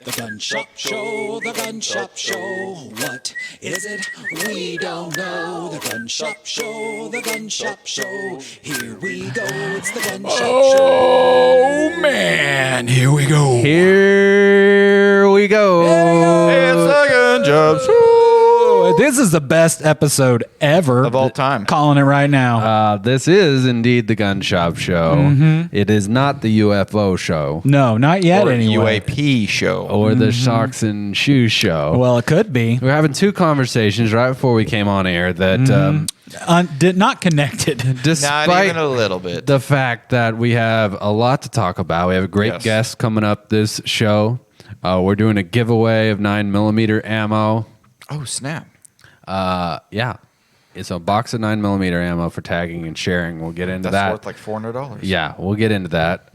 The Gun Shop Show, the Gun Shop Show. What is it? We don't know. The Gun Shop Show, the Gun Shop Show. Here we go. It's the Gun Shop Show. Oh, man. Here we go. Here we go. It's the Gun Shop Show. This is the best episode ever. Of all time. Calling it right now. This is indeed the Gun Shop Show. Mm-hmm. It is not the UFO show. No, not yet Or anyway. UAP show. Or the Socks and Shoes show. Well, it could be. We're having two conversations right before we came on air that Did not connected. Not despite even a little bit. the fact that we have a lot to talk about. We have a great Yes. guest coming up this show. We're doing a giveaway of 9mm ammo. Oh, snap. Yeah. It's a box of 9mm ammo for tagging and sharing. We'll get into That's that. worth like $400. Yeah, we'll get into that.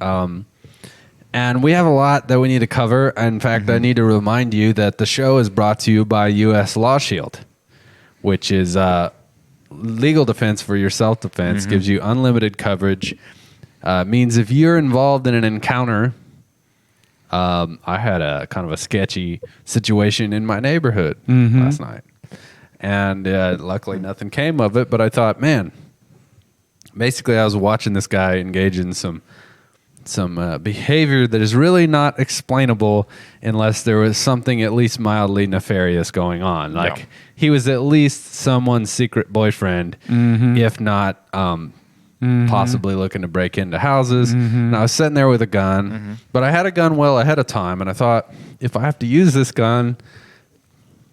And we have a lot that we need to cover. In fact, I need to remind you that the show is brought to you by U.S. Law Shield, which is legal defense for your self-defense, gives you unlimited coverage. Means if you're involved in an encounter, I had a kind of a sketchy situation in my neighborhood last night. And luckily nothing came of it, but I thought, man, basically I was watching this guy engage in some behavior that is really not explainable unless there was something at least mildly nefarious going on. Like he was at least someone's secret boyfriend, if not possibly looking to break into houses. And I was sitting there with a gun, but I had a gun well ahead of time, and I thought, if I have to use this gun,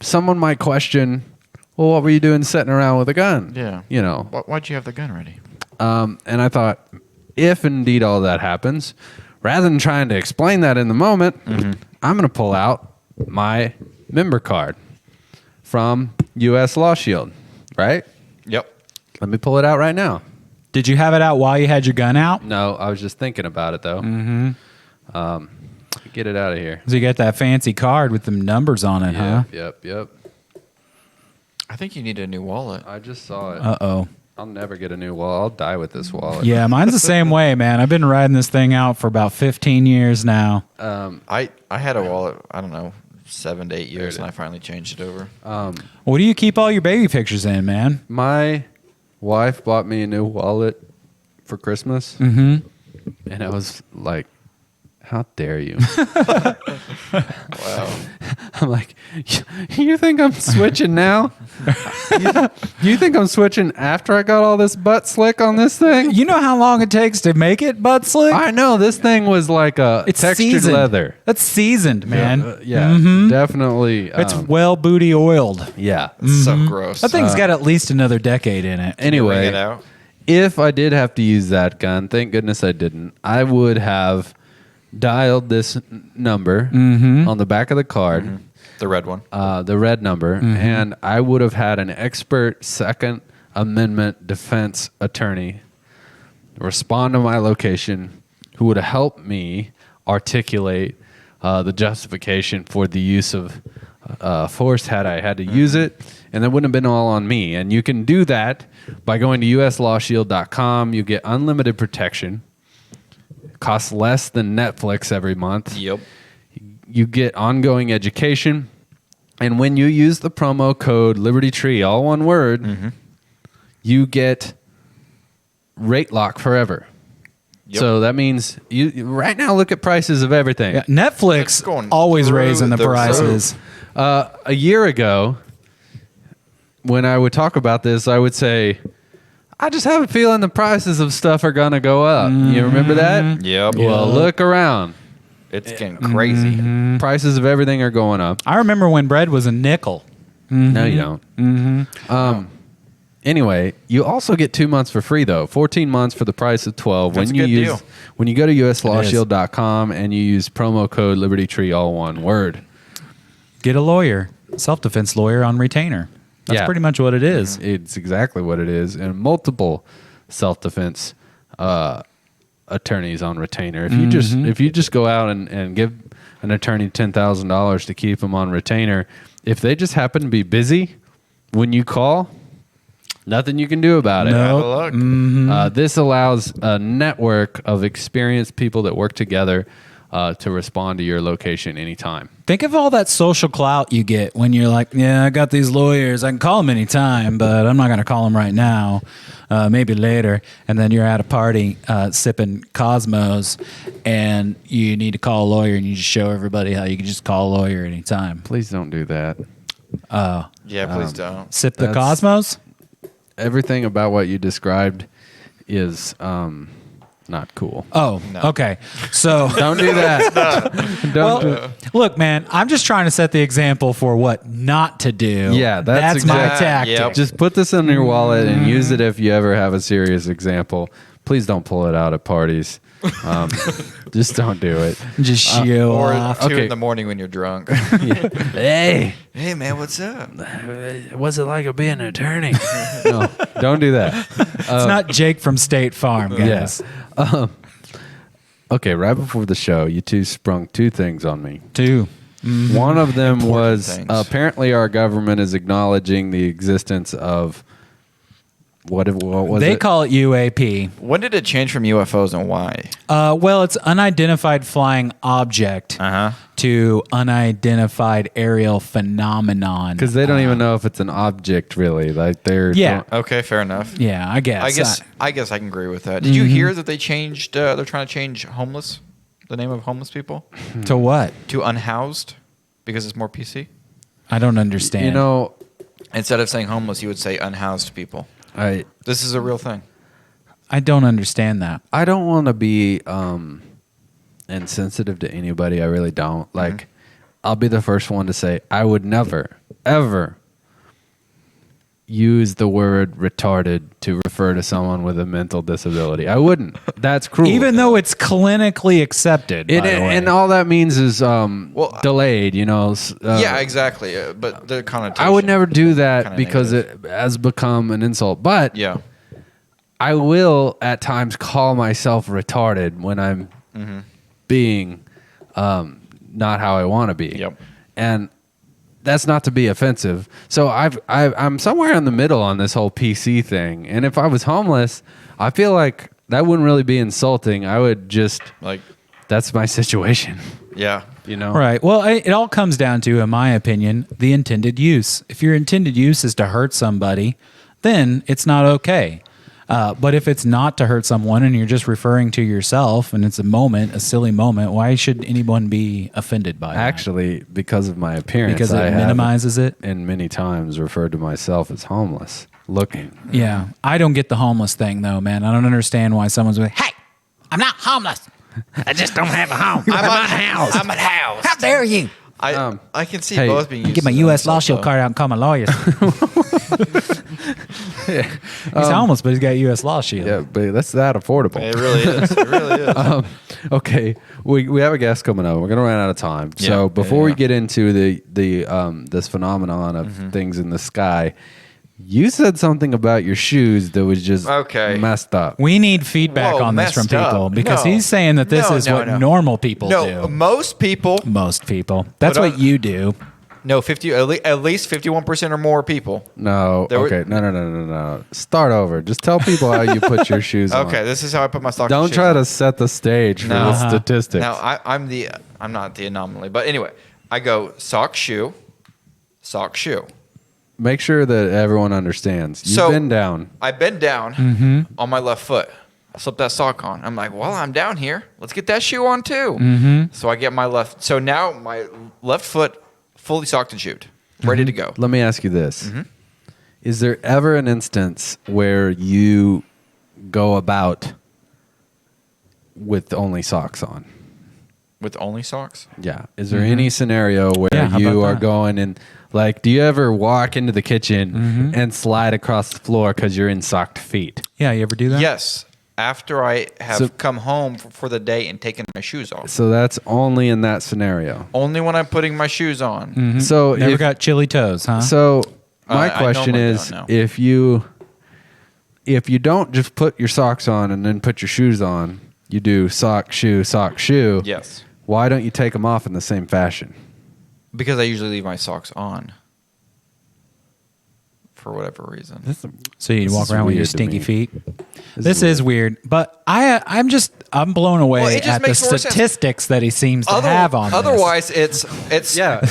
someone might question, well, what were you doing sitting around with a gun? Yeah. You know. Why'd you have the gun ready? And I thought, if indeed all that happens, rather than trying to explain that in the moment, I'm going to pull out my member card from U.S. Law Shield, right? Yep. Let me pull it out right now. Did you have it out while you had your gun out? No, I was just thinking about it, though. Get it out of here. So you got that fancy card with the numbers on it, huh? Yep. I think you need a new wallet. I just saw it. Uh-oh. I'll never get a new wallet. I'll die with this wallet. Yeah, mine's the same way, man. I've been riding this thing out for about 15 years now. I had a wallet, I don't know, 7 to 8 years, and I finally changed it over. What do you keep all your baby pictures in, man? My wife bought me a new wallet for Christmas. And I was like, how dare you? Wow. I'm like, you think I'm switching now? You think I'm switching after I got all this butt slick on this thing? You know how long it takes to make it butt slick? I know. This thing was like a textured seasoned. leather. That's seasoned, man. Definitely. It's well booty oiled. Yeah. It's so gross. That thing's got at least another decade in it. Bring Anyway, it out. if I did have to use that gun, thank goodness I didn't, I would have dialed this number on the back of the card, The red one. the red number, and I would have had an expert Second Amendment defense attorney respond to my location who would have helped me articulate the justification for the use of force had I had to use it, and that wouldn't have been all on me. And you can do that by going to uslawshield.com. You get unlimited protection. Costs less than Netflix every month. Yep. You get ongoing education. And when you use the promo code LibertyTree, all one word, you get rate lock forever. Yep. So that means you right now look at prices of everything. Yeah, Netflix It's going always through raising the the prices. A year ago, when I would talk about this, I would say, I just have a feeling the prices of stuff are going to go up. You remember that? Yep. Well, look around. It's getting crazy. Prices of everything are going up. I remember when bread was a nickel. No, you don't. Anyway, you also get 2 months for free, though. 14 months for the price of 12. That's a good deal. When you go to uslawshield.com and you use promo code LibertyTree, all one word. Get a lawyer, self-defense lawyer on retainer. That's pretty much what it is. It's exactly what it is. And multiple self-defense attorneys on retainer. If you just go out and give an attorney $10,000 to keep them on retainer, if they just happen to be busy when you call, nothing you can do about it. Nope. Have a look. This allows a network of experienced people that work together to respond to your location anytime. Think of all that social clout you get when you're like, yeah, I got these lawyers. I can call them anytime, but I'm not going to call them right now. Maybe later. And then you're at a party sipping Cosmos, and you need to call a lawyer, and you just show everybody how you can just call a lawyer anytime. Please don't do that. Yeah, please don't. Sip the That's- Cosmos? Everything about what you described is not cool. Oh, okay. So Don't do that. Don't do well, look, man, I'm just trying to set the example for what not to do. Yeah, that's my exact- tactic. Yep. Just put this in your wallet and use it if you ever have a serious example. Please don't pull it out at parties. Just don't do it. Just show Or off. 2 Okay. in the morning when you're drunk. Hey, Hey, man, what's up? what's it like being an attorney? No, don't do that. It's not Jake from State Farm, guys. Yes. Okay, right before the show, you two sprung 2 things on me. 2. One of them was things. apparently our government is acknowledging the existence of what was They it? call it UAP. When did it change from UFOs and why? Well, it's unidentified flying object to unidentified aerial phenomenon. Because they don't even know if it's an object, really. Like they're Yeah. Okay, fair enough. Yeah, I guess. I guess I can agree with that. Did you hear that they changed? They're trying to change homeless, the name of homeless people, To what? to unhoused, because it's more PC. I don't understand. You know, Instead of saying homeless, you would say unhoused people. This is a real thing. I don't understand that. I don't want to be insensitive to anybody. I really don't. Like, I'll be the first one to say I would never, ever use the word retarded to refer to someone with a mental disability. I wouldn't. That's cruel. Even though it's clinically accepted, by the way. and all that means is delayed, you know. Yeah, exactly. But the connotation. I would never do that kinda because negative. it has become an insult. But Yeah. I will at times call myself retarded when I'm being not how I want to be. Yep. And that's not to be offensive. So I'm somewhere in the middle on this whole PC thing. And if I was homeless, I feel like that wouldn't really be insulting. I would just Like, that's my situation. yeah. You know? Right. Well, it all comes down to, in my opinion, the intended use. If your intended use is to hurt somebody, then it's not okay. But if it's not to hurt someone and you're just referring to yourself and it's a silly moment, why should anyone be offended by Actually, because of my appearance, that? Because I it have minimizes it? and many times referred to myself as homeless looking. Yeah. I don't get the homeless thing, though, man. I don't understand why someone's like, hey, I'm not homeless. I just don't have a home. I'm unhoused. I'm unhoused. How dare you? I can see hey, both being used. Get my as an U.S. Law insult, Shield though. card out and call my lawyers. He's homeless, but he's got U.S. Law Shield. Yeah, but that's that affordable. It really is. It really is. Okay, we have a guest coming up. We're gonna run out of time. So Yeah. before Yeah. we get into the this phenomenon of things in the sky, you said something about your shoes that was just Okay. messed up. We need feedback Whoa, on this from messed up. people because No. he's saying that this No, is no, what no. normal people No, do. most people. Most people. That's But, what you do. No, 50. At least 51% or more people. No, There were- okay, no. Start over. Just tell people how you put your shoes on. Okay, this is how I put my socks. Don't and try shoes to set the stage for No. the statistics. on. Now I'm not the anomaly, but anyway, I go sock shoe. Make sure that everyone understands. You've So- been down. I bend down on my left foot. I slip that sock on. I'm like, well, I'm down here. Let's get that shoe on too. So I get my left. So now my left foot fully socked and shoed, ready to go. Let me ask you this. Is there ever an instance where you go about with only socks on? With only socks? Yeah. Is there any scenario where Yeah, how you about are that? going and like, do you ever walk into the kitchen and slide across the floor because you're in socked feet? Yeah, you ever do that? Yes. After I have So- come home for the day and taken my shoes off. So that's only in that scenario. Only when I'm putting my shoes on. So Never if, got chilly toes, huh? so my I question normally is, don't know. if you don't just put your socks on and then put your shoes on, you do sock, shoe, Yes. why don't you take them off in the same fashion? Because I usually leave my socks on. For whatever reason. So you This walk is around with your weird to stinky me. feet. This is weird, but I'm blown away Well, it just at the makes more sense. statistics that he seems to have on this. Otherwise, it's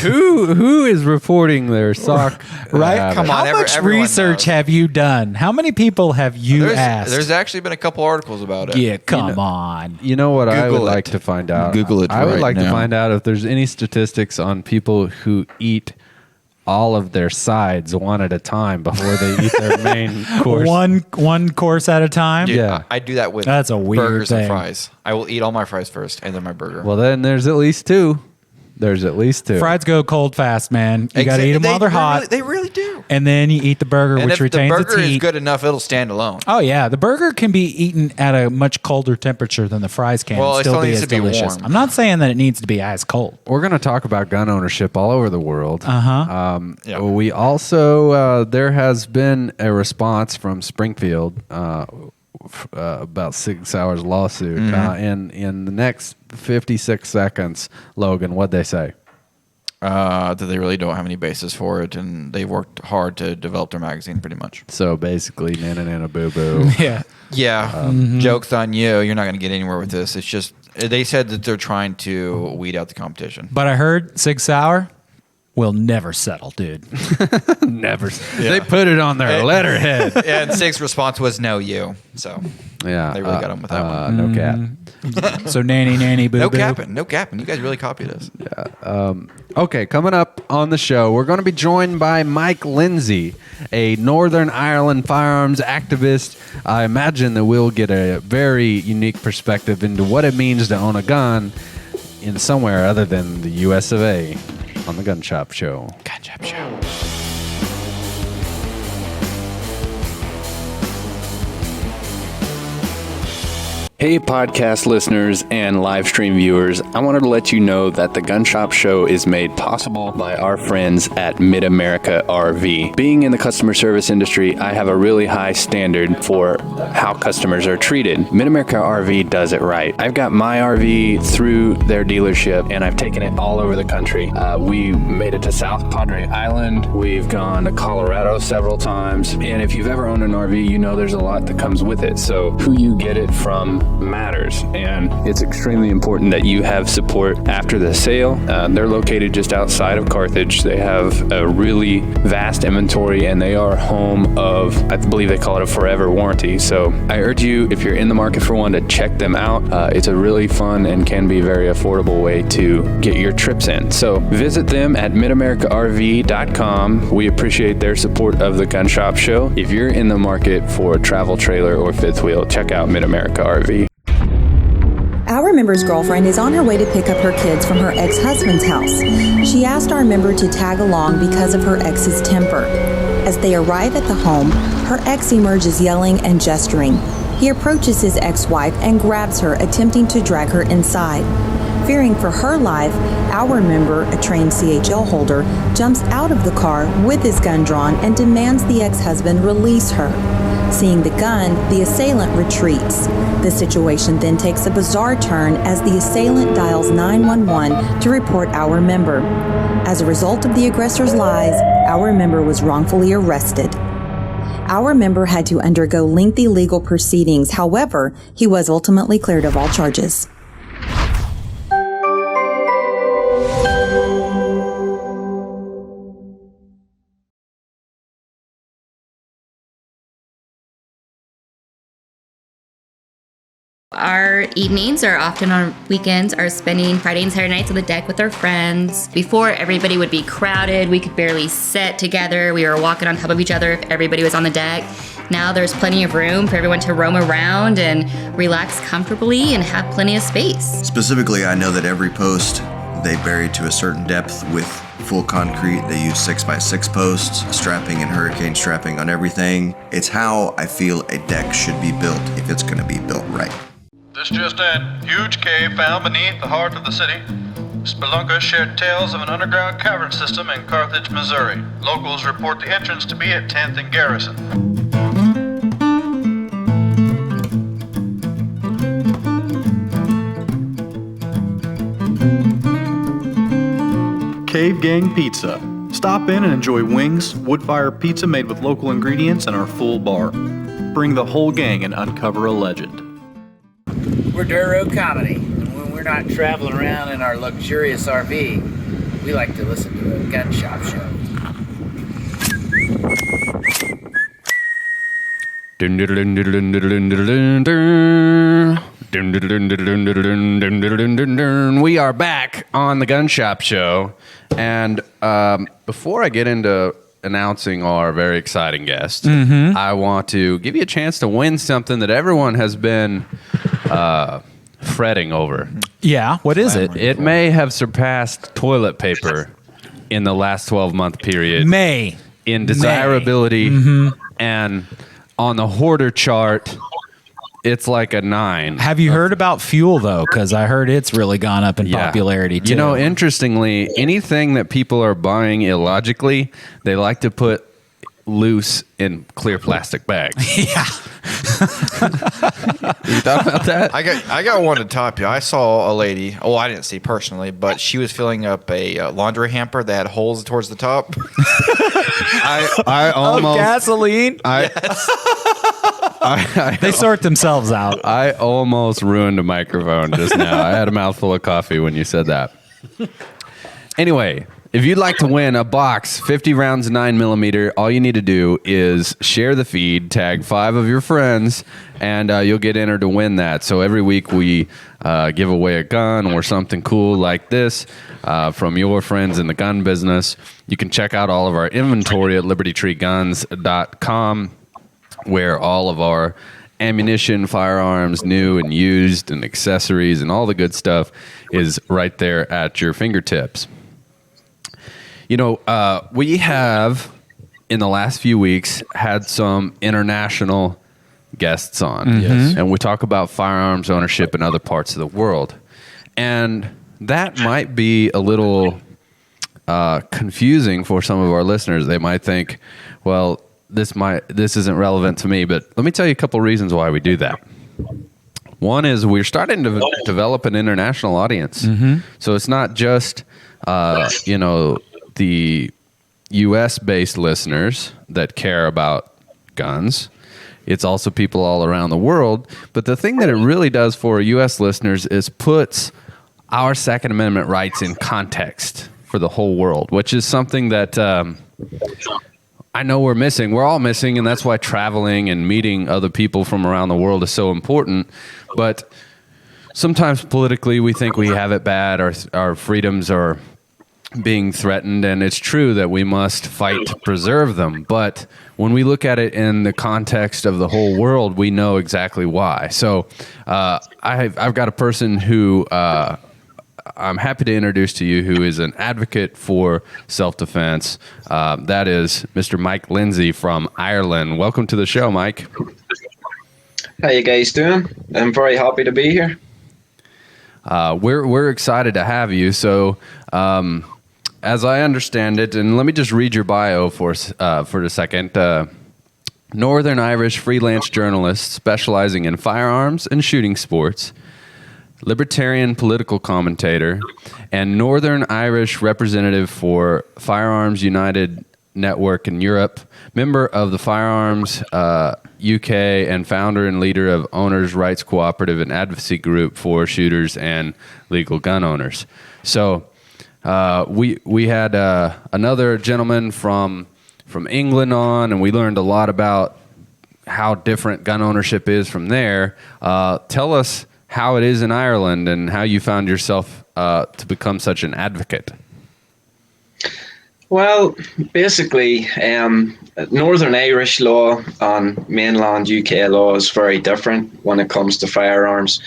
Who is reporting their sock? Right? Come on, How much everyone research knows. have you done? How many people have you asked? There's actually been a couple articles about it. Yeah, come on. You know what I would Google it. like to find out? Google it I would right like to now. find out if there's any statistics on people who eat all of their sides one at a time before they eat their main course. One course at a time. Dude, Yeah. I do that with That's a weird burgers thing. and fries. I will eat all my fries first and then my burger. Well, then there's at least two. There's at least two. Fries go cold fast, man. You got to eat them while they're hot, They really do. and then you eat the burger, And which if the retains its burger is heat. good enough, it'll stand alone. Oh yeah, the burger can be eaten at a much colder temperature than the fries can. Well, and it still still be needs as to be delicious. warm. I'm not saying that it needs to be as cold. We're going to talk about gun ownership all over the world. Yeah. We also, there has been a response from Springfield about 6 hours lawsuit. In the next 56 seconds, Logan, what'd they say? That they really don't have any basis for it, and they worked hard to develop their magazine, pretty much. So basically, nana boo boo. Yeah. Yeah, joke's on you. You're not going to get anywhere with this. It's just they said that they're trying to weed out the competition. But I heard Sig Sauer will never settle, dude. Never. They put it on their letterhead. And Sig's response was no, you. So Yeah, they really got him with that one. No cap. So nanny boo No boo. capping. You guys really copied us. Okay, coming up on the show, we're going to be joined by Mike Lindsay, a Northern Ireland firearms activist. I imagine that we'll get a very unique perspective into what it means to own a gun in somewhere other than the US of A on the Gun Shop Show. Gun Shop Show. Hey, podcast listeners and live stream viewers. I wanted to let you know that the Gun Shop Show is made possible by our friends at Mid-America RV. Being in the customer service industry, I have a really high standard for how customers are treated. Mid-America RV does it right. I've got my RV through their dealership, and I've taken it all over the country. We made it to South Padre Island. We've gone to Colorado several times. And if you've ever owned an RV, you know there's a lot that comes with it. So who you get it from matters, and it's extremely important that you have support after the sale. They're located just outside of Carthage. They have a really vast inventory, and they are home of, I believe they call it a forever warranty. So I urge you, if you're in the market for one, to check them out. It's a really fun and can be very affordable way to get your trips in. So visit them at midamericarv.com. We appreciate their support of the Gun Shop Show. If you're in the market for a travel trailer or fifth wheel, check out Mid-America RV. Our member's girlfriend is on her way to pick up her kids from her ex-husband's house. She asked our member to tag along because of her ex's temper. As they arrive at the home, her ex emerges yelling and gesturing. He approaches his ex-wife and grabs her, attempting to drag her inside. Fearing for her life, our member, a trained CHL holder, jumps out of the car with his gun drawn and demands the ex-husband release her. Seeing the gun, the assailant retreats. The situation then takes a bizarre turn as the assailant dials 911 to report our member. As a result of the aggressor's lies, our member was wrongfully arrested. Our member had to undergo lengthy legal proceedings. However, he was ultimately cleared of all charges. Our evenings, or often on weekends, are spending Friday and Saturday nights on the deck with our friends. Before, everybody would be crowded. We could barely sit together. We were walking on top of each other if everybody was on the deck. Now there's plenty of room for everyone to roam around and relax comfortably and have plenty of space. Specifically, I know that every post they bury to a certain depth with full concrete. They use 6x6 posts, strapping and hurricane strapping on everything. It's how I feel a deck should be built if it's going to be built right. This just in. Huge cave found beneath the heart of the city. Spelunkers shared tales of an underground cavern system in Carthage, Missouri. Locals report the entrance to be at 10th and Garrison. Cave Gang Pizza. Stop in and enjoy wings, wood-fire pizza made with local ingredients, and our full bar. bring the whole gang and uncover a legend. We're Dirt Road Comedy, and when we're not traveling around in our luxurious RV, we like to listen to a gun shop show. We are back on the Gun Shop Show, and before I get into announcing our very exciting guest, I want to give you a chance to win something that everyone has been fretting over. Yeah, what is it? It may have surpassed toilet paper in the last 12-month period. In desirability, and on the hoarder chart, it's like a 9. Have you heard about fuel, though? Because I heard it's really gone up in popularity, too. You know, interestingly, anything that people are buying illogically, they like to put loose in clear plastic bags. Yeah. You thought about that? I got one to top you. I saw a lady. Oh, I didn't see personally, but she was filling up a laundry hamper that had holes towards the top. I almost gasoline. They sort themselves out. I almost ruined a microphone just now. I had a mouthful of coffee when you said that. Anyway, if you'd like to win a box, 50 rounds 9mm, all you need to do is share the feed, tag 5 of your friends, and you'll get entered to win that. So every week we give away a gun or something cool like this from your friends in the gun business. You can check out all of our inventory at libertytreeguns.com, where all of our ammunition, firearms, new and used, and accessories, and all the good stuff is right there at your fingertips. You know, we have, in the last few weeks, had some international guests on. Yes. And we talk about firearms ownership in other parts of the world. And that might be a little confusing for some of our listeners. They might think, well, this isn't relevant to me. But let me tell you a couple reasons why we do that. One is we're starting to develop an international audience. So it's not just, the U.S.-based listeners that care about guns. It's also people all around the world. But the thing that it really does for U.S. listeners is puts our Second Amendment rights in context for the whole world, which is something that I know we're missing. We're all missing, and that's why traveling and meeting other people from around the world is so important. But sometimes politically we think we have it bad, our freedoms are being threatened, and it's true that we must fight to preserve them. But when we look at it in the context of the whole world, we know exactly why. So I've got a person who I'm happy to introduce to you who is an advocate for self-defense. That is Mr. Mike Lindsay from Ireland. Welcome to the show, Mike. How you guys doing? I'm very happy to be here. We're excited to have you. So, as I understand it, and let me just read your bio for a second. Northern Irish freelance journalist specializing in firearms and shooting sports, Libertarian political commentator, and Northern Irish representative for Firearms United Network in Europe, member of the Firearms UK, and founder and leader of Owner Rights Cooperative, an advocacy group for shooters and legal gun owners. So we had another gentleman from England on, and we learned a lot about how different gun ownership is from there. Tell us how it is in Ireland and how you found yourself to become such an advocate. Well, basically, Northern Irish law and mainland UK law is very different when it comes to firearms.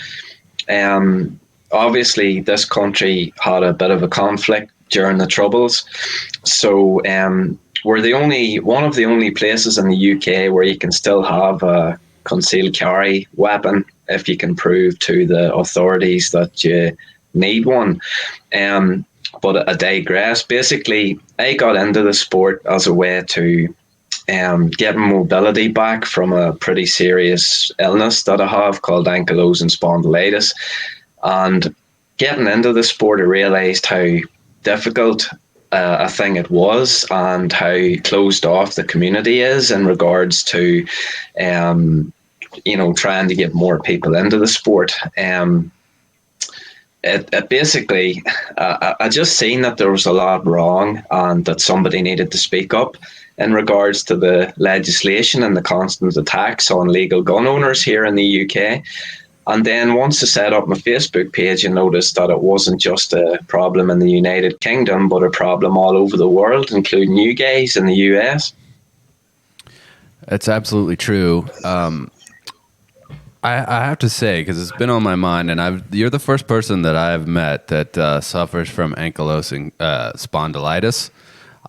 Obviously, this country had a bit of a conflict during the Troubles, so we're one of the only places in the UK where you can still have a concealed carry weapon if you can prove to the authorities that you need one. But I digress. Basically, I got into the sport as a way to get mobility back from a pretty serious illness that I have called ankylosing spondylitis. And getting into the sport, I realized how difficult a thing it was, and how closed off the community is in regards to, trying to get more people into the sport. It basically, I just seen that there was a lot wrong and that somebody needed to speak up in regards to the legislation and the constant attacks on legal gun owners here in the UK. And then once I set up my Facebook page, I noticed that it wasn't just a problem in the United Kingdom, but a problem all over the world, including you guys in the US. That's absolutely true. I have to say, because it's been on my mind, and you're the first person that I've met that suffers from ankylosing spondylitis.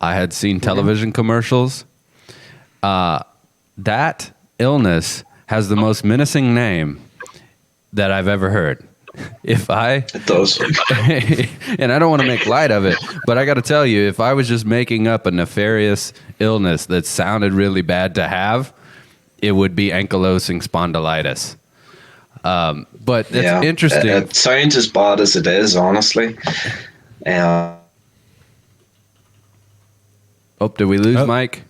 I had seen television commercials. That illness has the most menacing name that I've ever heard. It does. And I don't want to make light of it, but I got to tell you, if I was just making up a nefarious illness that sounded really bad to have, it would be ankylosing spondylitis. But it's interesting. It sounds as bad as it is, honestly. Did we lose Mike?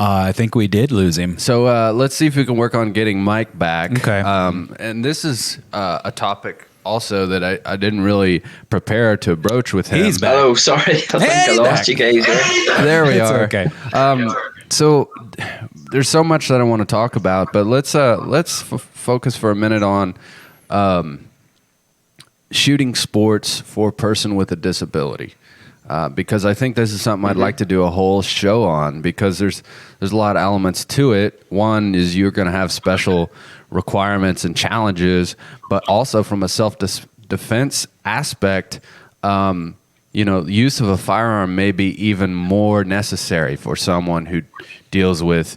I think we did lose him. So let's see if we can work on getting Mike back. Okay. And this is a topic also that I didn't really prepare to broach with him. He's back. Oh, sorry. I think I lost you guys there. There we are. Okay. So there's so much that I want to talk about, but let's focus for a minute on shooting sports for a person with a disability. Because I think this is something I'd like to do a whole show on, because there's a lot of elements to it. One is you're going to have special requirements and challenges, but also from a self-defense aspect, use of a firearm may be even more necessary for someone who deals with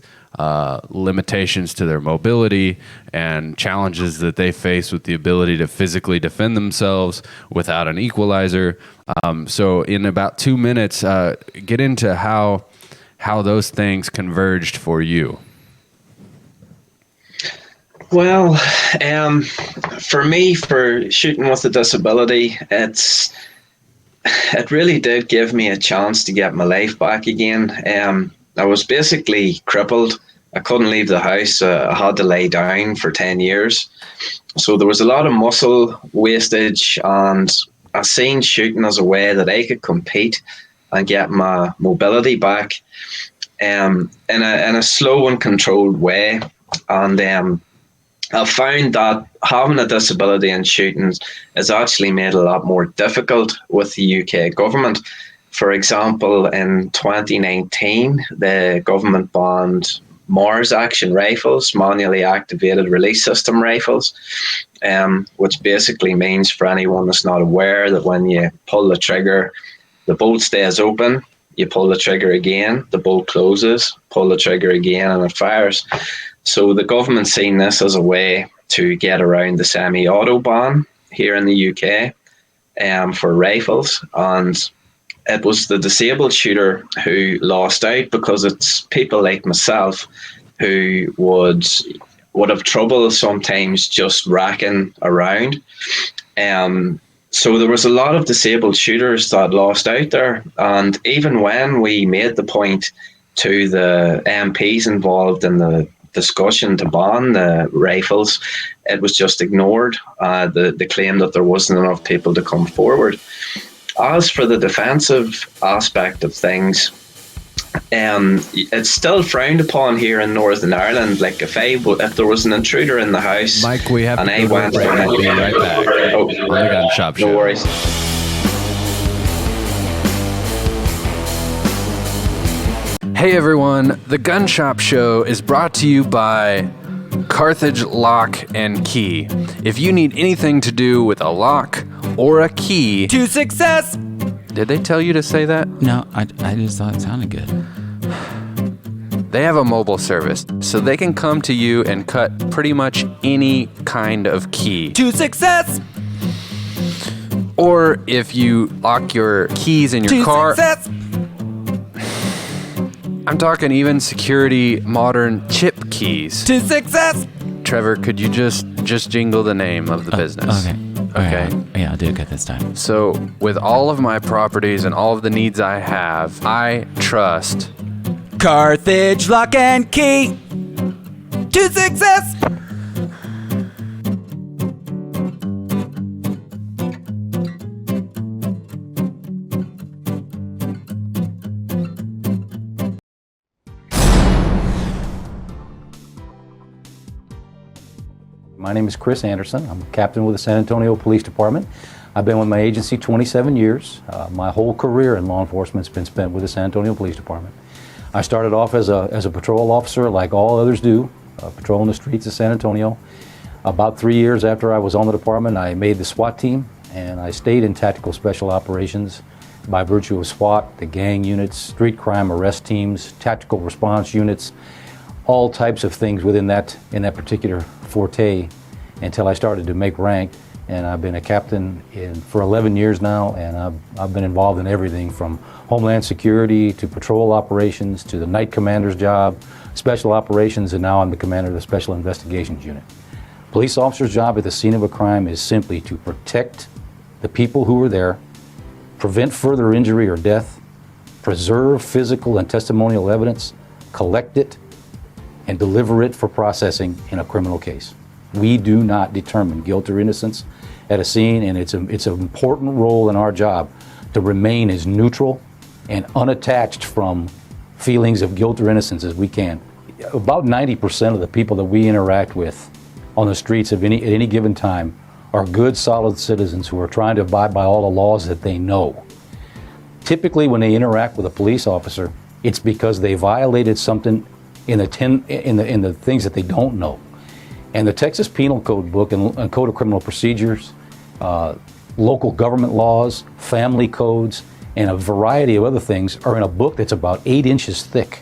limitations to their mobility and challenges that they face with the ability to physically defend themselves without an equalizer. So in about 2 minutes, get into how those things converged for you. Well, for me, for shooting with a disability, it really did give me a chance to get my life back again. I was basically crippled. I couldn't leave the house. I had to lay down for 10 years. So there was a lot of muscle wastage, and I seen shooting as a way that I could compete and get my mobility back in a slow and controlled way. And I found that having a disability in shooting is actually made a lot more difficult with the UK government. For example, in 2019, the government banned Mars action rifles, manually activated release system rifles, which basically means, for anyone that's not aware, that when you pull the trigger, the bolt stays open, you pull the trigger again, the bolt closes, pull the trigger again, and it fires. So the government's seen this as a way to get around the semi-auto ban here in the UK for rifles. And it was the disabled shooter who lost out, because it's people like myself who would have trouble sometimes just racking around. So there was a lot of disabled shooters that lost out there. And even when we made the point to the MPs involved in the discussion to ban the rifles, it was just ignored, the claim that there wasn't enough people to come forward. As for the defensive aspect of things, it's still frowned upon here in Northern Ireland. Like if there was an intruder in the house, Mike, we have and to I went for I'll be right back. Oh, Gun Shop Show. No worries. Hey everyone, the Gun Shop Show is brought to you by Carthage Lock and Key. If you need anything to do with a lock or a key To success! Did they tell you to say that? No, I just thought it sounded good. They have a mobile service, so they can come to you and cut pretty much any kind of key. To success! Or if you lock your keys in your To car. success! I'm talking even security modern chip keys. To success! Trevor, could you just jingle the name of the business? Okay. Okay. Yeah, I'll do good this time. So, with all of my properties and all of the needs I have, I trust Carthage Lock and Key to success. My name is Chris Anderson. I'm a captain with the San Antonio Police Department. I've been with my agency 27 years. My whole career in law enforcement has been spent with the San Antonio Police Department. I started off as a patrol officer like all others do, patrolling the streets of San Antonio. About 3 years after I was on the department, I made the SWAT team, and I stayed in tactical special operations by virtue of SWAT, the gang units, street crime arrest teams, tactical response units, all types of things within that particular forte until I started to make rank. And I've been a captain for 11 years now, and I've been involved in everything from Homeland Security to patrol operations to the night commander's job, special operations, and now I'm the commander of the Special Investigations Unit. Police officer's job at the scene of a crime is simply to protect the people who are there, prevent further injury or death, preserve physical and testimonial evidence, collect it, and deliver it for processing in a criminal case. We do not determine guilt or innocence at a scene, and it's an important role in our job to remain as neutral and unattached from feelings of guilt or innocence as we can. About 90% of the people that we interact with on the streets at any given time are good, solid citizens who are trying to abide by all the laws that they know. Typically, when they interact with a police officer, it's because they violated something in the things that they don't know. And the Texas Penal Code book and Code of Criminal Procedures, local government laws, family codes, and a variety of other things are in a book that's about 8 inches thick.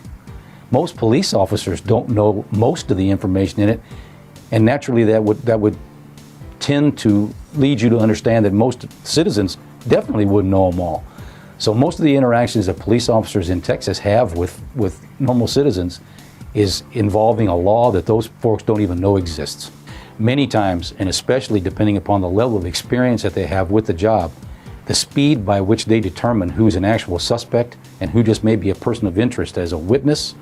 Most police officers don't know most of the information in it, and naturally that would tend to lead you to understand that most citizens definitely wouldn't know them all. So most of the interactions that police officers in Texas have with normal citizens is involving a law that those folks don't even know exists. Many times, and especially depending upon the level of experience that they have with the job, the speed by which they determine who's an actual suspect and who just may be a person of interest as a witness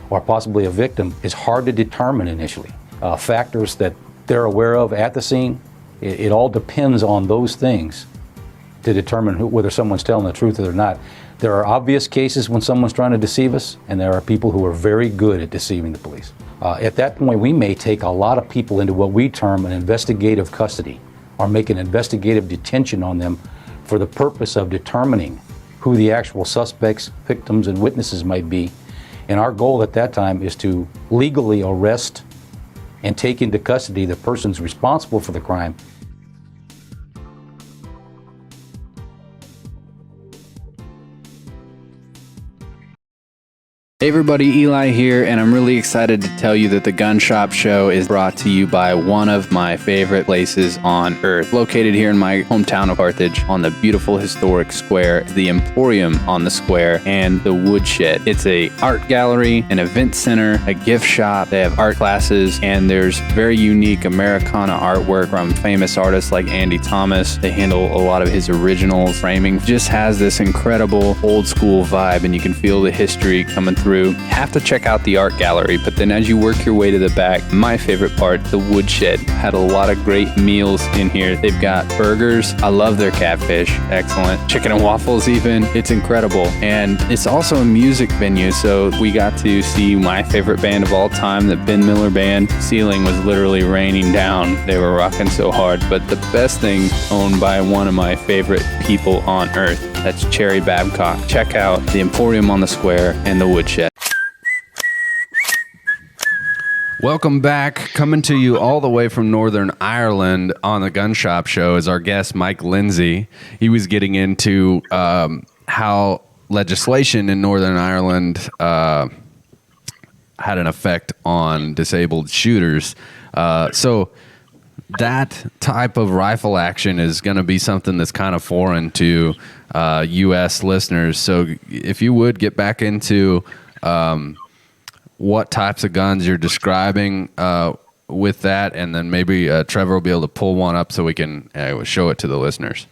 or possibly a victim is hard to determine initially. Factors that they're aware of at the scene, it all depends on those things to determine whether someone's telling the truth or not. There are obvious cases when someone's trying to deceive us, and there are people who are very good at deceiving the police. At that point, we may take a lot of people into what we term an investigative custody, or make an investigative detention on them for the purpose of determining who the actual suspects, victims, and witnesses might be. And our goal at that time is to legally arrest and take into custody the persons responsible for the crime. Hey everybody, Eli here, and I'm really excited to tell you that the Gun Shop Show is brought to you by one of my favorite places on earth. Located here in my hometown of Carthage on the beautiful historic square, the Emporium on the square, and the Woodshed. It's a art gallery, an event center, a gift shop. They have art classes, and there's very unique Americana artwork from famous artists like Andy Thomas. They handle a lot of his original framing. Just has this incredible old school vibe, and you can feel the history coming through. Have to check out the art gallery, but then as you work your way to the back, my favorite part, the Woodshed, had a lot of great meals in here. They've got burgers. I love their catfish. Excellent. Chicken and waffles even. It's incredible. And it's also a music venue, so we got to see my favorite band of all time, the Ben Miller Band. Ceiling was literally raining down. They were rocking so hard. But the best thing, owned by one of my favorite people on earth, that's Cherry Babcock. Check out the Emporium on the Square and the Woodshed. Welcome back. Coming to you all the way from Northern Ireland on the Gun Shop Show is our guest, Mike Lindsay. He was getting into how legislation in Northern Ireland had an effect on disabled shooters. So that type of rifle action is going to be something that's kind of foreign to U.S. listeners. So if you would get back into what types of guns you're describing, with that, and then maybe Trevor will be able to pull one up so we can show it to the listeners.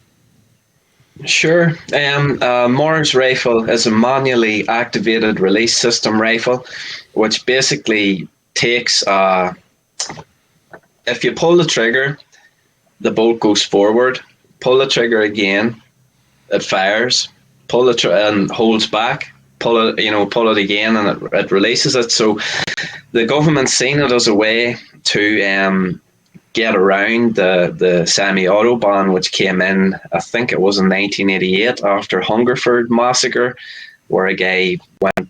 Sure. Mars rifle is a manually activated release system rifle, which basically takes, if you pull the trigger, the bolt goes forward. Pull the trigger again, it fires. Pull it and holds back. Pull it again, and it releases it. So the government's seen it as a way to get around the semi-auto ban, which came in, I think it was in 1988 after Hungerford massacre, where a guy went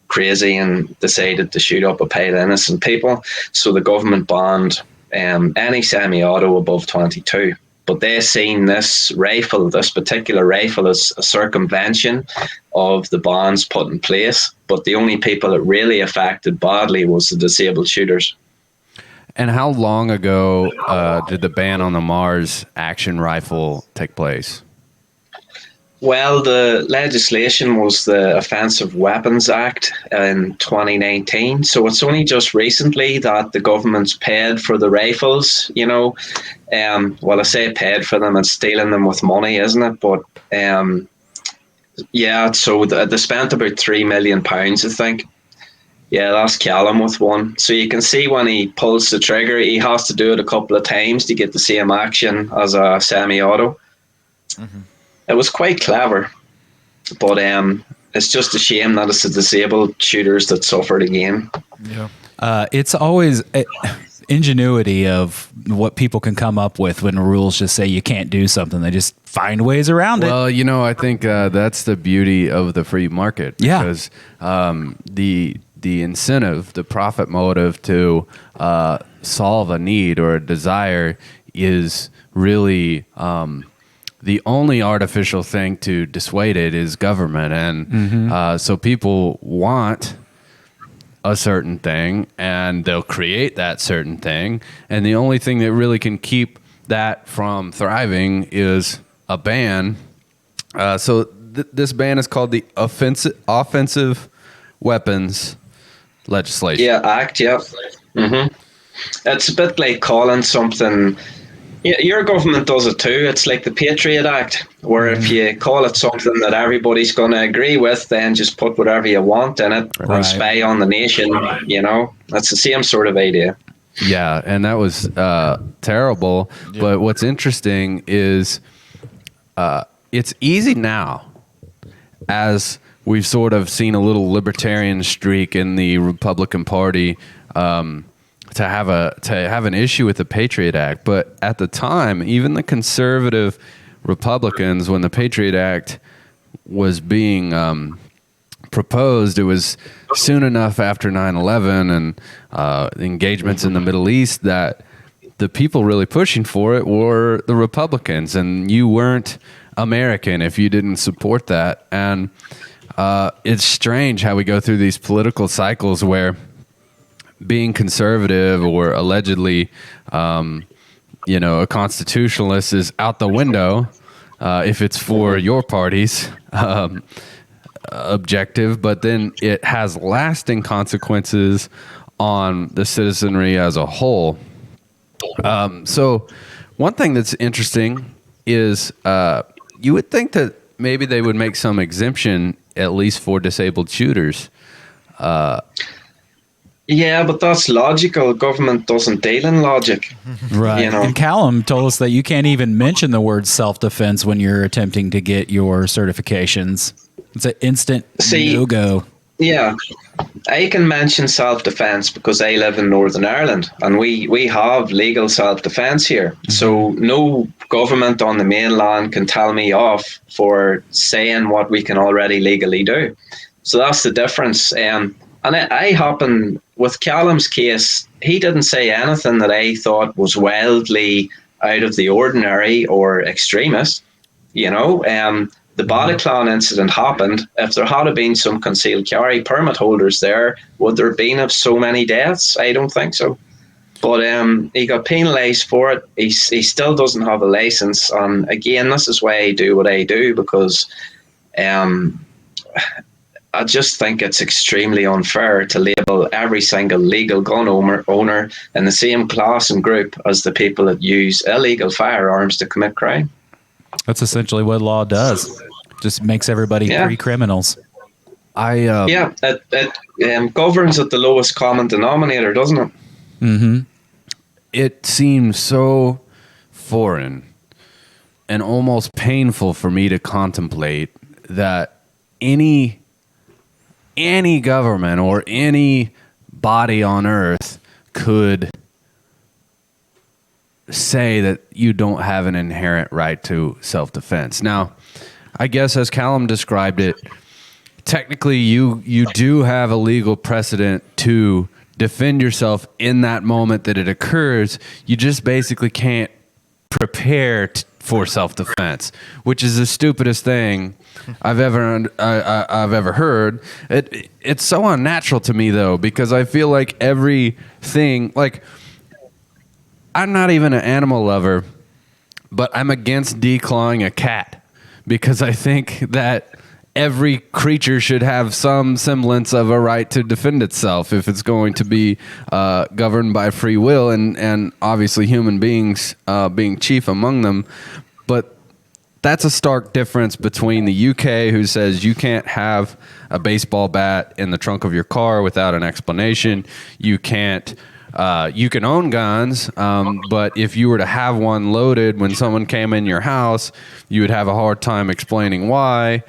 crazy and decided to shoot up a pile of innocent people. So the government banned any semi-auto above 22. But they seen this particular rifle, as a circumvention of the bans put in place. But the only people it really affected badly was the disabled shooters. And how long ago did the ban on the Mars action rifle take place? Well, the legislation was the Offensive Weapons Act in 2019. So it's only just recently that the government's paid for the rifles, Well, I say paid for them, and stealing them with money, isn't it? But so they spent about £3 million, I think. Yeah, that's Callum with one. So you can see when he pulls the trigger, he has to do it a couple of times to get the same action as a semi-auto. Mm-hmm. It was quite clever, but it's just a shame that it's the disabled shooters that suffered again. Yeah, it's always ingenuity of what people can come up with when rules just say you can't do something. They just find ways around it. Well, I think that's the beauty of the free market. Because the incentive, the profit motive to solve a need or a desire is really the only artificial thing to dissuade it is government. And so people want a certain thing, and they'll create that certain thing. And the only thing that really can keep that from thriving is a ban. So this ban is called the Offensive Weapons Legislation. Yeah, Act, yeah. Mm-hmm. It's a bit like calling something... Yeah, your government does it too. It's like the Patriot Act, where if you call it something that everybody's going to agree with, then just put whatever you want in it and spy on the nation, That's the same sort of idea. Yeah, and that was terrible. Yeah. But what's interesting is it's easy now, as we've sort of seen a little libertarian streak in the Republican Party, to have an issue with the Patriot Act. But at the time, even the conservative Republicans, when the Patriot Act was being proposed, it was soon enough after 9/11 and engagements in the Middle East that the people really pushing for it were the Republicans, and you weren't American if you didn't support that. And it's strange how we go through these political cycles where being conservative or allegedly, a constitutionalist is out the window if it's for your party's objective, but then it has lasting consequences on the citizenry as a whole. So one thing that's interesting is you would think that maybe they would make some exemption, at least for disabled shooters. Yeah, but that's logical. Government doesn't deal in logic. Right. And Callum told us that you can't even mention the word self-defense when you're attempting to get your certifications. It's an instant no-go. Yeah. I can mention self-defense because I live in Northern Ireland and we have legal self-defense here. Mm-hmm. So no government on the mainland can tell me off for saying what we can already legally do. So that's the difference. And I happen, with Callum's case, he didn't say anything that I thought was wildly out of the ordinary or extremist. The Bataclan incident happened. If there had been some concealed carry permit holders there, would there have been of so many deaths? I don't think so. But he got penalised for it. He still doesn't have a licence. And again, this is why I do what I do, because I just think it's extremely unfair to label every single legal gun owner in the same class and group as the people that use illegal firearms to commit crime. That's essentially what law does. Just makes everybody pre-criminals. It governs at the lowest common denominator, doesn't it? Mm-hmm. It seems so foreign and almost painful for me to contemplate that any government or any body on earth could say that you don't have an inherent right to self-defense. Now, I guess as Callum described it, technically you do have a legal precedent to defend yourself in that moment that it occurs. You just basically can't prepare for self-defense, which is the stupidest thing I've ever heard. It's so unnatural to me, though, because I feel like everything, like, I'm not even an animal lover, but I'm against declawing a cat because I think that every creature should have some semblance of a right to defend itself if it's going to be governed by free will, and obviously human beings being chief among them. But that's a stark difference between the UK, who says you can't have a baseball bat in the trunk of your car without an explanation. You can't. You can own guns, but if you were to have one loaded when someone came in your house, you would have a hard time explaining why,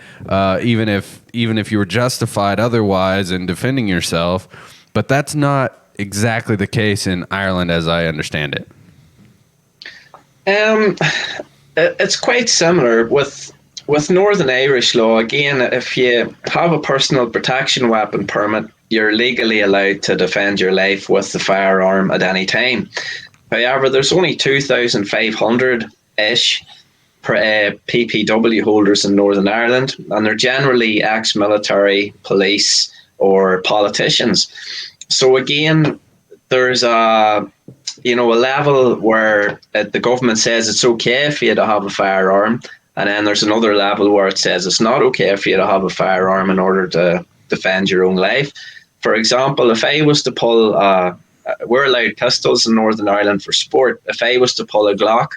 even if you were justified otherwise in defending yourself. But that's not exactly the case in Ireland, as I understand it. It's quite similar with Northern Irish law. Again, if you have a personal protection weapon permit, you're legally allowed to defend your life with the firearm at any time. However, there's only 2,500-ish PPW holders in Northern Ireland, and they're generally ex-military, police, or politicians. So again, there's a level where the government says it's okay for you to have a firearm, and then there's another level where it says it's not okay for you to have a firearm in order to defend your own life. For example, if I was to pull, we're allowed pistols in Northern Ireland for sport. If I was to pull a Glock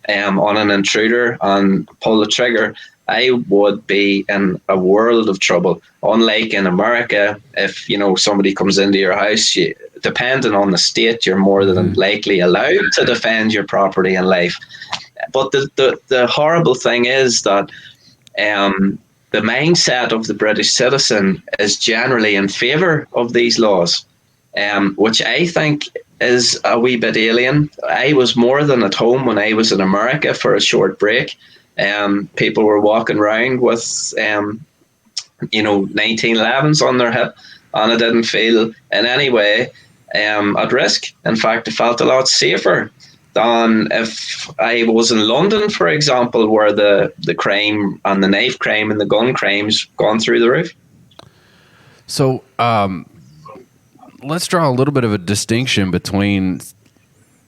on an intruder and pull the trigger, I would be in a world of trouble. Unlike in America, if somebody comes into your house, depending on the state, you're more than likely allowed to defend your property and life. But the horrible thing is that the mindset of the British citizen is generally in favour of these laws, which I think is a wee bit alien. I was more than at home when I was in America for a short break. People were walking around with 1911s on their hip, and I didn't feel in any way at risk. In fact, I felt a lot safer than if I was in London, for example, where the crime and the knife crime and the gun crime's gone through the roof. So let's draw a little bit of a distinction between,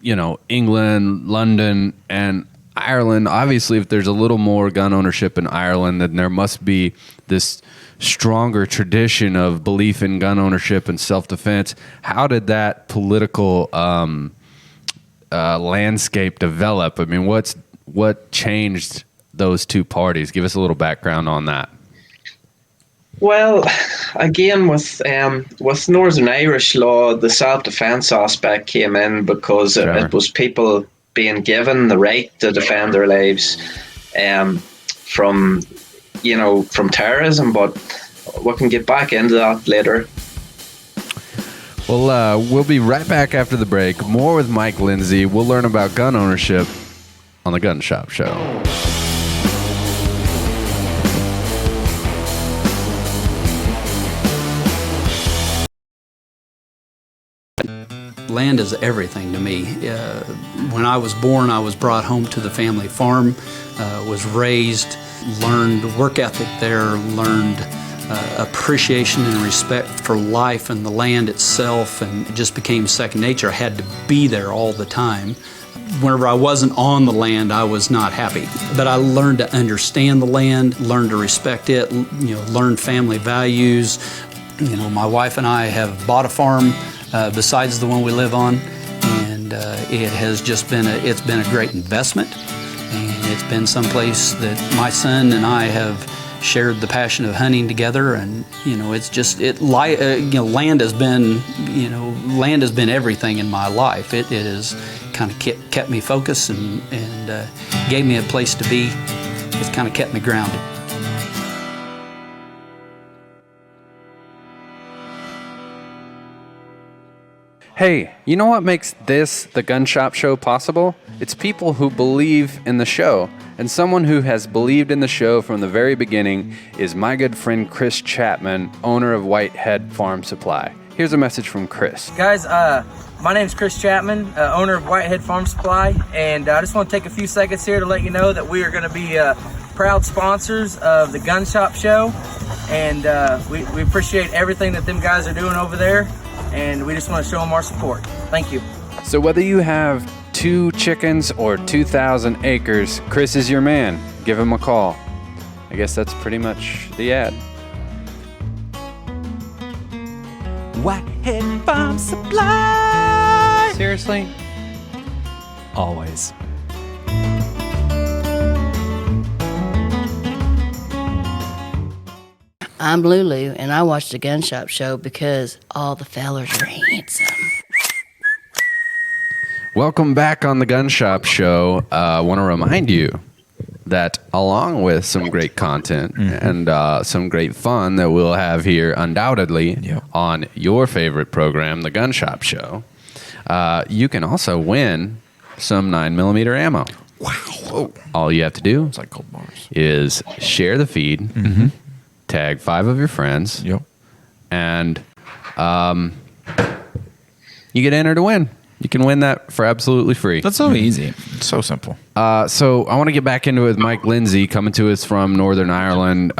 England, London, and Ireland. Obviously, if there's a little more gun ownership in Ireland, then there must be this stronger tradition of belief in gun ownership and self-defense. How did that political landscape develop? I mean, what changed those two parties? Give us a little background on that. Well, again, with Northern Irish law, the self-defense aspect came in because it was people being given the right to defend their lives from terrorism. But we can get back into that later. Well, we'll be right back after the break. More with Mike Lindsay. We'll learn about gun ownership on the Gun Shop Show. Land is everything to me. When I was born, I was brought home to the family farm, was raised, learned work ethic there, learned appreciation and respect for life and the land itself, and it just became second nature. I had to be there all the time. whenever I wasn't on the land, I was not happy. But I learned to understand the land, learned to respect it, learned family values. My wife and I have bought a farm besides the one we live on, and it has just been a great investment, and it's been someplace that my son and I have shared the passion of hunting together, and land has been everything in my life. It has kind of kept me focused and gave me a place to be. It's kind of kept me grounded. Hey, you know what makes this, the Gun Shop Show, possible? It's people who believe in the show. And someone who has believed in the show from the very beginning is my good friend Chris Chapman, owner of Whitehead Farm Supply. Here's a message from Chris. Guys, my name's Chris Chapman, owner of Whitehead Farm Supply, and I just want to take a few seconds here to let you know that we are going to be proud sponsors of the Gun Shop Show, and we appreciate everything that them guys are doing over there, and we just want to show them our support. Thank you. So whether you have 2 chickens or 2,000 acres, Chris is your man. Give him a call. I guess that's pretty much the ad. Whitehead Farm Supply. Seriously? Always. I'm Lulu, and I watch the Gun Shop Show because all the fellers are handsome. Welcome back on the Gun Shop Show. I want to remind you that along with some great content and some great fun that we'll have here undoubtedly on your favorite program, the Gun Shop Show, you can also win some 9mm ammo. Wow. Whoa. All you have to do It's like cold bars. is share the feed, tag 5 of your friends, and you get entered to win. You can win that for absolutely free. That's so easy. So simple. So I want to get back into it with Mike Lindsay, coming to us from Northern Ireland.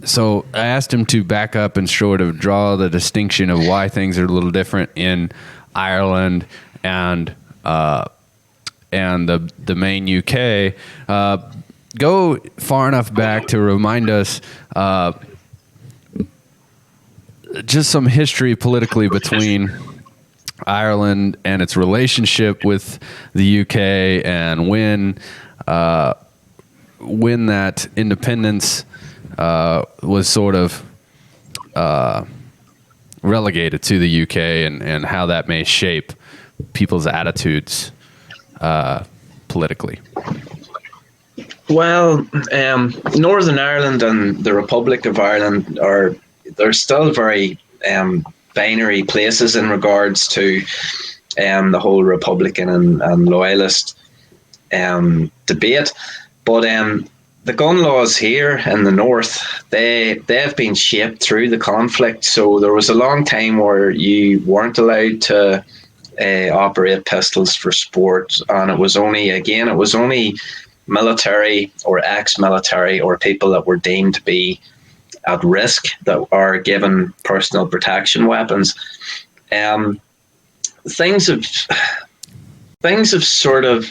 So I asked him to back up and sort of draw the distinction of why things are a little different in Ireland and the main UK. Go far enough back to remind us just some history politically between Ireland and its relationship with the UK, and when that independence was sort of relegated to the UK, and how that may shape people's attitudes politically. Well, Northern Ireland and the Republic of Ireland they're still very binary places in regards to the whole Republican and loyalist debate. But the gun laws here in the north, they've been shaped through the conflict. So there was a long time where you weren't allowed to operate pistols for sport, and it was only military or ex-military or people that were deemed to be at risk that are given personal protection weapons. Things have sort of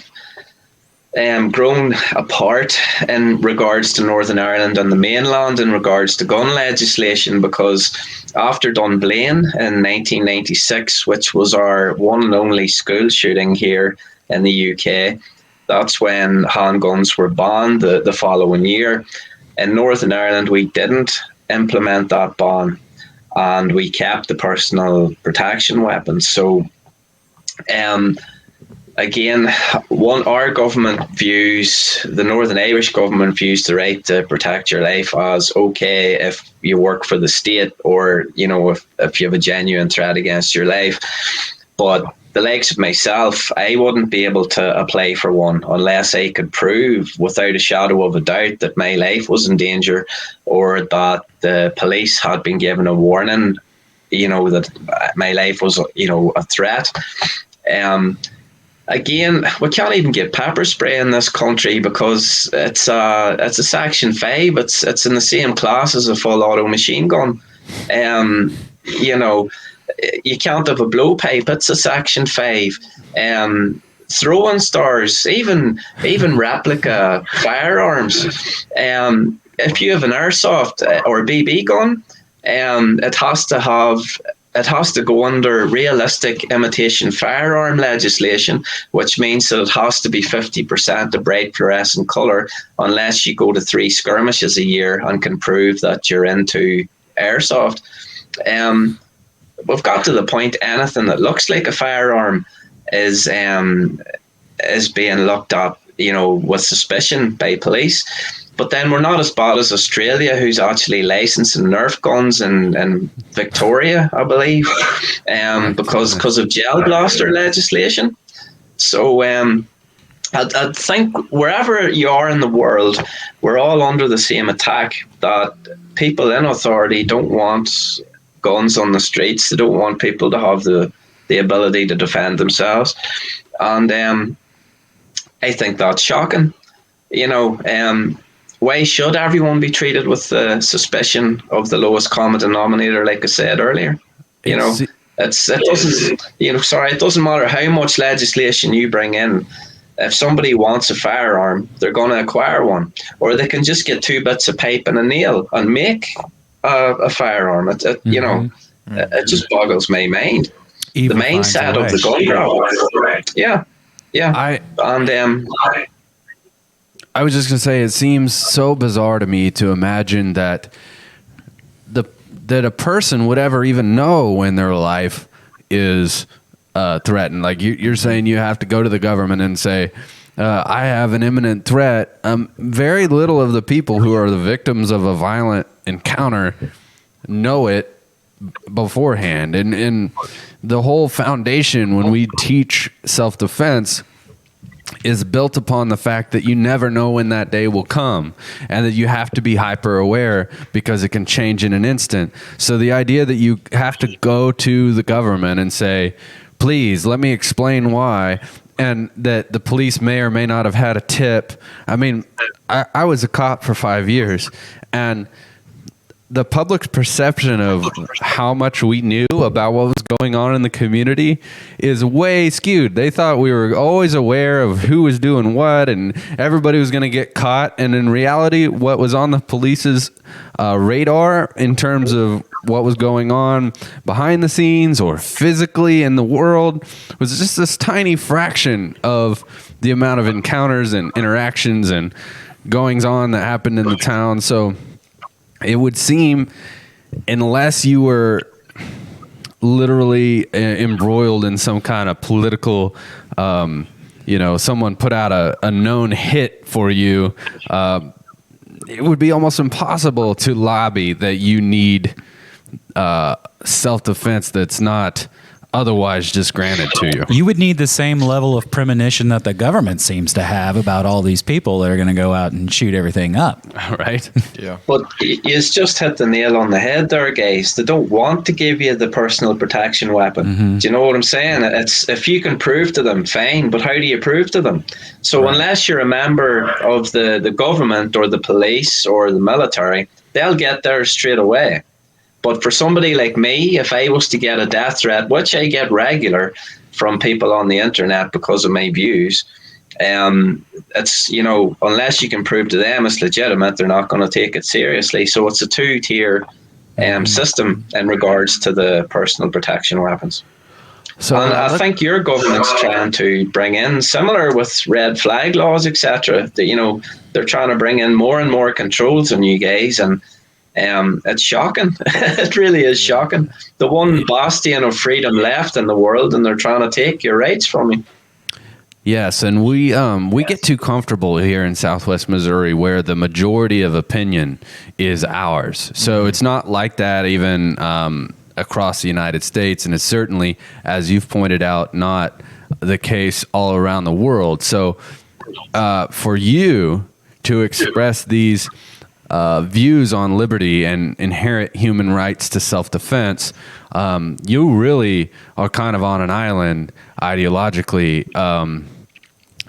grown apart in regards to Northern Ireland and the mainland in regards to gun legislation, because after Dunblane in 1996, which was our one and only school shooting here in the UK, that's when handguns were banned the following year. In Northern Ireland, we didn't implement that ban, and we kept the personal protection weapons. So, again, our government views, the Northern Irish government views the right to protect your life as okay if you work for the state, or if you have a genuine threat against your life. But the likes of myself, I wouldn't be able to apply for one unless I could prove without a shadow of a doubt that my life was in danger, or that the police had been given a warning, that my life was, a threat. Again, we can't even get pepper spray in this country because it's a Section 5. It's in the same class as a full auto machine gun. You can't have a blowpipe. It's a Section 5. throwing stars, even replica firearms. If you have an airsoft or BB gun, it has to go under realistic imitation firearm legislation, which means that it has to be 50% of bright fluorescent color, unless you go to 3 skirmishes a year and can prove that you're into airsoft. We've got to the point anything that looks like a firearm is being looked at, with suspicion by police. But then we're not as bad as Australia, who's actually licensing Nerf guns in Victoria, I believe, because of gel blaster legislation. So I think wherever you are in the world, we're all under the same attack, that people in authority don't want guns on the streets. They don't want people to have the ability to defend themselves. And I think that's shocking. Why should everyone be treated with the suspicion of the lowest common denominator, like I said earlier? It doesn't matter how much legislation you bring in. If somebody wants a firearm, they're going to acquire one, or they can just get 2 bits of pipe and a nail and make a firearm. It just boggles my mind. The mindset of the gun grabber. Yeah. I was just going to say, it seems so bizarre to me to imagine that a person would ever even know when their life is threatened. Like you're saying, you have to go to the government and say, I have an imminent threat. Very little of the people who are the victims of a violent encounter know it beforehand. And the whole foundation when we teach self-defense is built upon the fact that you never know when that day will come, and that you have to be hyper aware because it can change in an instant. So the idea that you have to go to the government and say, please let me explain why, and that the police may or may not have had a tip. I mean, I was a cop for 5 years, and the public's perception of how much we knew about what was going on in the community is way skewed. They thought we were always aware of who was doing what, and everybody was going to get caught. And in reality, what was on the police's radar in terms of what was going on behind the scenes or physically in the world was just this tiny fraction of the amount of encounters and interactions and goings on that happened in the town. So it would seem, unless you were literally embroiled in some kind of political, someone put out a known hit for you, it would be almost impossible to lobby that you need self-defense that's not otherwise just granted to you. You would need the same level of premonition that the government seems to have about all these people that are going to go out and shoot everything up. Right? Yeah. But you just hit the nail on the head there, guys. They don't want to give you the personal protection weapon. Mm-hmm. Do you know what I'm saying? It's if you can prove to them, fine, but how do you prove to them? So unless you're a member of the government or the police or the military, they'll get there straight away. But for somebody like me, if I was to get a death threat, which I get regular from people on the internet because of my views, it's, unless you can prove to them it's legitimate, they're not going to take it seriously. So it's a 2-tier system in regards to the personal protection weapons. So I think your government's trying to bring in, similar with red flag laws, etc. They're trying to bring in more and more controls on you guys, and it's shocking. It really is shocking. The one bastion of freedom left in the world, and they're trying to take your rights from you. Yes, and we get too comfortable here in Southwest Missouri, where the majority of opinion is ours. So it's not like that even across the United States, and it's certainly, as you've pointed out, not the case all around the world. So for you to express these views on liberty and inherent human rights to self-defense, you really are kind of on an island ideologically,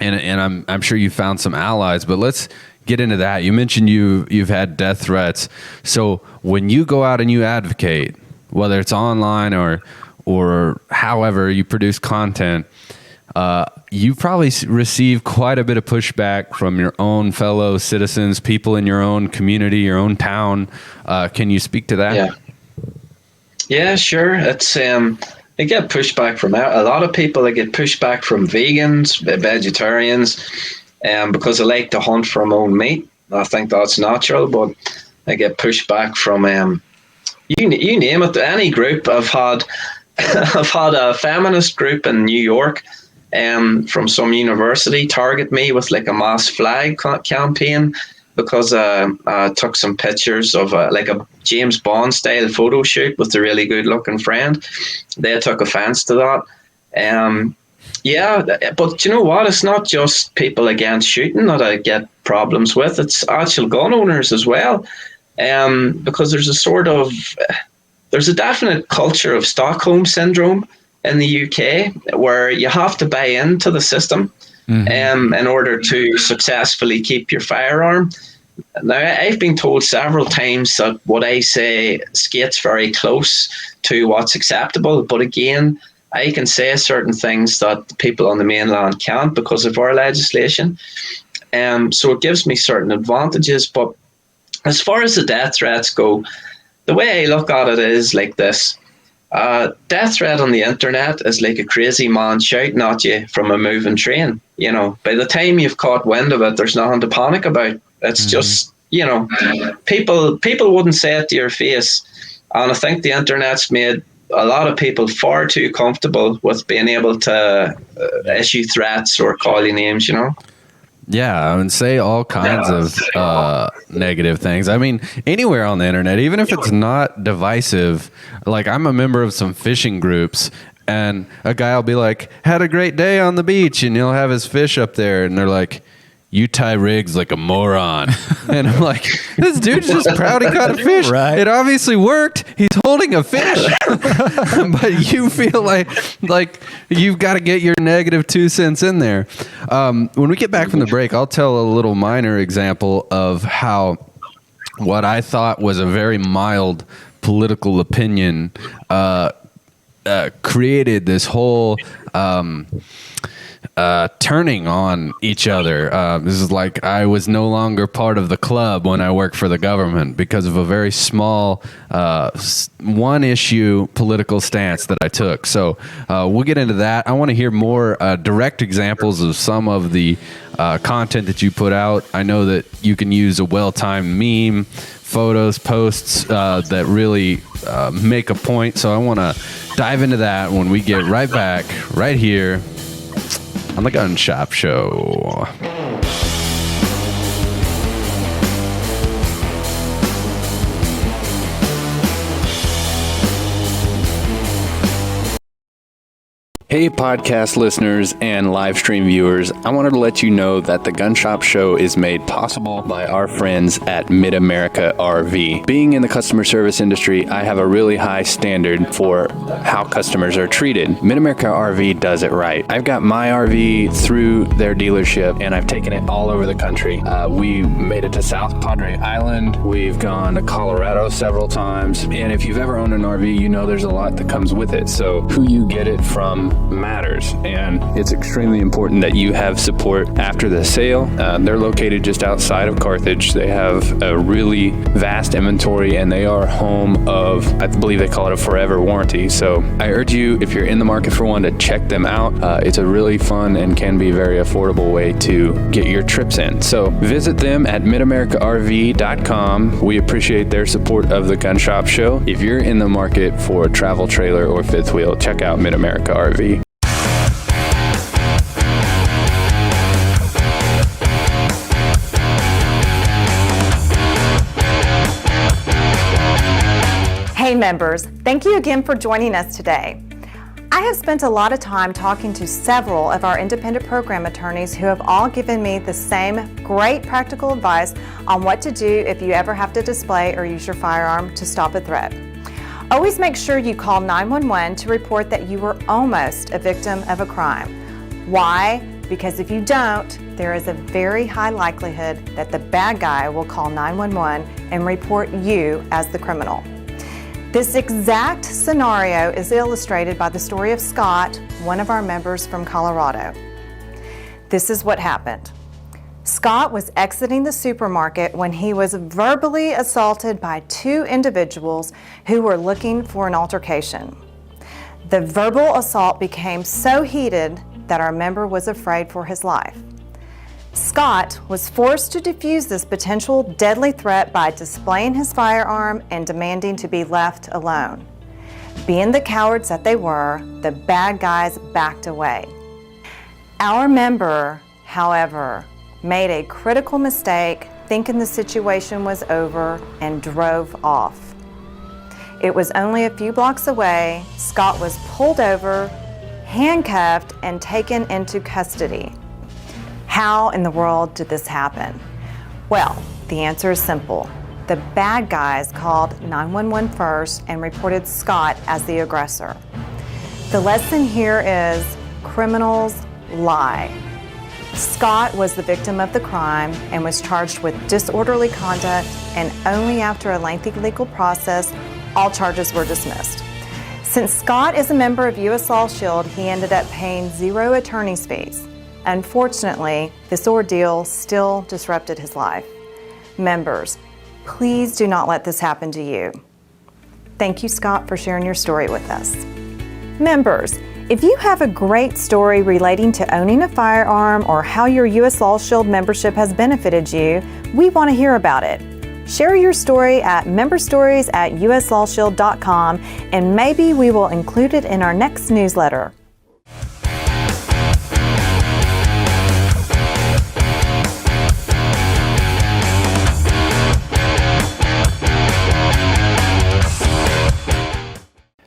and I'm sure you found some allies. But let's get into that. You mentioned you've had death threats. So when you go out and you advocate, whether it's online or however you produce content, you probably receive quite a bit of pushback from your own fellow citizens, people in your own community, your own town. Can you speak to that? Yeah, sure. It's I get pushback from a lot of people. I get pushback from vegans, vegetarians, because I like to hunt for my own meat. I think that's natural, but I get pushback from you name it, any group. I've had a feminist group in New York from some university target me with like a mass flag campaign because I took some pictures of like a James Bond style photo shoot with a really good looking friend. They took offense to that. But you know what? It's not just people against shooting that I get problems with. It's actual gun owners as well. Because there's a definite culture of Stockholm syndrome in the UK where you have to buy into the system in order to successfully keep your firearm. Now, I've been told several times that what I say skates very close to what's acceptable, but again, I can say certain things that people on the mainland can't because of our legislation. So it gives me certain advantages. But as far as the death threats go, the way I look at it is like this. Death threat on the internet is like a crazy man shouting at you from a moving train. You know, by the time you've caught wind of it, there's nothing to panic about. It's just, you know, people wouldn't say it to your face. And I think the internet's made a lot of people far too comfortable with being able to issue threats or call you names, you know? Yeah, and say all kinds of negative things. I mean, anywhere on the internet, even if it's not divisive, like I'm a member of some fishing groups, and a guy will be like, had a great day on the beach, and he'll have his fish up there, and they're like, you tie rigs like a moron. And I'm like, this dude's just proud he caught a fish. Right. It obviously worked. He's holding a fish. But you feel like you've got to get your negative 2 cents in there. When we get back from the break, I'll tell a little minor example of how what I thought was a very mild political opinion created this whole turning on each other. This is like I was no longer part of the club when I worked for the government because of a very small one issue political stance that I took. So we'll get into that. I want to hear more direct examples of some of the content that you put out. I know that you can use a well-timed meme, photos, posts that really make a point. So I want to dive into that when we get right back right here on the Gun Shop Show. Hey, podcast listeners and live stream viewers. I wanted to let you know that the Gun Shop Show is made possible by our friends at Mid-America RV. Being in the customer service industry, I have a really high standard for how customers are treated. Mid-America RV does it right. I've got my RV through their dealership, and I've taken it all over the country. We made it to South Padre Island. We've gone to Colorado several times. And if you've ever owned an RV, you know there's a lot that comes with it. So who you get it from matters, and it's extremely important that you have support after the sale. They're located just outside of Carthage. They have a really vast inventory, and they are home of, I believe they call it a forever warranty. So I urge you, if you're in the market for one, to check them out. It's a really fun and can be very affordable way to get your trips in. So visit them at midamericarv.com. We appreciate their support of the Gun Shop Show. If you're in the market for a travel trailer or fifth wheel, check out Mid-America RV. Hey members, thank you again for joining us today. I have spent a lot of time talking to several of our independent program attorneys who have all given me the same great practical advice on what to do if you ever have to display or use your firearm to stop a threat. Always make sure you call 911 to report that you were almost a victim of a crime. Why? Because if you don't, there is a very high likelihood that the bad guy will call 911 and report you as the criminal. This exact scenario is illustrated by the story of Scott, one of our members from Colorado. This is what happened. Scott was exiting the supermarket when he was verbally assaulted by two individuals who were looking for an altercation. The verbal assault became so heated that our member was afraid for his life. Scott was forced to defuse this potential deadly threat by displaying his firearm and demanding to be left alone. Being the cowards that they were, the bad guys backed away. Our member, however, made a critical mistake, thinking the situation was over, and drove off. It was only a few blocks away. Scott was pulled over, handcuffed, and taken into custody. How in the world did this happen? Well, the answer is simple. The bad guys called 911 first and reported Scott as the aggressor. The lesson here is criminals lie. Scott was the victim of the crime and was charged with disorderly conduct, and only after a lengthy legal process, all charges were dismissed. Since Scott is a member of U.S. Law Shield, he ended up paying 0 attorney's fees. Unfortunately, this ordeal still disrupted his life. Members, please do not let this happen to you. Thank you, Scott, for sharing your story with us. Members, if you have a great story relating to owning a firearm or how your U.S. Law Shield membership has benefited you, we want to hear about it. Share your story at memberstories@uslawshield.com, and maybe we will include it in our next newsletter.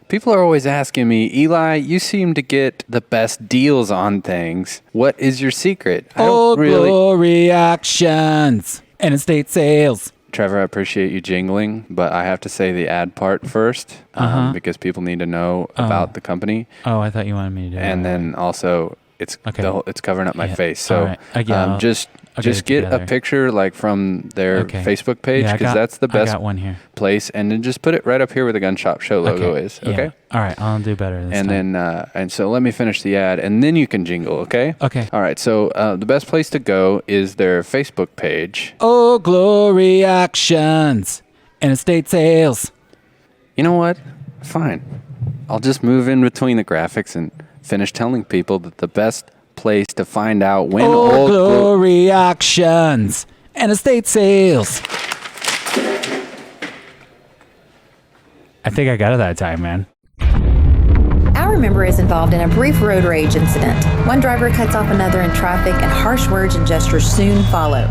People are always asking me, Eli, you seem to get the best deals on things. What is your secret? Glory actions and estate sales. Trevor, I appreciate you jingling, but I have to say the ad part first because people need to know about the company. Oh, I thought you wanted me to do it. And then also, it's it's covering up my face. So right. just get a picture like from their Facebook page, because that's the best place, and then just put it right up here where the Gun Shop Show logo is. Okay. All right. I'll do better this and time. then and so let me finish the ad, and then you can jingle. Okay. Okay. All right. So the best place to go is their Facebook page. Oh, glory actions and estate sales. You know what? Fine. I'll just move in between the graphics and finish telling people that the best place to find out when old glory actions and estate sales. I think I got it that time, man. Our member is involved in a brief road rage incident. One driver cuts off another in traffic, and harsh words and gestures soon follow.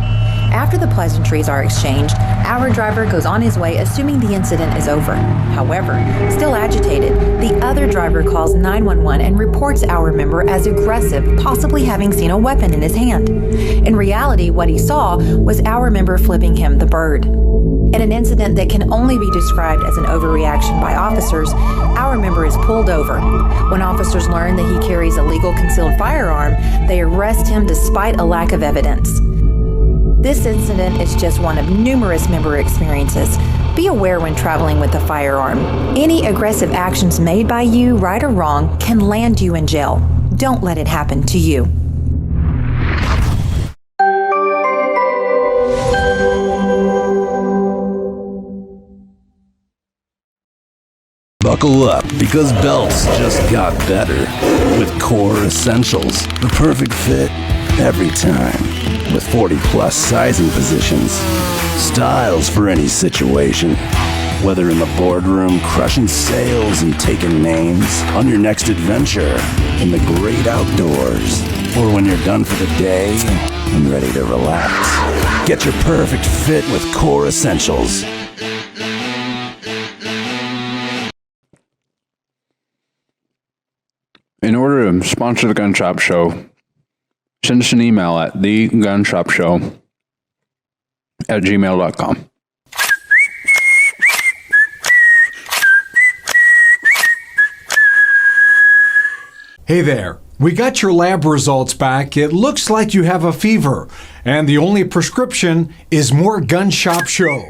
After the pleasantries are exchanged, our driver goes on his way, assuming the incident is over. However, still agitated, the other driver calls 911 and reports our member as aggressive, possibly having seen a weapon in his hand. In reality, what he saw was our member flipping him the bird. In an incident that can only be described as an overreaction by officers, our member is pulled over. When officers learn that he carries a legal concealed firearm, they arrest him despite a lack of evidence. This incident is just one of numerous member experiences. Be aware when traveling with a firearm. Any aggressive actions made by you, right or wrong, can land you in jail. Don't let it happen to you. Buckle up, because belts just got better. With Core Essentials, the perfect fit every time. With 40-plus sizing positions. Styles for any situation. Whether in the boardroom, crushing sales and taking names, on your next adventure, in the great outdoors, or when you're done for the day and ready to relax. Get your perfect fit with Core Essentials. In order to sponsor the Gun Shop Show, send us an email at thegunshopshow@gmail.com. Hey there. We got your lab results back. It looks like you have a fever, and the only prescription is more Gun Shop Show.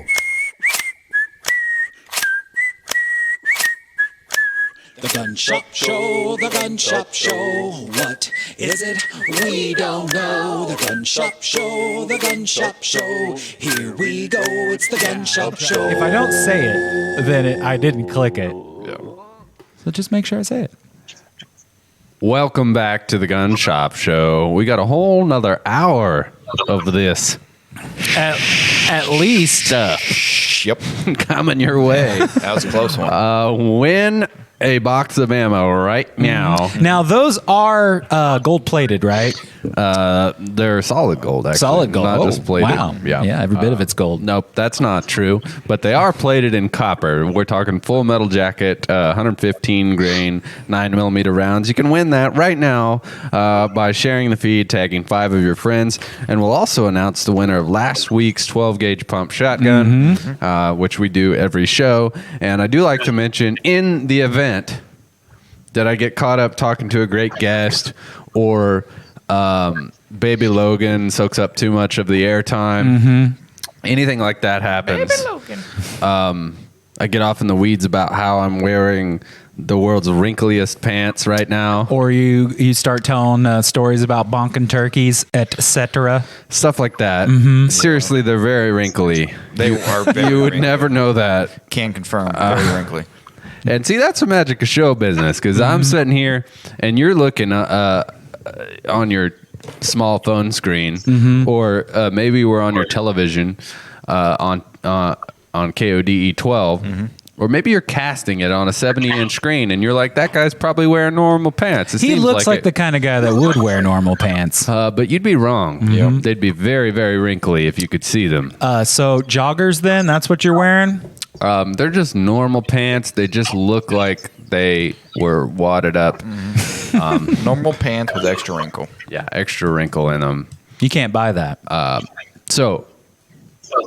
The Gun Shop Show, the Gun Shop Show. What is it? We don't know. The Gun Shop Show, the Gun Shop Show. Here we go, it's the Gun Shop Show. If I don't say it, then I didn't click it. So just make sure I say it. Welcome back to the Gun Shop Show. We got a whole nother hour of this. At least. Yep. Coming your way. That was a close one. Win a box of ammo right now. Now, those are gold plated, right? They're solid gold, actually. Solid gold. Not just plated. Wow. Yeah, every bit of it's gold. Nope, that's not true. But they are plated in copper. We're talking full metal jacket, 115 grain, 9mm rounds. You can win that right now by sharing the feed, tagging 5 of your friends. And we'll also announce the winner of last week's 12-gauge pump shotgun, which we do every show. And I do like to mention, in the event that I get caught up talking to a great guest or Baby Logan soaks up too much of the airtime, anything like that happens. Baby Logan. I get off in the weeds about how I'm wearing the world's wrinkliest pants right now. Or you start telling stories about bonking turkeys, etc. Stuff like that. Seriously, they're very wrinkly. They are very You would wrinkly. never know that. Can confirm. Very wrinkly. And see, that's the magic of show business, because I'm sitting here and you're looking on your small phone screen, or maybe we're on your television on KODE 12, or maybe you're casting it on a 70-inch screen, and you're like, that guy's probably wearing normal pants. He looks like the kind of guy that would wear normal pants. But you'd be wrong. They'd be very, very wrinkly if you could see them. So joggers then, that's what you're wearing? They're just normal pants. They just look like they were wadded up. Normal pants with extra wrinkle. Yeah, extra wrinkle in them. You can't buy that. So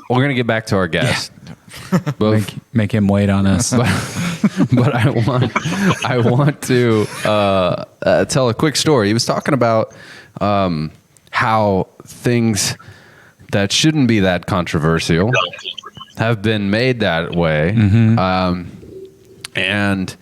we're going to get back to our guest. Make him wait on us. But I want to tell a quick story. He was talking about how things that shouldn't be that controversial have been made that way, and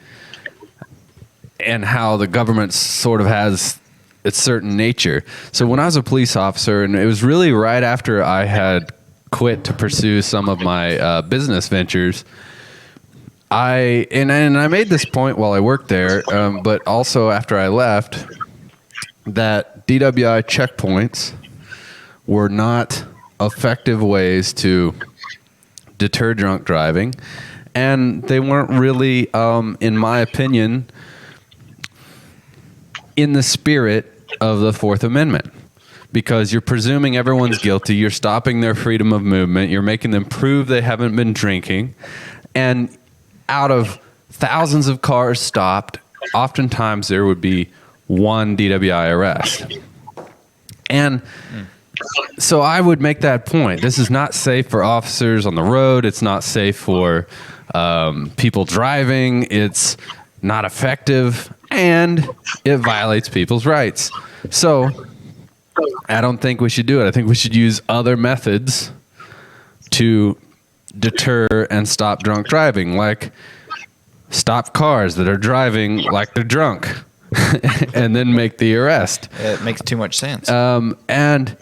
how the government sort of has its certain nature. So when I was a police officer, and it was really right after I had quit to pursue some of my business ventures, I made this point while I worked there, but also after I left, that DWI checkpoints were not effective ways to deter drunk driving, and they weren't really, in my opinion, in the spirit of the Fourth Amendment, because you're presuming everyone's guilty, you're stopping their freedom of movement, you're making them prove they haven't been drinking, and out of thousands of cars stopped, oftentimes there would be one DWI arrest. And so I would make that point. This is not safe for officers on the road. It's not safe for people driving. It's not effective, and it violates people's rights. So I don't think we should do it. I think we should use other methods to deter and stop drunk driving, like stop cars that are driving like they're drunk and then make the arrest. It makes too much sense. And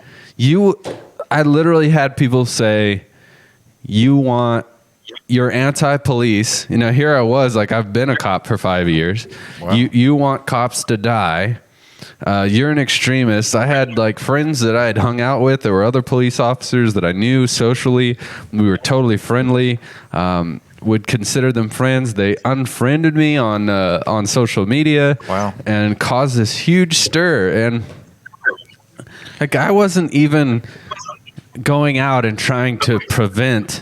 I literally had people say, you're anti-police. Here I was, like, I've been a cop for 5 years. Wow. You want cops to die. You're an extremist. I had like friends that I had hung out with. There were other police officers that I knew socially. We were totally friendly. Would consider them friends. They unfriended me on social media. Wow. And caused this huge stir. And like, I wasn't even going out and trying to prevent,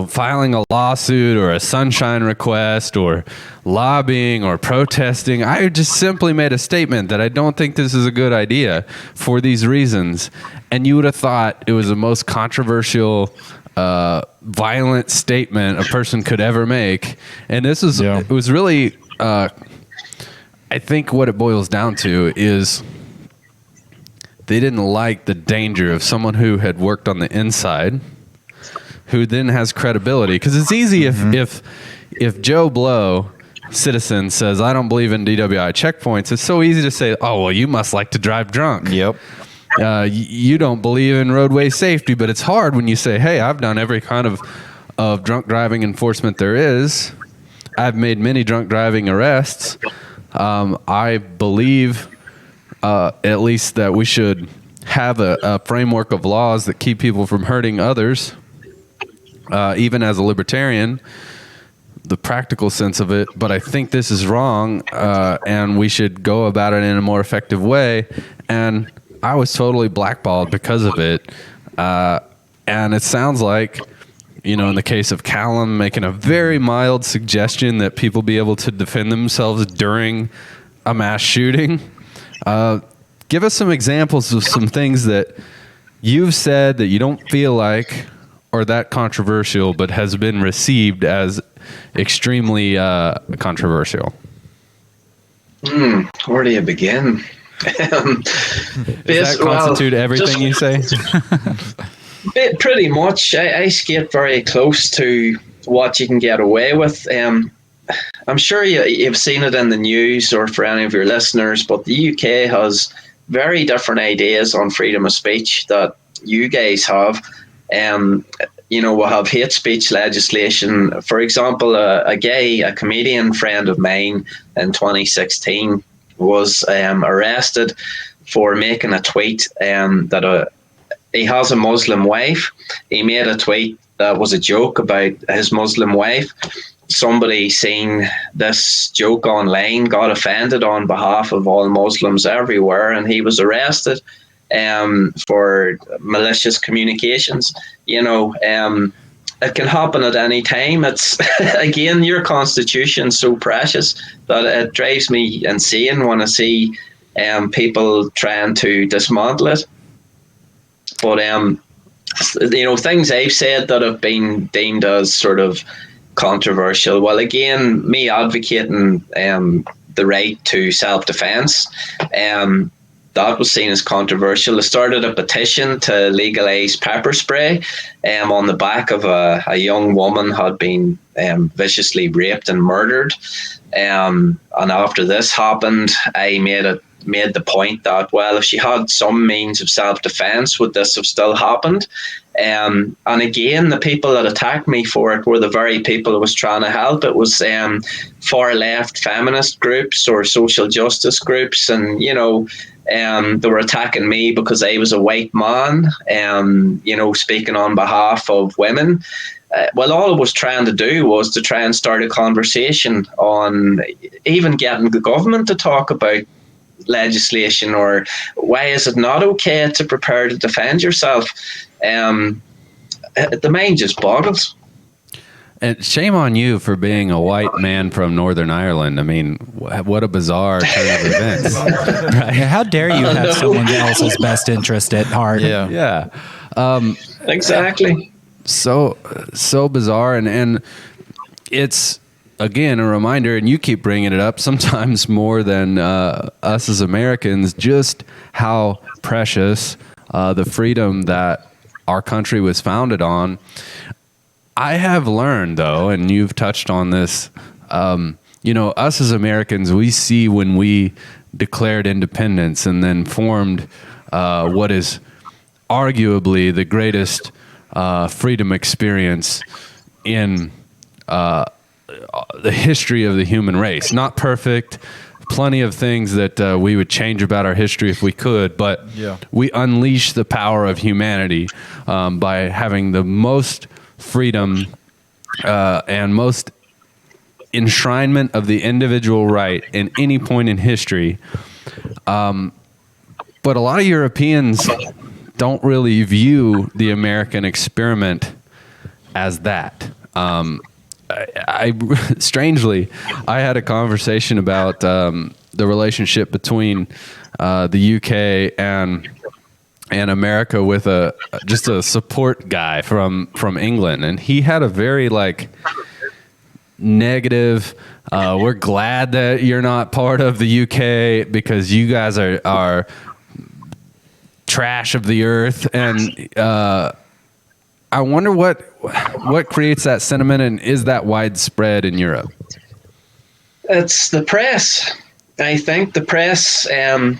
filing a lawsuit or a sunshine request or lobbying or protesting. I just simply made a statement that I don't think this is a good idea for these reasons. And you would have thought it was the most controversial, violent statement a person could ever make. And this is, it was really, I think what it boils down to is they didn't like the danger of someone who had worked on the inside, who then has credibility. Because it's easy if Joe Blow citizen says, I don't believe in DWI checkpoints, it's so easy to say, oh, well, you must like to drive drunk. Yep. You don't believe in roadway safety, but it's hard when you say, hey, I've done every kind of drunk driving enforcement there is. I've made many drunk driving arrests. I believe at least that we should have a framework of laws that keep people from hurting others. Even as a libertarian, the practical sense of it, but I think this is wrong, and we should go about it in a more effective way. And I was totally blackballed because of it. And it sounds like, in the case of Callum, making a very mild suggestion that people be able to defend themselves during a mass shooting. Give us some examples of some things that you've said that you don't feel like are that controversial, but has been received as extremely controversial. Where do you begin? Does that constitute everything you say? Pretty much. I skate very close to what you can get away with. I'm sure you've seen it in the news or for any of your listeners, but the UK has very different ideas on freedom of speech that you guys have. We'll have hate speech legislation. For example, a comedian friend of mine in 2016 was arrested for making a tweet that he has a Muslim wife. He made a tweet that was a joke about his Muslim wife. Somebody seen this joke online, got offended on behalf of all Muslims everywhere, and he was arrested for malicious communications. It can happen at any time. It's again, your constitution's so precious that it drives me insane when I see people trying to dismantle it. But things I've said that have been deemed as sort of controversial. Well, again, me advocating the right to self-defense, that was seen as controversial. I started a petition to legalize pepper spray on the back of a young woman had been viciously raped and murdered. And after this happened, I made the point that, well, if she had some means of self-defense, would this have still happened? And again, the people that attacked me for it were the very people I was trying to help. It was far-left feminist groups or social justice groups, and, they were attacking me because I was a white man, speaking on behalf of women. Well, all I was trying to do was to try and start a conversation on even getting the government to talk about legislation, or why is it not okay to prepare to defend yourself? The mind just boggles. And shame on you for being a white man from Northern Ireland. I mean, what a bizarre turn of events. Right? How dare you have someone else's best interest at heart? Yeah. Exactly. So bizarre, and it's, again, a reminder, and you keep bringing it up sometimes more than us as Americans, just how precious the freedom that our country was founded on. I have learned, though, and you've touched on this, us as Americans, we see when we declared independence and then formed what is arguably the greatest freedom experience in the history of the human race. Not perfect, plenty of things that we would change about our history if we could, but we unleash the power of humanity by having the most freedom and most enshrinement of the individual right in any point in history. But a lot of Europeans don't really view the American experiment as that. Strangely, I had a conversation about the relationship between the UK and America with just a support guy from England, and he had a very negative. We're glad that you're not part of the UK because you guys are trash of the earth, and I wonder what creates that sentiment, and is that widespread in Europe? It's the press. I think the press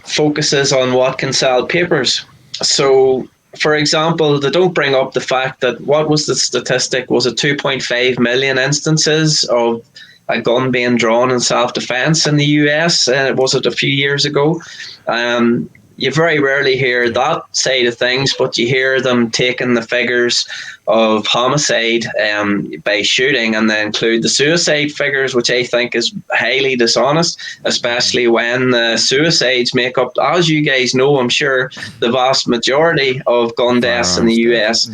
focuses on what can sell papers. So, for example, they don't bring up the fact that, what was the statistic? Was it 2.5 million instances of a gun being drawn in self-defense in the US? Was it a few years ago? You very rarely hear that side of things, but you hear them taking the figures of homicide by shooting, and then include the suicide figures, which I think is highly dishonest, especially when the suicides make up, as you guys know, I'm sure, the vast majority of gun deaths in the US.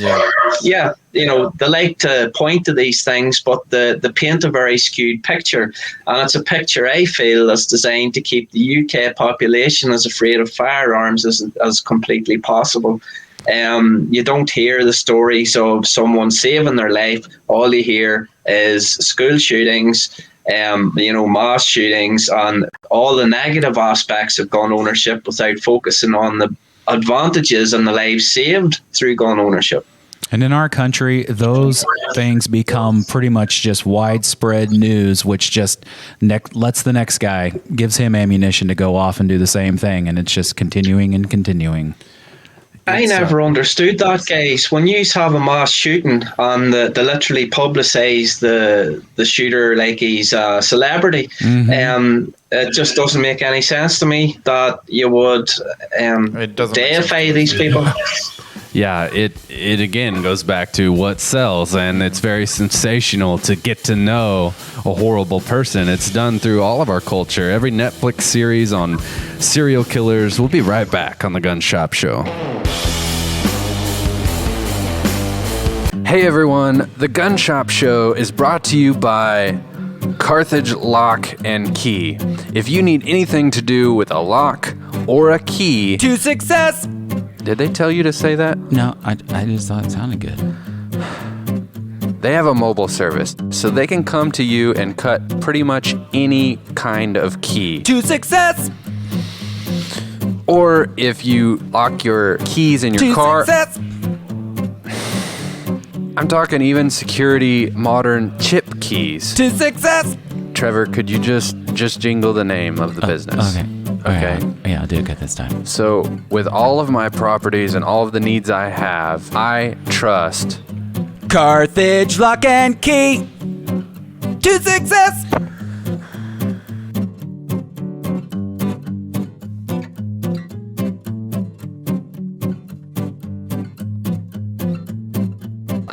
Yeah, you know, they like to point to these things, but they paint a very skewed picture. And it's a picture, I feel, that's designed to keep the UK population as afraid of firearms as completely possible. You don't hear the stories of someone saving their life. All you hear is school shootings, mass shootings, and all the negative aspects of gun ownership without focusing on the advantages and the lives saved through gun ownership. And in our country, those things become pretty much just widespread news, which just lets the next guy, gives him ammunition to go off and do the same thing. And it's just continuing and continuing. I never understood that, guys. When you have a mass shooting and they literally publicise the shooter like he's a celebrity, it just doesn't make any sense to me that you would deify these people. Yeah, it again goes back to what sells, and it's very sensational to get to know a horrible person. It's done through all of our culture. Every Netflix series on serial killers. We'll be right back on the Gun Shop Show. Hey everyone, the Gun Shop Show is brought to you by Carthage Lock and Key. If you need anything to do with a lock or a key To success! Did they tell you to say that? No, I just thought it sounded good. They have a mobile service, so they can come to you and cut pretty much any kind of key. To success! Or if you lock your keys in your To car. success! I'm talking even security modern chip keys. To success! Trevor, could you just jingle the name of the business? Okay. Yeah, I'll do it good this time. So, with all of my properties and all of the needs I have, I trust Carthage Lock and Key to success!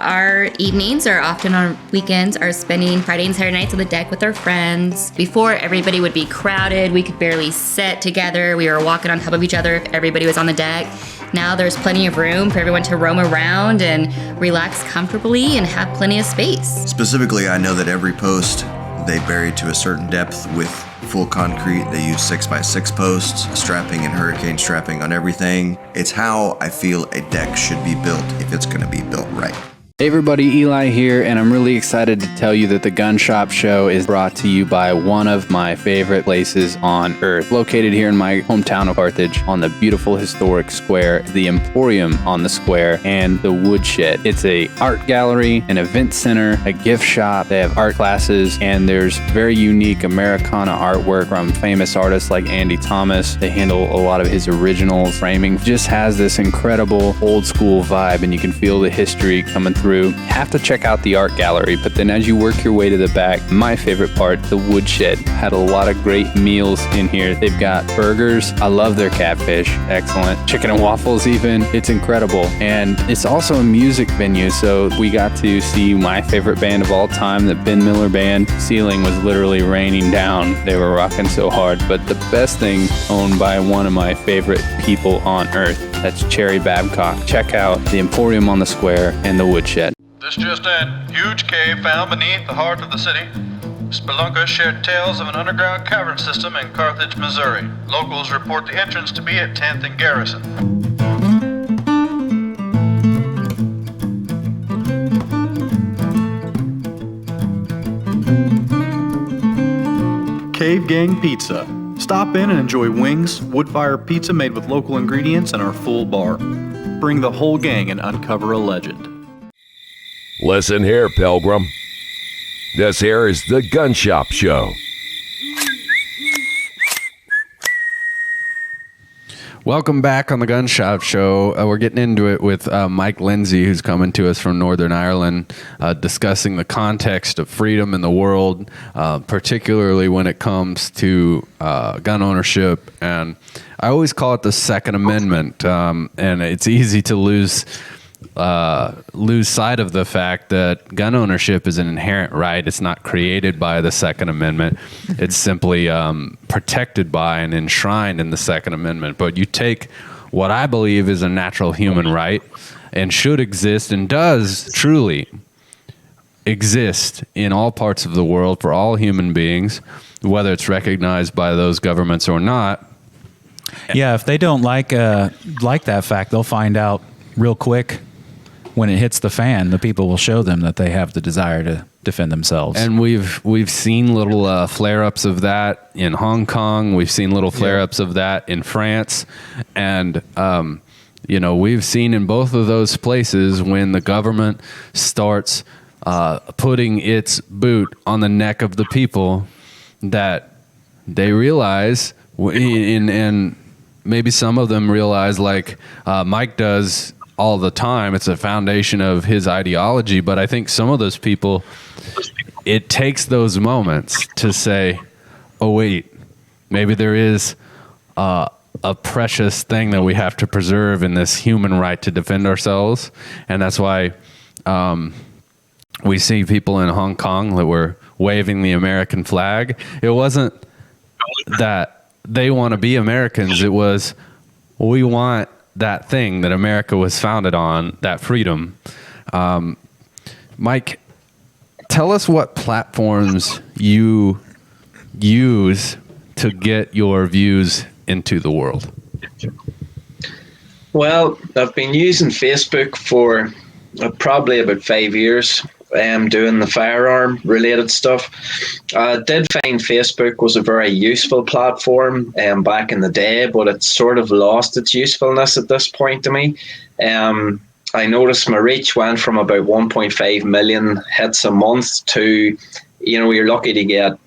Our evenings, or often on weekends, are spending Friday and Saturday nights on the deck with our friends. Before, everybody would be crowded. We could barely sit together. We were walking on top of each other if everybody was on the deck. Now there's plenty of room for everyone to roam around and relax comfortably and have plenty of space. Specifically, I know that every post they bury to a certain depth with full concrete. They use 6x6 posts, strapping and hurricane strapping on everything. It's how I feel a deck should be built if it's going to be built right. Hey everybody, Eli here, and I'm really excited to tell you that the Gun Shop Show is brought to you by one of my favorite places on earth. Located here in my hometown of Carthage on the beautiful historic square, the Emporium on the square, and the Woodshed. It's a art gallery, an event center, a gift shop. They have art classes, and there's very unique Americana artwork from famous artists like Andy Thomas. They handle a lot of his original framing. Just has this incredible old school vibe, and you can feel the history coming through. Have to check out the art gallery, but then as you work your way to the back, my favorite part, the Woodshed, had a lot of great meals in here. They've got burgers. I love their catfish. Excellent. Chicken and waffles even. It's incredible. And it's also a music venue, so we got to see my favorite band of all time, the Ben Miller Band. Ceiling was literally raining down. They were rocking so hard. But the best thing, owned by one of my favorite people on earth, that's Cherry Babcock. Check out the Emporium on the Square and the Woodshed. This just in. Huge cave found beneath the heart of the city. Spelunkers shared tales of an underground cavern system in Carthage, Missouri. Locals report the entrance to be at 10th and Garrison. Cave Gang Pizza. Stop in and enjoy wings, wood-fire pizza made with local ingredients, and our full bar. Bring the whole gang and uncover a legend. Listen here, Pilgrim. This here is the Gun Shop Show. Welcome back on the Gun Shop Show. We're getting into it with Mike Lindsay, who's coming to us from Northern Ireland, discussing the context of freedom in the world, particularly when it comes to gun ownership. And I always call it the Second Amendment, and it's easy to lose sight of the fact that gun ownership is an inherent right. It's not created by the Second Amendment. It's simply protected by and enshrined in the Second Amendment. But you take what I believe is a natural human right and should exist and does truly exist in all parts of the world for all human beings, whether it's recognized by those governments or not. Yeah, if they don't like that fact, they'll find out real quick. When it hits the fan, the people will show them that they have the desire to defend themselves. And we've seen little flare-ups of that in Hong Kong. We've seen little flare-ups of that in France. And, we've seen in both of those places when the government starts putting its boot on the neck of the people that they realize, and maybe some of them realize, like Mike does all the time, it's a foundation of his ideology. But I think some of those people, it takes those moments to say, oh wait, maybe there is a precious thing that we have to preserve in this human right to defend ourselves. And that's why we see people in Hong Kong that were waving the American flag. It wasn't that they want to be Americans. It was, we want that thing that America was founded on, that freedom. Mike, tell us what platforms you use to get your views into the world. Well, I've been using Facebook for probably about 5 years. Doing the firearm related stuff. I did find Facebook was a very useful platform back in the day, but it's sort of lost its usefulness at this point to me. I noticed my reach went from about 1.5 million hits a month to, you're lucky to get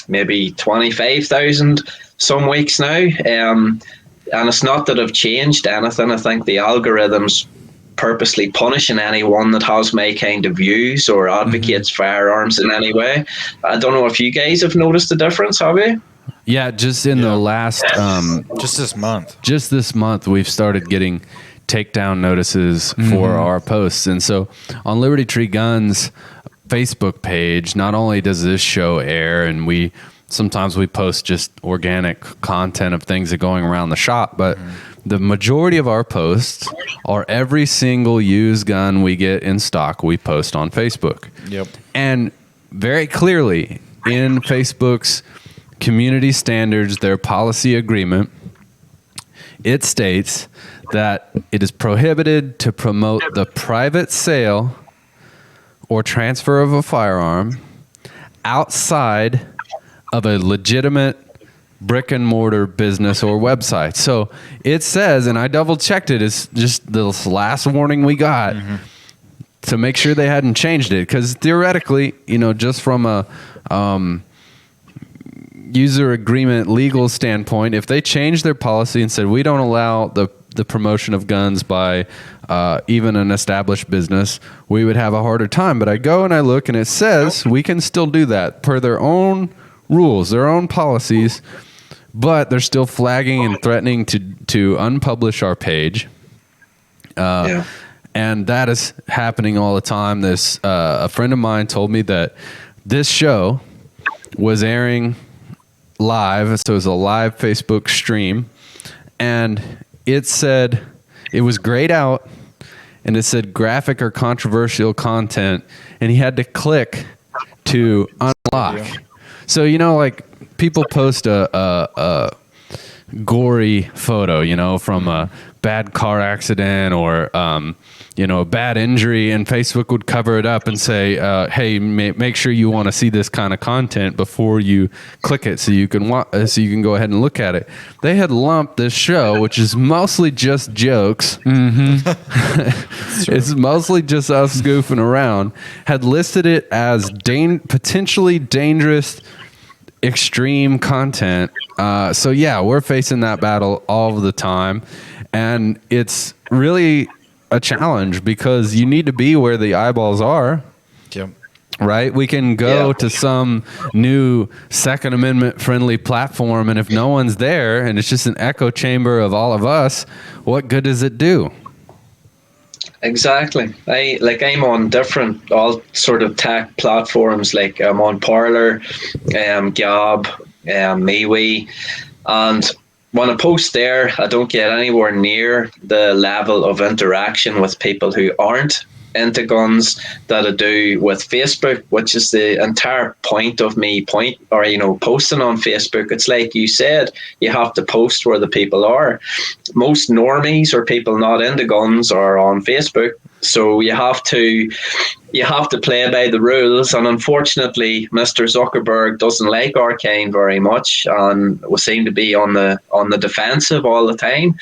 maybe 25,000 some weeks now. And it's not that I've changed anything. I think the algorithms purposely punishing anyone that has my kind of views or advocates firearms in any way. I don't know if you guys have noticed a difference, have you? Yeah, just in the last just this month we've started getting takedown notices for our posts. And so on Liberty Tree Guns Facebook page, not only does this show air, and sometimes we post just organic content of things that are going around the shop, but the majority of our posts are every single used gun we get in stock we post on Facebook. Yep. And very clearly in Facebook's community standards, their policy agreement, it states that it is prohibited to promote the private sale or transfer of a firearm outside of a legitimate brick and mortar business or website. So it says, and I double checked it, it's just the last warning we got to make sure they hadn't changed it. Because theoretically, just from a user agreement legal standpoint, if they changed their policy and said, we don't allow the promotion of guns by even an established business, we would have a harder time. But I go and I look and it says we can still do that per their own rules, their own policies. But they're still flagging and threatening to unpublish our page. And that is happening all the time. A friend of mine told me that this show was airing live. So it was a live Facebook stream. And it said it was grayed out. And it said graphic or controversial content. And he had to click to unlock. So, like, people post a gory photo, from a bad car accident or, a bad injury, and Facebook would cover it up and say, hey, make sure you want to see this kind of content before you click it so you can go ahead and look at it. They had lumped this show, which is mostly just jokes. It's mostly just us goofing around, had listed it as potentially dangerous extreme content. So yeah, we're facing that battle all the time, and it's really a challenge because you need to be where the eyeballs are. Yep. Right? We can go to some new Second Amendment friendly platform, and if no one's there and it's just an echo chamber of all of us, what good does it do? Exactly. I'm on different all sort of tech platforms. Like I'm on Parler, Gab, MeWe, and when I post there, I don't get anywhere near the level of interaction with people who aren't into guns that I do with Facebook, which is the entire point of me posting on Facebook. It's like you said, you have to post where the people are. Most normies or people not into guns are on Facebook, so you have to play by the rules. And unfortunately, Mr. Zuckerberg doesn't like Arcane very much, and we seem to be on the defensive all the time.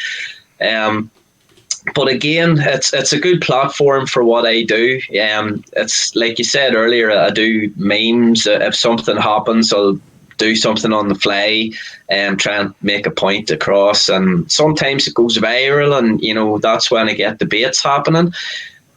But again, it's a good platform for what I do. It's like you said earlier, I do memes. If something happens, I'll do something on the fly and try and make a point across. And sometimes it goes viral, and that's when I get debates happening.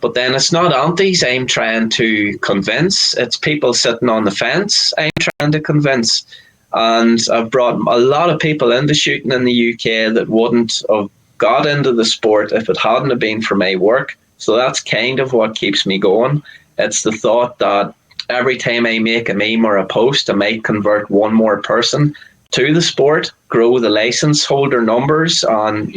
But then it's not antis I'm trying to convince. It's people sitting on the fence I'm trying to convince. And I've brought a lot of people into shooting in the UK that wouldn't have got into the sport if it hadn't have been for my work. So that's kind of what keeps me going. It's the thought that every time I make a meme or a post, I might convert one more person to the sport, grow the license holder numbers. And,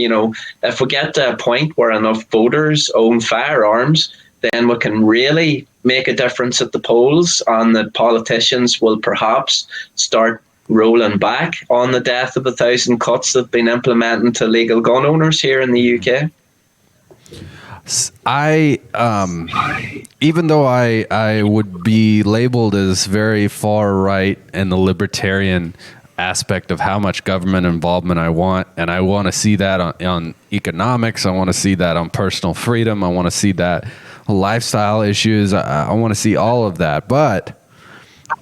if we get to a point where enough voters own firearms, then we can really make a difference at the polls, and the politicians will perhaps start rolling back on the death of 1,000 cuts they've been implementing to legal gun owners here in the UK. Even though I would be labeled as very far right in the libertarian aspect of how much government involvement I want, and I want to see that on economics, I want to see that on personal freedom, I want to see that lifestyle issues, I want to see all of that, but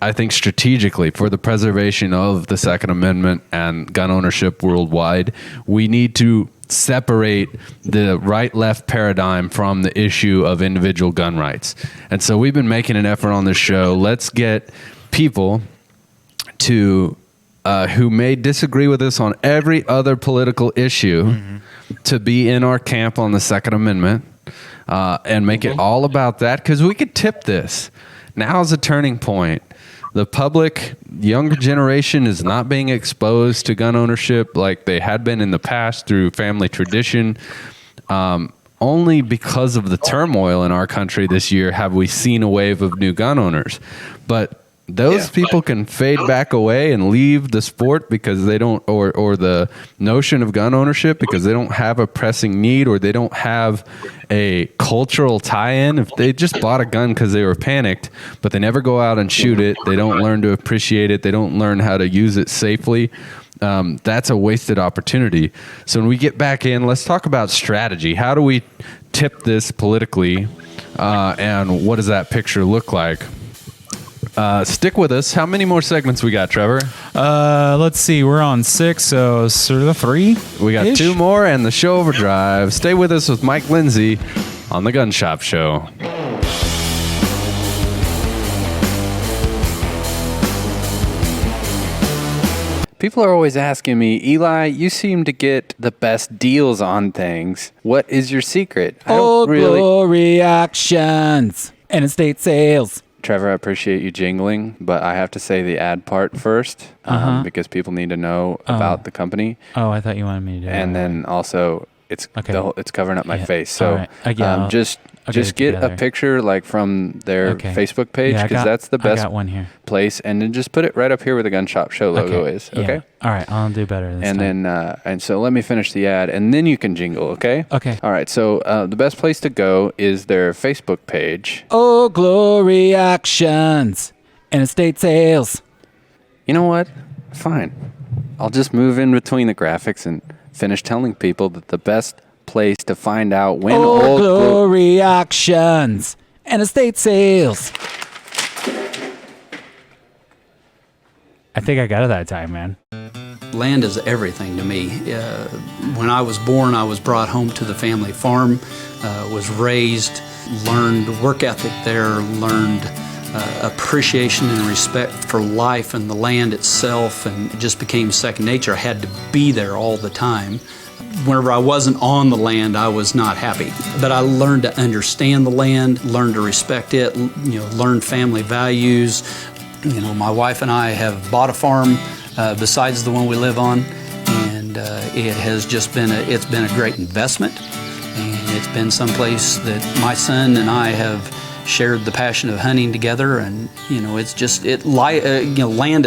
I think strategically, for the preservation of the Second Amendment and gun ownership worldwide, we need to separate the right-left paradigm from the issue of individual gun rights. And so we've been making an effort on this show. Let's get people to who may disagree with us on every other political issue to be in our camp on the Second Amendment and make it all about that, because we could tip this. Now is a turning point. The public, younger generation is not being exposed to gun ownership like they had been in the past through family tradition. Only because of the turmoil in our country this year have we seen a wave of new gun owners. But those people can fade back away and leave the sport because they don't, or the notion of gun ownership, because they don't have a pressing need, or they don't have a cultural tie-in. If they just bought a gun because they were panicked, but they never go out and shoot it, they don't learn to appreciate it, they don't learn how to use it safely, that's a wasted opportunity. So when we get back in, let's talk about strategy. How do we tip this politically, and what does that picture look like? Stick with us. How many more segments we got, Trevor? Let's see. We're on 6, so sort of 3. We got 2 more and the show overdrive. Stay with us with Mike Lindsay on the Gun Shop Show. People are always asking me, Eli, you seem to get the best deals on things. What is your secret? Glory actions and estate sales. Trevor, I appreciate you jingling, but I have to say the ad part first because people need to know about the company. Oh, I thought you wanted me to do it. And then also, it's it's covering up my face. So right. just get a picture like from their Facebook page, because that's the best place. And then just put it right up here where the Gun Shop Show logo is. Okay? All right. I'll do better this time. And so let me finish the ad, and then you can jingle, okay? Okay. All right. So the best place to go is their Facebook page. Oh, glory actions and estate sales. You know what? Fine. I'll just move in between the graphics and finish telling people that the best place to find out when old glory actions and estate sales. I think I got it that time, man. Land is everything to me. When I was born, I was brought home to the family farm, was raised, learned work ethic there, learned appreciation and respect for life and the land itself, and it just became second nature. I had to be there all the time. Whenever I wasn't on the land, I was not happy. But I learned to understand the land, learned to respect it, learned family values. My wife and I have bought a farm besides the one we live on, and it has just been a great investment, and it's been someplace that my son and I have shared the passion of hunting together, and land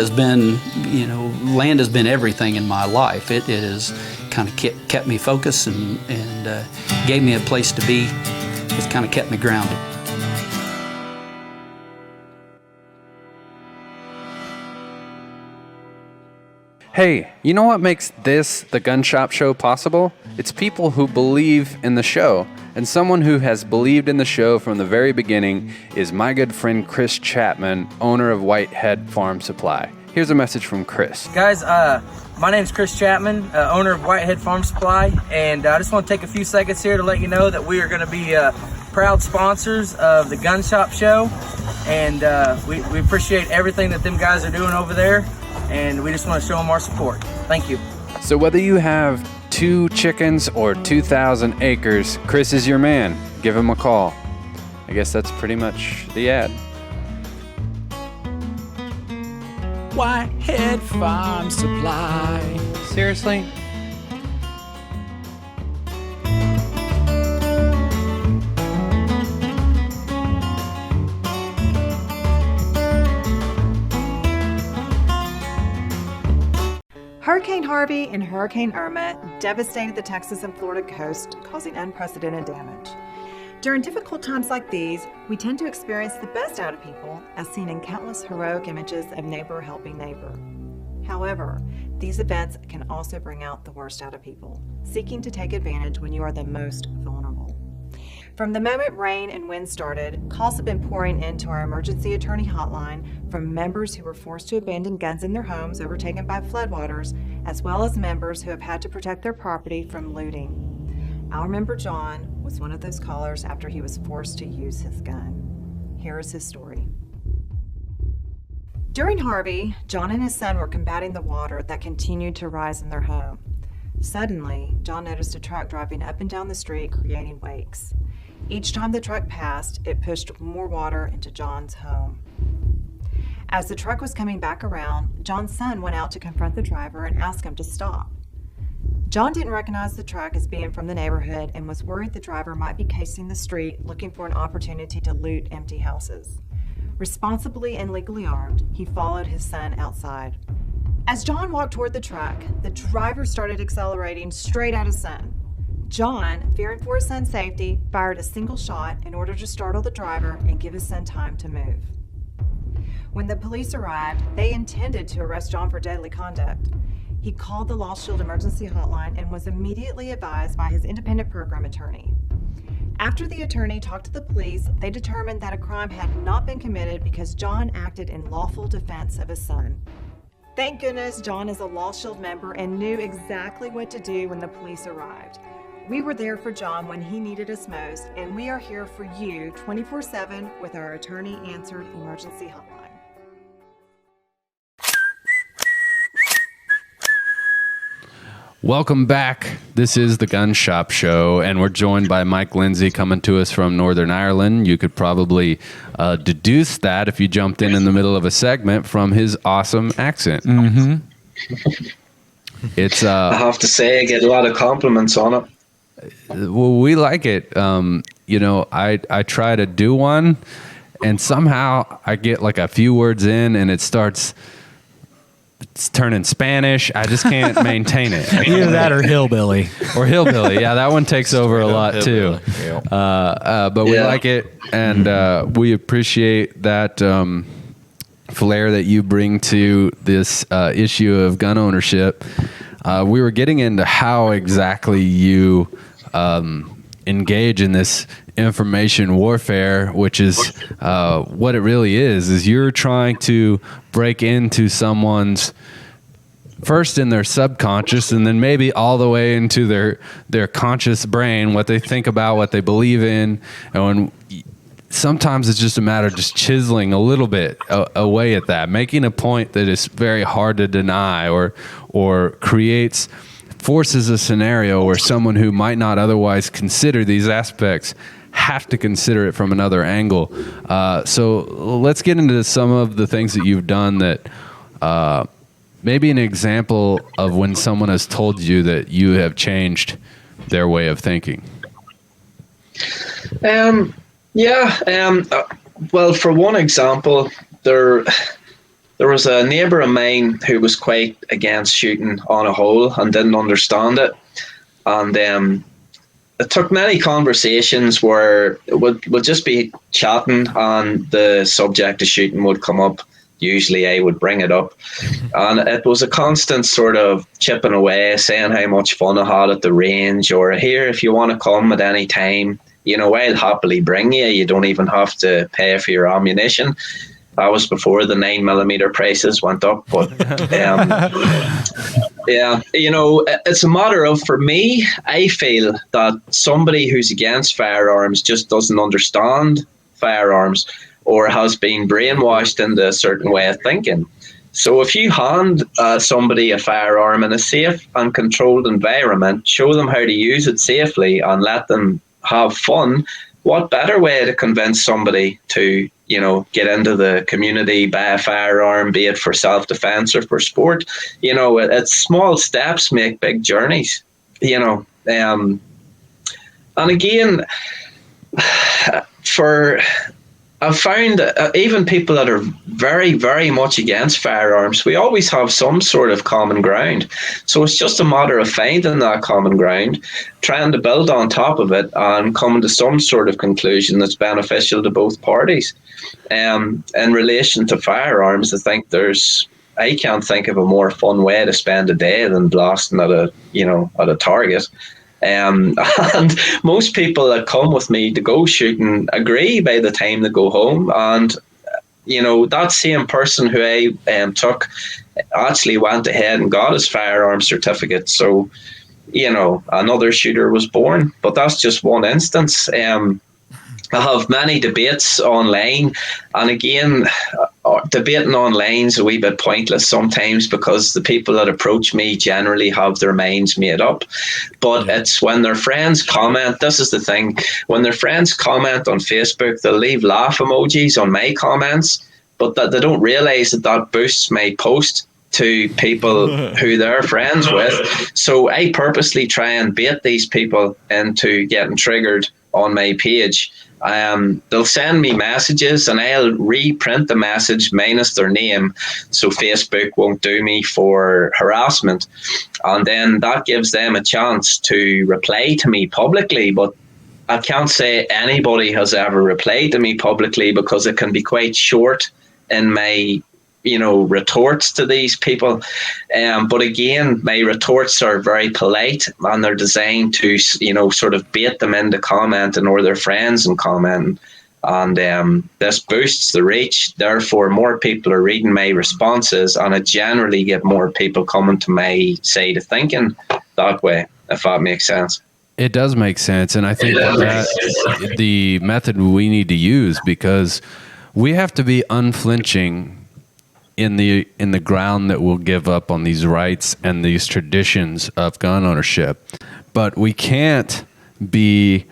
has been everything in my life. It has kind of kept me focused and gave me a place to be. It's kind of kept me grounded. Hey, you know what makes this, the Gun Shop Show, possible? It's people who believe in the show. And someone who has believed in the show from the very beginning is my good friend Chris Chapman, owner of Whitehead Farm Supply. Here's a message from Chris. Guys, my name's Chris Chapman, owner of Whitehead Farm Supply, and I just want to take a few seconds here to let you know that we are going to be proud sponsors of the Gun Shop Show, and we appreciate everything that them guys are doing over there, and we just want to show them our support. Thank you. So whether you have 2 chickens or 2,000 acres, Chris is your man. Give him a call. I guess that's pretty much the ad. Whitehead Farm Supply. Seriously? Hurricane Harvey and Hurricane Irma devastated the Texas and Florida coast, causing unprecedented damage. During difficult times like these, we tend to experience the best out of people, as seen in countless heroic images of neighbor helping neighbor. However, these events can also bring out the worst out of people, seeking to take advantage when you are the most vulnerable. From the moment rain and wind started, calls have been pouring into our emergency attorney hotline from members who were forced to abandon guns in their homes overtaken by floodwaters, as well as members who have had to protect their property from looting. Our member John was one of those callers after he was forced to use his gun. Here is his story. During Harvey, John and his son were combating the water that continued to rise in their home. Suddenly, John noticed a truck driving up and down the street, creating wakes. Each time the truck passed, it pushed more water into John's home. As the truck was coming back around, John's son went out to confront the driver and ask him to stop. John didn't recognize the truck as being from the neighborhood and was worried the driver might be casing the street looking for an opportunity to loot empty houses. Responsibly and legally armed, he followed his son outside. As John walked toward the truck, the driver started accelerating straight at his son. John, fearing for his son's safety, fired a single shot in order to startle the driver and give his son time to move. When the police arrived, they intended to arrest John for deadly conduct. He called the Lost Shield emergency hotline and was immediately advised by his independent program attorney. After the attorney talked to the police, they determined that a crime had not been committed because John acted in lawful defense of his son. Thank goodness John is a Lost Shield member and knew exactly what to do when the police arrived. We were there for John when he needed us most, and we are here for you 24/7 with our attorney-answered emergency hotline. Welcome back. This is the Gun Shop Show, and we're joined by Mike Lindsay coming to us from Northern Ireland. You could probably deduce that if you jumped in the middle of a segment from his awesome accent. Mm-hmm. It's I have to say, I get a lot of compliments on it. Well, we like it. I try to do one, and somehow I get like a few words in, and it's turning Spanish. I just can't maintain it. Either that or hillbilly. Or hillbilly. Yeah, that one takes over a lot too. But we like it, and we appreciate that flair that you bring to this issue of gun ownership. We were getting into how exactly you engage in this information warfare, which is what it really is you're trying to break into someone's, first in their subconscious and then maybe all the way into their conscious brain, what they think about, what they believe in. And sometimes it's just a matter of just chiseling a little bit away at that, making a point that is very hard to deny, or forces a scenario where someone who might not otherwise consider these aspects have to consider it from another angle. So let's get into some of the things that you've done that maybe an example of when someone has told you that you have changed their way of thinking. Well, for one example, there was a neighbour of mine who was quite against shooting on a whole and didn't understand it. And it took many conversations where we'd just be chatting and the subject of shooting would come up. Usually I would bring it up. And it was a constant sort of chipping away, saying how much fun I had at the range, or here, if you want to come at any time, I'll happily bring you. You don't even have to pay for your ammunition. That was before the 9mm prices went up. But it's a matter of, for me, I feel that somebody who's against firearms just doesn't understand firearms or has been brainwashed into a certain way of thinking. So if you hand somebody a firearm in a safe and controlled environment, show them how to use it safely and let them have fun, what better way to convince somebody to, get into the community, buy a firearm, be it for self-defense or for sport? It's small steps make big journeys, and again, I've found even people that are very, very much against firearms, we always have some sort of common ground. So it's just a matter of finding that common ground, trying to build on top of it and coming to some sort of conclusion that's beneficial to both parties. In relation to firearms, I can't think of a more fun way to spend a day than blasting at a target. And most people that come with me to go shooting agree by the time they go home. And, that same person who I took actually went ahead and got his firearm certificate. So, another shooter was born. But that's just one instance. I have many debates online, and again, debating online is a wee bit pointless sometimes because the people that approach me generally have their minds made up. But it's when their friends comment, this is the thing, when their friends comment on Facebook, they'll leave laugh emojis on my comments, but that they don't realize that boosts my post to people who they're friends with. So I purposely try and bait these people into getting triggered on my page. They'll send me messages and I'll reprint the message minus their name so Facebook won't do me for harassment. And then that gives them a chance to reply to me publicly. But I can't say anybody has ever replied to me publicly because it can be quite short in my retorts to these people. But again, my retorts are very polite and they're designed to, sort of bait them into commenting or their friends and commenting. And this boosts the reach. Therefore, more people are reading my responses and I generally get more people coming to my side of thinking that way, if that makes sense. It does make sense. And I think that's the method we need to use, because we have to be unflinching in the ground that we'll give up on these rights and these traditions of gun ownership. But we can't be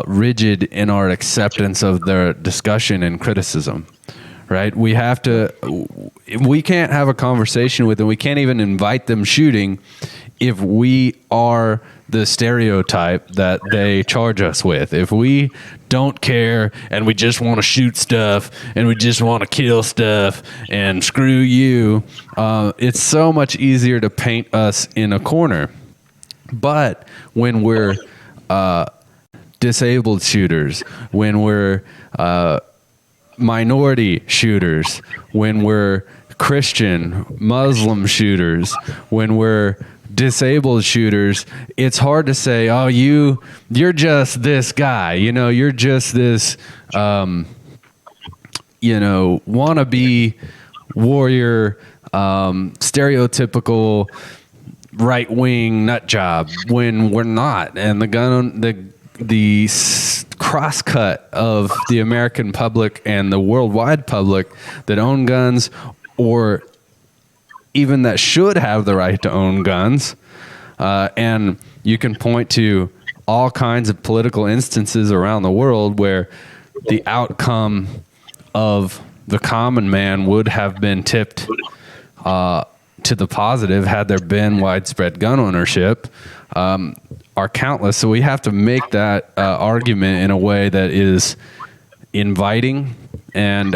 rigid in our acceptance of their discussion and criticism, right? We can't have a conversation with them. We can't even invite them shooting if we are the stereotype that they charge us with. If we don't care and we just want to shoot stuff and we just want to kill stuff and screw you, it's so much easier to paint us in a corner. But when we're disabled shooters, when we're minority shooters, when we're Christian, Muslim shooters, when we're disabled shooters, it's hard to say, oh, you're just this guy, you're just this, wannabe warrior, stereotypical right-wing nut job, when we're not. And the cross-cut of the American public and the worldwide public that own guns, or even that should have the right to own guns. And you can point to all kinds of political instances around the world where the outcome of the common man would have been tipped to the positive had there been widespread gun ownership, are countless. So we have to make that argument in a way that is inviting and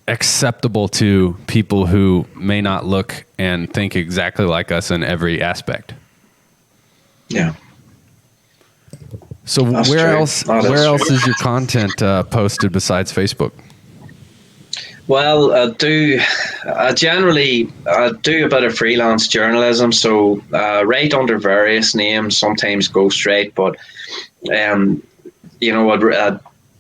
acceptable to people who may not look and think exactly like us in every aspect. Yeah. So That's where true. else That is where else true. is your content posted besides Facebook? Well, I do a bit of freelance journalism, so write under various names, sometimes ghostwrite, but I'd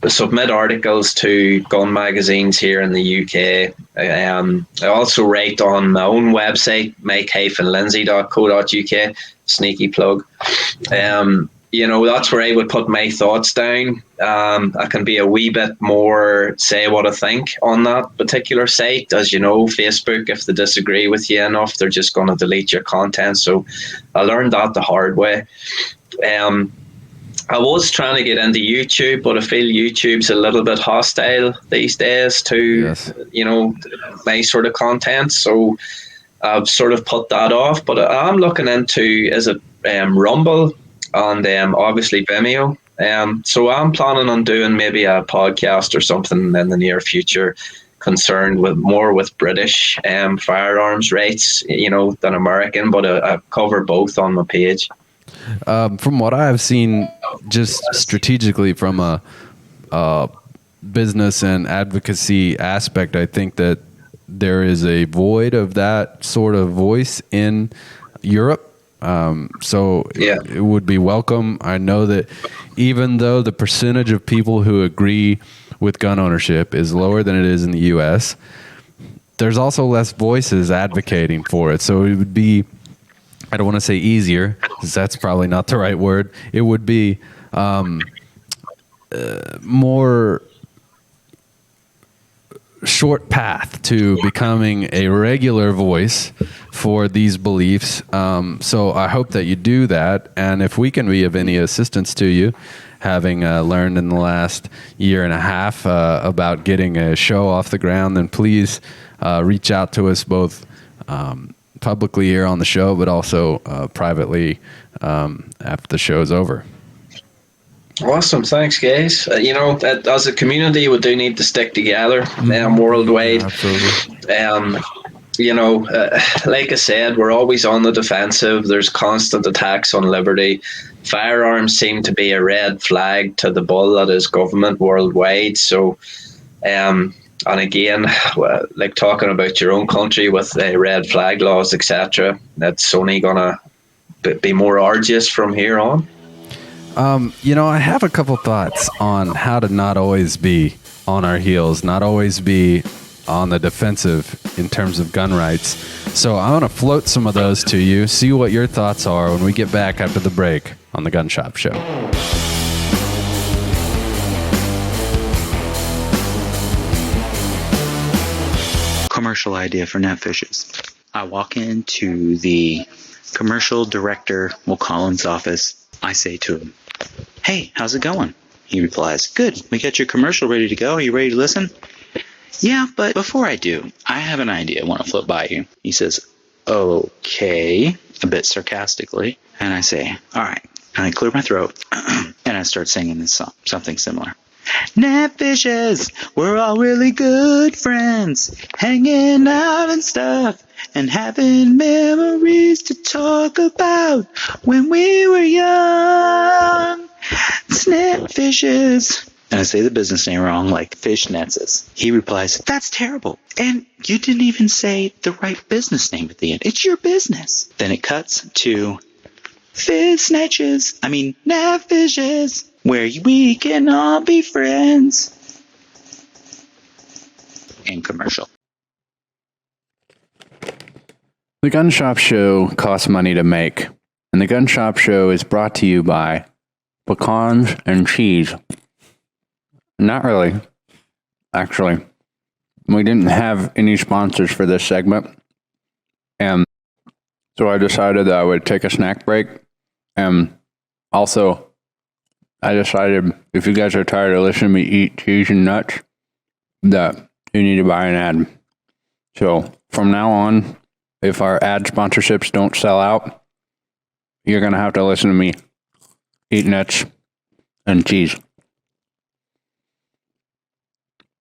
submit articles to gun magazines here in the UK. I also write on my own website, mike-lindsay.co.uk, sneaky plug. That's where I would put my thoughts down. I can be a wee bit more say what I think on that particular site. As you know, Facebook, if they disagree with you enough, they're just going to delete your content. So I learned that the hard way. I was trying to get into YouTube, but I feel YouTube's a little bit hostile these days to, my sort of content. So I've sort of put that off. But I'm looking into, Rumble and obviously Vimeo. So I'm planning on doing maybe a podcast or something in the near future concerned with British firearms rights, than American, but I cover both on my page. From what I've seen, just strategically from a business and advocacy aspect, I think that there is a void of that sort of voice in Europe. It would be welcome. I know that even though the percentage of people who agree with gun ownership is lower than it is in the U.S., there's also less voices advocating for it. So it would be, I don't want to say easier, because that's probably not the right word. It would be more short path to becoming a regular voice for these beliefs. So I hope that you do that. And if we can be of any assistance to you, having learned in the last year and a half about getting a show off the ground, then please reach out to us both publicly here on the show, but also privately after the show's over. Awesome, thanks, guys. As a community, we do need to stick together worldwide. Absolutely. Like I said, we're always on the defensive. There's constant attacks on liberty. Firearms seem to be a red flag to the bull that is government worldwide. So, and again, like talking about your own country with red flag laws, etc., that's only going to be more arduous from here on. I have a couple thoughts on how to not always be on our heels, not always be on the defensive in terms of gun rights. So I want to float some of those to you, see what your thoughts are when we get back after the break on the Gun Shop Show. Commercial idea for net fishes. I walk into the commercial director, we'll call him's office. I say to him, "Hey, how's it going?" He replies, "Good. We got your commercial ready to go. Are you ready to listen?" "Yeah, but before I do, I have an idea I want to float by you." He says, "Okay," a bit sarcastically. And I say, "All right." And I clear my throat and I start singing this song, something similar. Net fishes, we're all really good friends, hanging out and stuff, and having memories to talk about when we were young. Net fishes, and I say the business name wrong, like Fishnets. He replies, "That's terrible. And you didn't even say the right business name at the end. It's your business." Then it cuts to Fishnetches. Nav Fishes, where we can all be friends. And commercial. The Gun Shop Show costs money to make, and the Gun Shop Show is brought to you by pecans and cheese. Not really. Actually, we didn't have any sponsors for this segment, and so I decided that I would take a snack break, and also I decided if you guys are tired of listening to me eat cheese and nuts, that you need to buy an ad. So from now on, if our ad sponsorships don't sell out, you're going to have to listen to me eat nuts and cheese.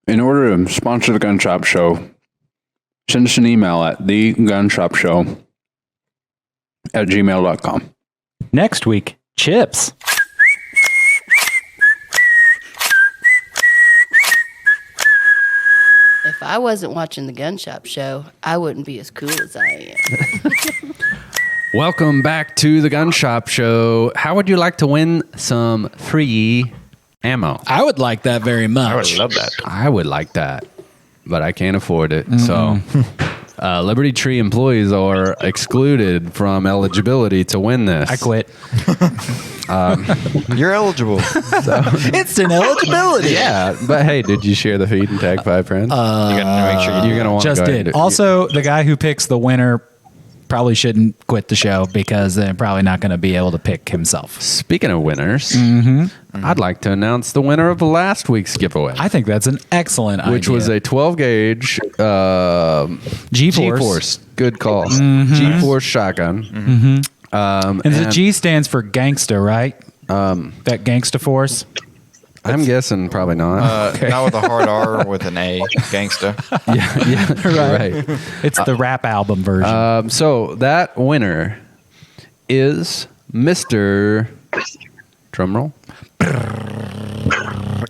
In order to sponsor the Gun Shop Show, send us an email at thegunshopshow@gmail.com. Next week, chips. If I wasn't watching the Gun Shop Show, I wouldn't be as cool as I am. Welcome back to the Gun Shop Show. How would you like to win some free ammo? I would like that very much. I would love that. I would like that, but I can't afford it. So Liberty Tree employees are excluded from eligibility to win this. I quit. You're eligible. Instant eligibility. Yeah, but hey, did you share the feed and tag 5 friends? You gotta make sure you're gonna want to just go did. Also, the guy who picks the winner probably shouldn't quit the show because they're probably not going to be able to pick himself. Speaking of winners, I'd like to announce the winner of last week's giveaway. I think that's an excellent idea. Which was a 12 gauge G-Force. Good call. G-Force shotgun. And the G stands for gangsta, right? That gangsta force. I'm guessing probably not. Not with a hard R, with an A, gangsta. Right. It's the rap album version. So that winner is Mr. Drumroll.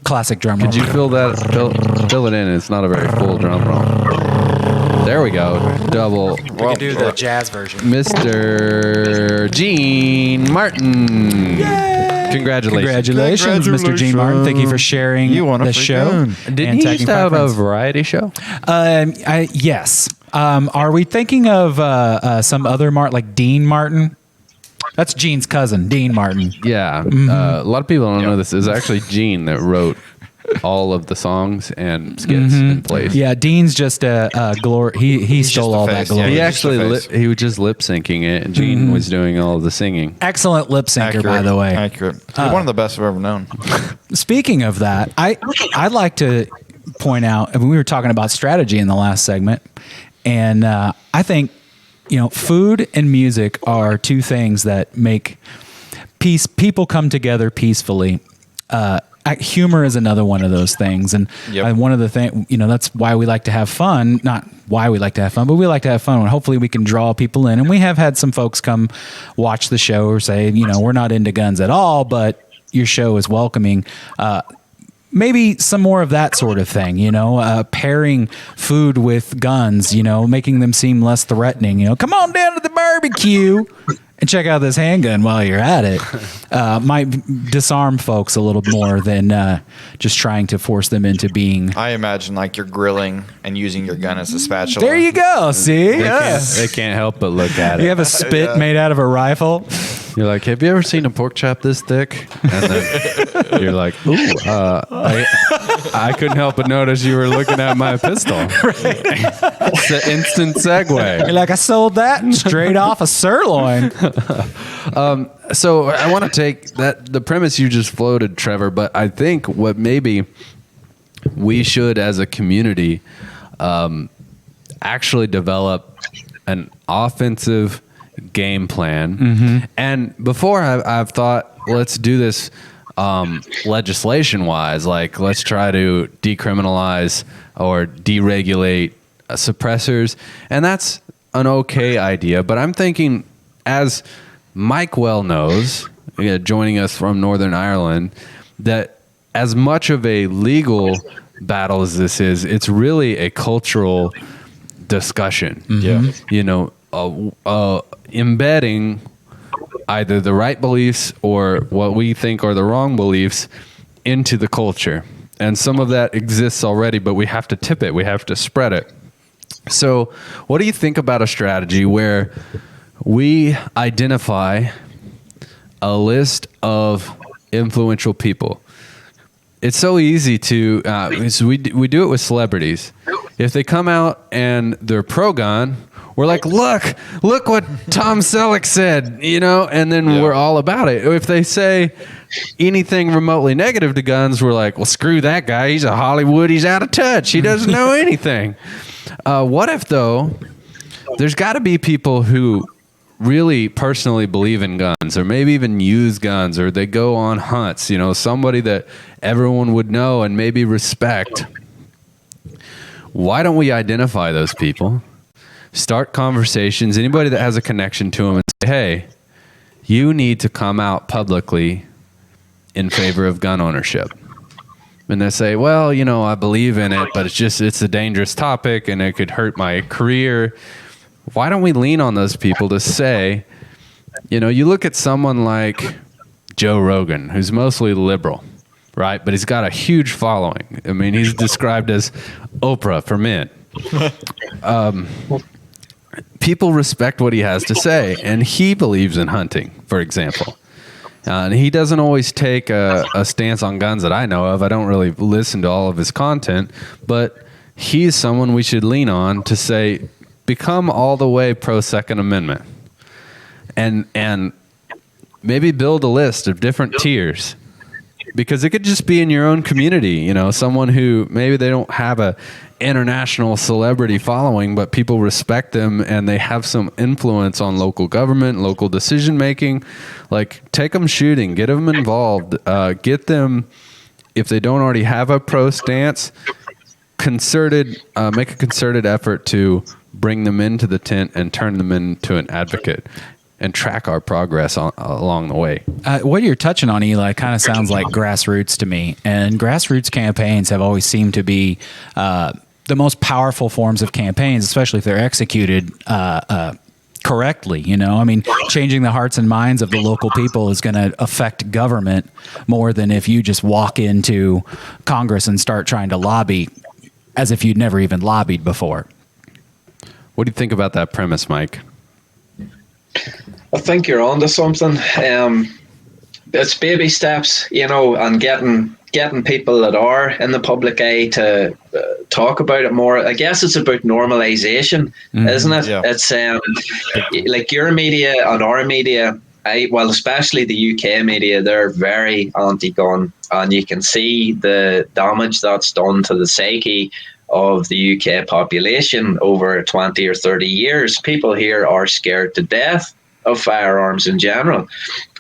Classic drum roll. Could you fill it in? It's not a very full drum roll. There we go. Double. We can do the jazz version. Mr. Gene Martin. Yay! Congratulations, Mr. Gene Martin. Thank you for sharing the show. Didn't he used to have a variety show? Yes. Are we thinking of some other Martin, like Dean Martin? That's Gene's cousin, Dean Martin. Yeah. A lot of people don't know this. It's actually Gene that wrote all of the songs and skits in place. Yeah, Dean's just a glory. He stole all that glory. He actually he was just lip syncing it, and Gene was doing all of the singing. Excellent lip syncer, by the way. Accurate. One of the best I've ever known. Speaking of that, I'd like to point out, we were talking about strategy in the last segment, and I think food and music are two things that make people come together peacefully. Humor is another one of those things, and one of the things, that's why we like to have fun. Not why we like to have fun, but we like to have fun. And hopefully, we can draw people in. And we have had some folks come watch the show or say, we're not into guns at all, but your show is welcoming. Maybe some more of that sort of thing, pairing food with guns, making them seem less threatening. Come on down to the barbecue and check out this handgun while you're at it. Might disarm folks a little more than just trying to force them into being. I imagine like you're grilling and using your gun as a spatula. There you go. See? They can't help but look at it. You have a spit made out of a rifle. You're like, have you ever seen a pork chop this thick? And then you're like, ooh, I couldn't help but notice you were looking at my pistol. Right. It's an instant segue. You're like, I sold that straight off a sirloin. So I want to take the premise you just floated, Trevor, but I think what maybe we should as a community actually develop an offensive game plan. And before I've thought, let's do this legislation wise, like let's try to decriminalize or deregulate suppressors. And that's an okay idea, but I'm thinking, as Mike well knows, joining us from Northern Ireland, that as much of a legal battle as this is, it's really a cultural discussion. Yeah. You know, embedding either the right beliefs or what we think are the wrong beliefs into the culture. And some of that exists already, but we have to tip it. We have to spread it. So what do you think about a strategy where we identify a list of influential people? It's so easy to, so we do it with celebrities. If they come out and they're pro-gun, we're like, look what Tom Selleck said, you know, and then we're all about it. If they say anything remotely negative to guns, we're like, well, screw that guy. He's a Hollywood. He's out of touch. He doesn't know anything. What if, though, there's got to be people who really personally believe in guns, or maybe even use guns, or they go on hunts, you know, somebody that everyone would know and maybe respect. Why don't we identify those people? Start conversations, anybody that has a connection to them, and say, hey, you need to come out publicly in favor of gun ownership. And they say, well, you know, I believe in it, but it's a dangerous topic and it could hurt my career. Why don't we lean on those people to say, you know, you look at someone like Joe Rogan, who's mostly liberal, right? But he's got a huge following. I mean, he's described as Oprah for men. People respect what he has to say, and he believes in hunting, for example. And he doesn't always take a stance on guns that I know of. I don't really listen to all of his content, but he's someone we should lean on to say, become all the way pro-Second Amendment. And maybe build a list of different tiers. Because it could just be in your own community, you know, someone who maybe they don't have a international celebrity following, but people respect them and they have some influence on local government, local decision making. Like, take them shooting, get them involved, get them, if they don't already have a pro stance, make a concerted effort to bring them into the tent and turn them into an advocate, and track our progress along the way. What you're touching on, Eli, kind of sounds like grassroots to me. And grassroots campaigns have always seemed to be the most powerful forms of campaigns, especially if they're executed correctly. You know, I mean, changing the hearts and minds of the local people is going to affect government more than if you just walk into Congress and start trying to lobby as if you'd never even lobbied before. What do you think about that premise, Mike? I think you're onto something. It's baby steps, you know, and getting people that are in the public eye to talk about it more. I guess it's about normalization, isn't it? Yeah. It's like your media and our media, especially the UK media, they're very anti-gun, and you can see the damage that's done to the psyche of the UK population over 20 or 30 years. People here are scared to death of firearms in general.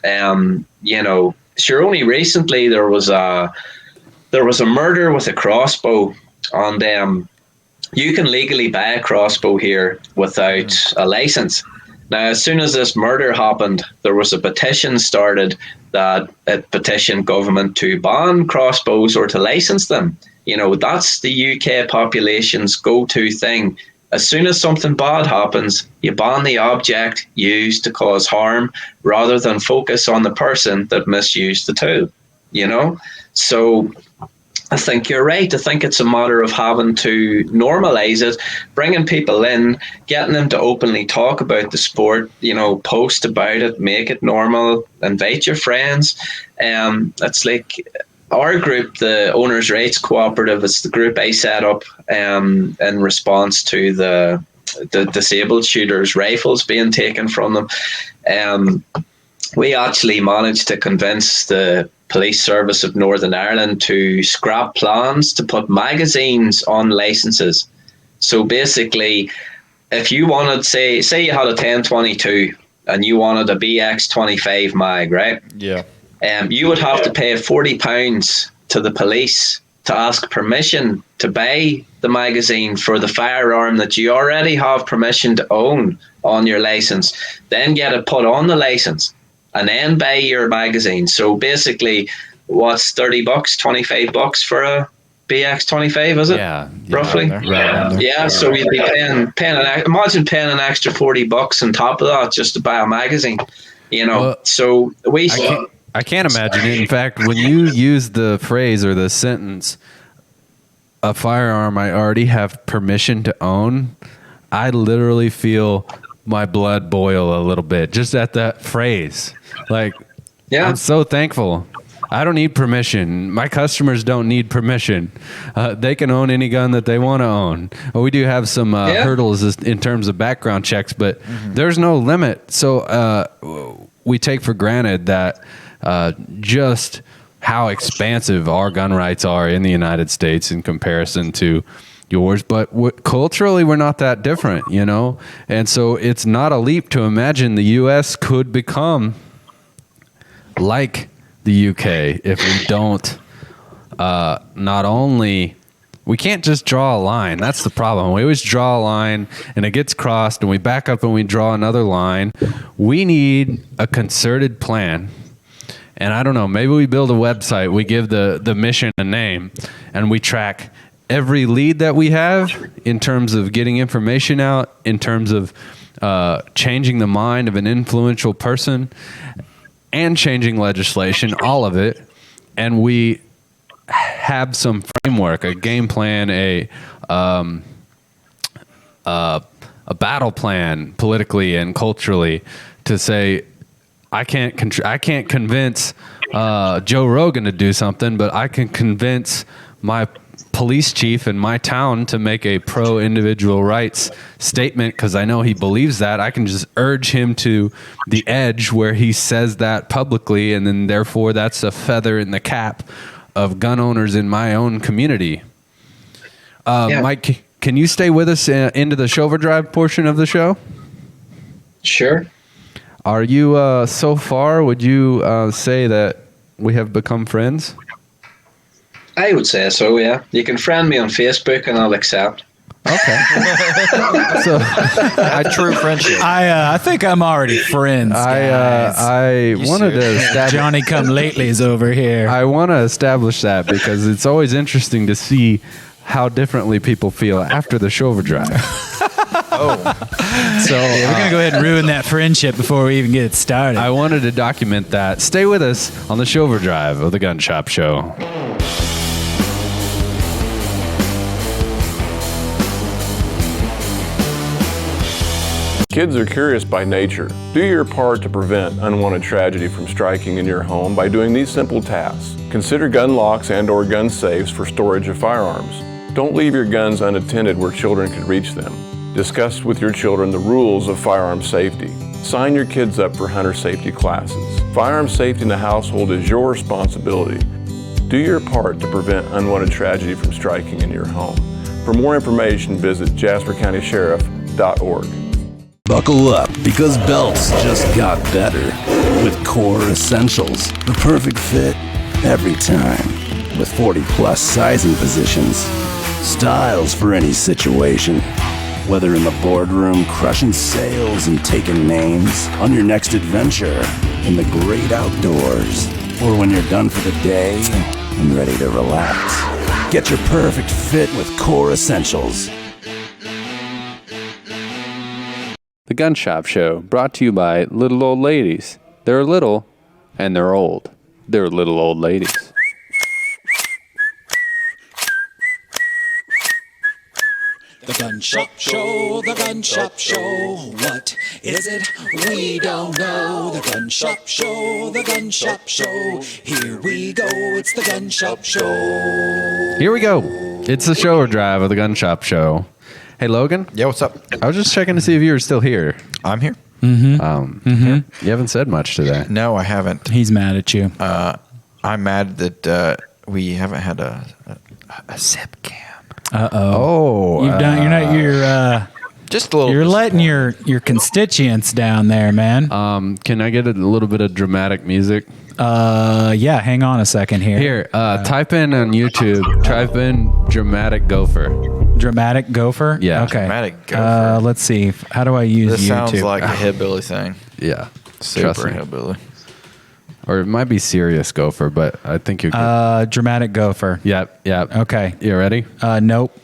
You know, sure, only recently there was a murder with a crossbow, and you can legally buy a crossbow here without a license. Now, as soon as this murder happened, there was a petition started that it petitioned government to ban crossbows or to license them. You know, that's the UK population's go-to thing. As soon as something bad happens, you ban the object used to cause harm rather than focus on the person that misused the tool, you know? So I think you're right. I think it's a matter of having to normalize it, bringing people in, getting them to openly talk about the sport, you know, post about it, make it normal, invite your friends. It's like our group, the Owner Rights Cooperative, it's the group I set up in response to the disabled shooters' rifles being taken from them. We actually managed to convince the Police Service of Northern Ireland to scrap plans to put magazines on licenses. So basically, if you wanted, say you had a 1022 and you wanted a BX25 mag, right? Yeah. You would have to pay £40 to the police to ask permission to buy the magazine for the firearm that you already have permission to own on your license, then get it put on the license, and then buy your magazine. So basically, what's $30, $25 for a BX25, is it? Yeah, roughly. Yeah, so you'd be paying imagine paying an extra $40 on top of that just to buy a magazine. So I can't imagine it. In fact, when you use the phrase or the sentence, a firearm I already have permission to own, I literally feel my blood boil a little bit just at that phrase. Like, I'm so thankful. I don't need permission. My customers don't need permission. They can own any gun that they want to own. We do have some hurdles in terms of background checks, but there's no limit. So we take for granted that just how expansive our gun rights are in the United States in comparison to yours. But culturally, we're not that different, And so it's not a leap to imagine the U.S. could become like the UK if we don't not only we can't just draw a line. That's the problem. We always draw a line and it gets crossed and we back up and we draw another line. We need a concerted plan. And I don't know, maybe we build a website, we give the mission a name, and we track every lead that we have in terms of getting information out, in terms of changing the mind of an influential person, and changing legislation, all of it, and we have some framework, a game plan, a battle plan politically and culturally to say, I can't convince Joe Rogan to do something, but I can convince my police chief in my town to make a pro-individual rights statement because I know he believes that. I can just urge him to the edge where he says that publicly, and then therefore that's a feather in the cap of gun owners in my own community. Mike, can you stay with us into the Shover Drive portion of the show? Sure. Are you, so far, would you say that we have become friends? I would say so, yeah. You can friend me on Facebook and I'll accept. Okay. So, true friendship. I think I'm already friends, guys. I wanted to establish Johnny come latelys over here. I want to establish that because it's always interesting to see how differently people feel after the Shover Drive. So we're gonna go ahead and ruin that friendship before we even get started. I wanted to document that. Stay with us on the Shover Drive of the Gun Shop Show. Kids are curious by nature. Do your part to prevent unwanted tragedy from striking in your home by doing these simple tasks. Consider gun locks and/or gun safes for storage of firearms. Don't leave your guns unattended where children could reach them. Discuss with your children the rules of firearm safety. Sign your kids up for hunter safety classes. Firearm safety in the household is your responsibility. Do your part to prevent unwanted tragedy from striking in your home. For more information, visit JasperCountySheriff.org. Buckle up, because belts just got better. With Core Essentials, the perfect fit every time. With 40+ sizing positions. Styles for any situation. Whether in the boardroom crushing sales and taking names, on your next adventure, in the great outdoors, or when you're done for the day and ready to relax. Get your perfect fit with Core Essentials. The Gun Shop Show, brought to you by Little Old Ladies. They're little, and they're old. They're little old ladies. The Gun Shop Show, the Gun Shop Show. What is it? We don't know. The Gun Shop Show, the Gun Shop Show. Here we go, it's the Gun Shop Show. Here we go. It's the Shower Drive of the Gun Shop Show. Hey, Logan? Yeah, what's up? I was just checking to see if you were still here. I'm here. You haven't said much today. No, I haven't. He's mad at you. I'm mad that we haven't had a zip cam. Oh, you've done. You're just a little. You're letting your constituents down there, man. Can I get a little bit of dramatic music? Yeah. Hang on a second here. Here, type in on YouTube. Type in dramatic gopher. Dramatic gopher. Yeah. Okay. Dramatic gopher. Let's see. How do I use This YouTube? sounds like a hillbilly thing. Yeah. Super hillbilly. Or it might be serious gopher, but I think you're good. Dramatic gopher. Yep. Okay. You ready? Nope.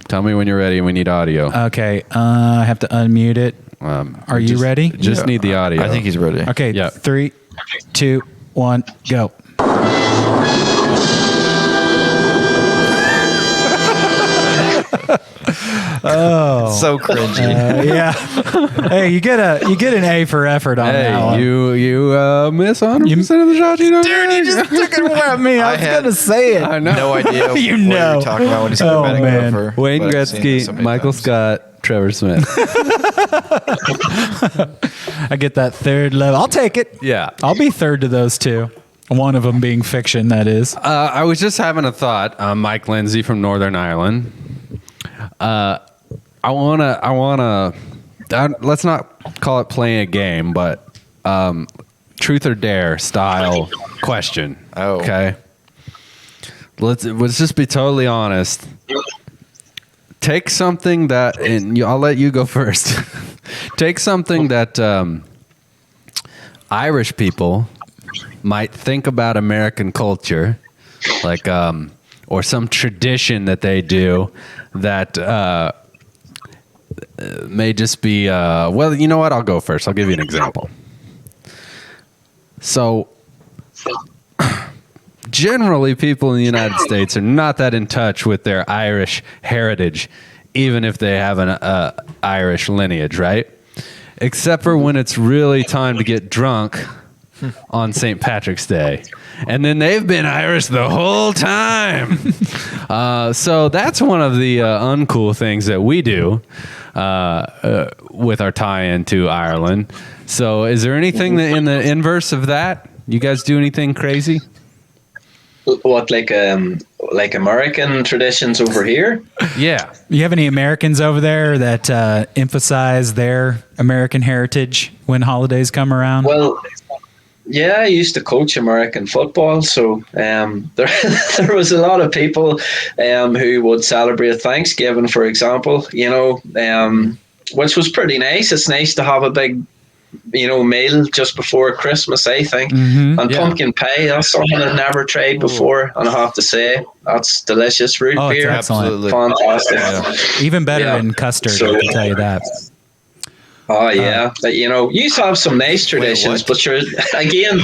Tell me when you're ready. We need audio. Okay. I have to unmute it. Are you ready? Just need the audio. I think he's ready. Okay. Yeah. 3, 2, 1, go. Oh, So cringy. yeah. Hey, you get an A for effort on that one. you miss 100% of the shots you don't Dude, you just took it at me. I was had gonna say it. I know. No idea You what know. you were talking about when you said Oh, dramatic man. gopher. Wayne but I've seen it so Gretzky, many Michael times. Scott, Trevor Smith. I get that third level. I'll take it. Yeah. I'll be third to those two. One of them being fiction, that is. I was just having a thought. Mike Lindsay from Northern Ireland. I wanna. Let's not call it playing a game, but truth or dare style question. Oh. Okay. Let's just be totally honest. Take something that, and I'll let you go first. Take something that Irish people might think about American culture, like or some tradition that they do that may just be well, you know what? I'll go first. I'll give you an example. So generally people in the United States are not that in touch with their Irish heritage, even if they have an Irish lineage, right? Except for when it's really time to get drunk on St. Patrick's Day. And then they've been Irish the whole time. So that's one of the uncool things that we do with our tie-in to Ireland. So is there anything that in the inverse of that? You guys do anything crazy? What, like American traditions over here? Yeah. You have any Americans over there that emphasize their American heritage when holidays come around? Well, yeah, I used to coach American football, so there was a lot of people who would celebrate Thanksgiving, for example, which was pretty nice. It's nice to have a big, meal just before Christmas, I think. Mm-hmm. And pumpkin pie, that's something I've never tried before, and I have to say, that's delicious. Root Oh, it's beer, excellent. fantastic. Yeah. Even better Yeah. than custard, So- I can tell you that. Oh yeah, but, you used to have some nice traditions, but sure, again,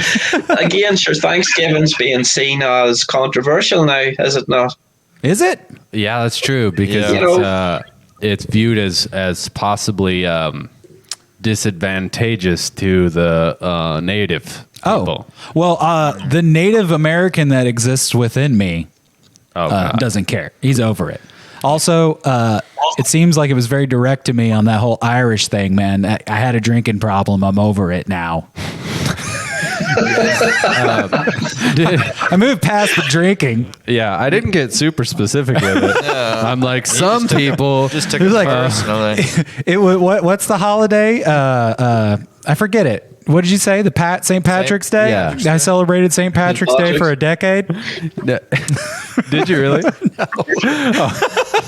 sure, Thanksgiving's being seen as controversial now, is it not? Is it? Yeah, that's true because it's viewed as possibly disadvantageous to the native people. Well, the Native American that exists within me doesn't care. He's over it. Also, it seems like it was very direct to me on that whole Irish thing, man. I had a drinking problem. I'm over it now. I moved past the drinking. Yeah, I didn't get super specific with it. I'm like, some people just took it personally. What's the holiday? I forget it. What did you say? The St. Patrick's Day? Yeah. I celebrated St. Patrick's Day for a decade. Did you really? No.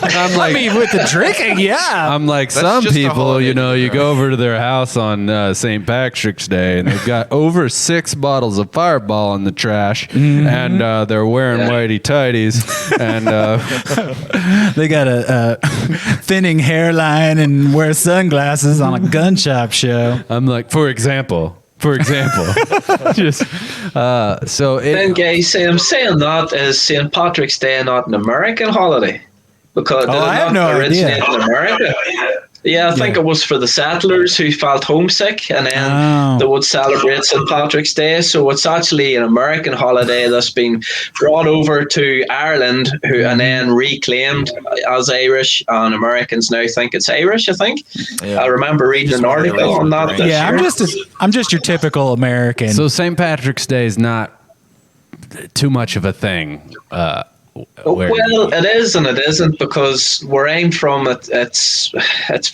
I'm like, with the drinking, yeah. I'm like, That's some just a people, holiday, you go over to their house on St. Patrick's Day and they've got over 6 bottles of Fireball in the trash, and they're wearing whitey tighties, and they got a thinning hairline and wear sunglasses on a gun shop show. I'm like, for example, just so it. Then, guys, saying that is St. Patrick's Day not an American holiday because did it I have not no originate idea. in America? Yeah, I think it was for the settlers who felt homesick, and then they would celebrate St. Patrick's Day. So it's actually an American holiday that's been brought over to Ireland, and then reclaimed as Irish. And Americans now think it's Irish. I think I remember reading an article on that. this Yeah, year. I'm just your typical American. So St. Patrick's Day is not too much of a thing. Well, it is and it isn't, because where I'm from, it's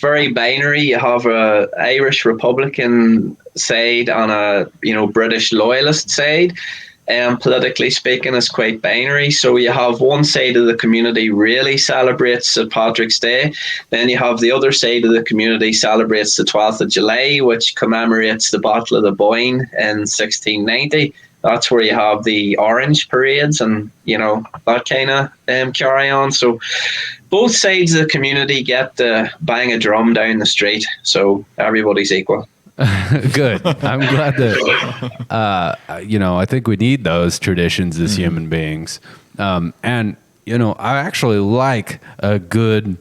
very binary. You have a Irish Republican side and a British loyalist side. Politically speaking, it's quite binary. So you have one side of the community really celebrates St. Patrick's Day. Then you have the other side of the community celebrates the 12th of July, which commemorates the Battle of the Boyne in 1690. that's where you have the orange parades and, that kind of carry on. So both sides of the community get to bang a drum down the street. So everybody's equal. Good. I'm glad that, I think we need those traditions as human beings. And, I actually like a good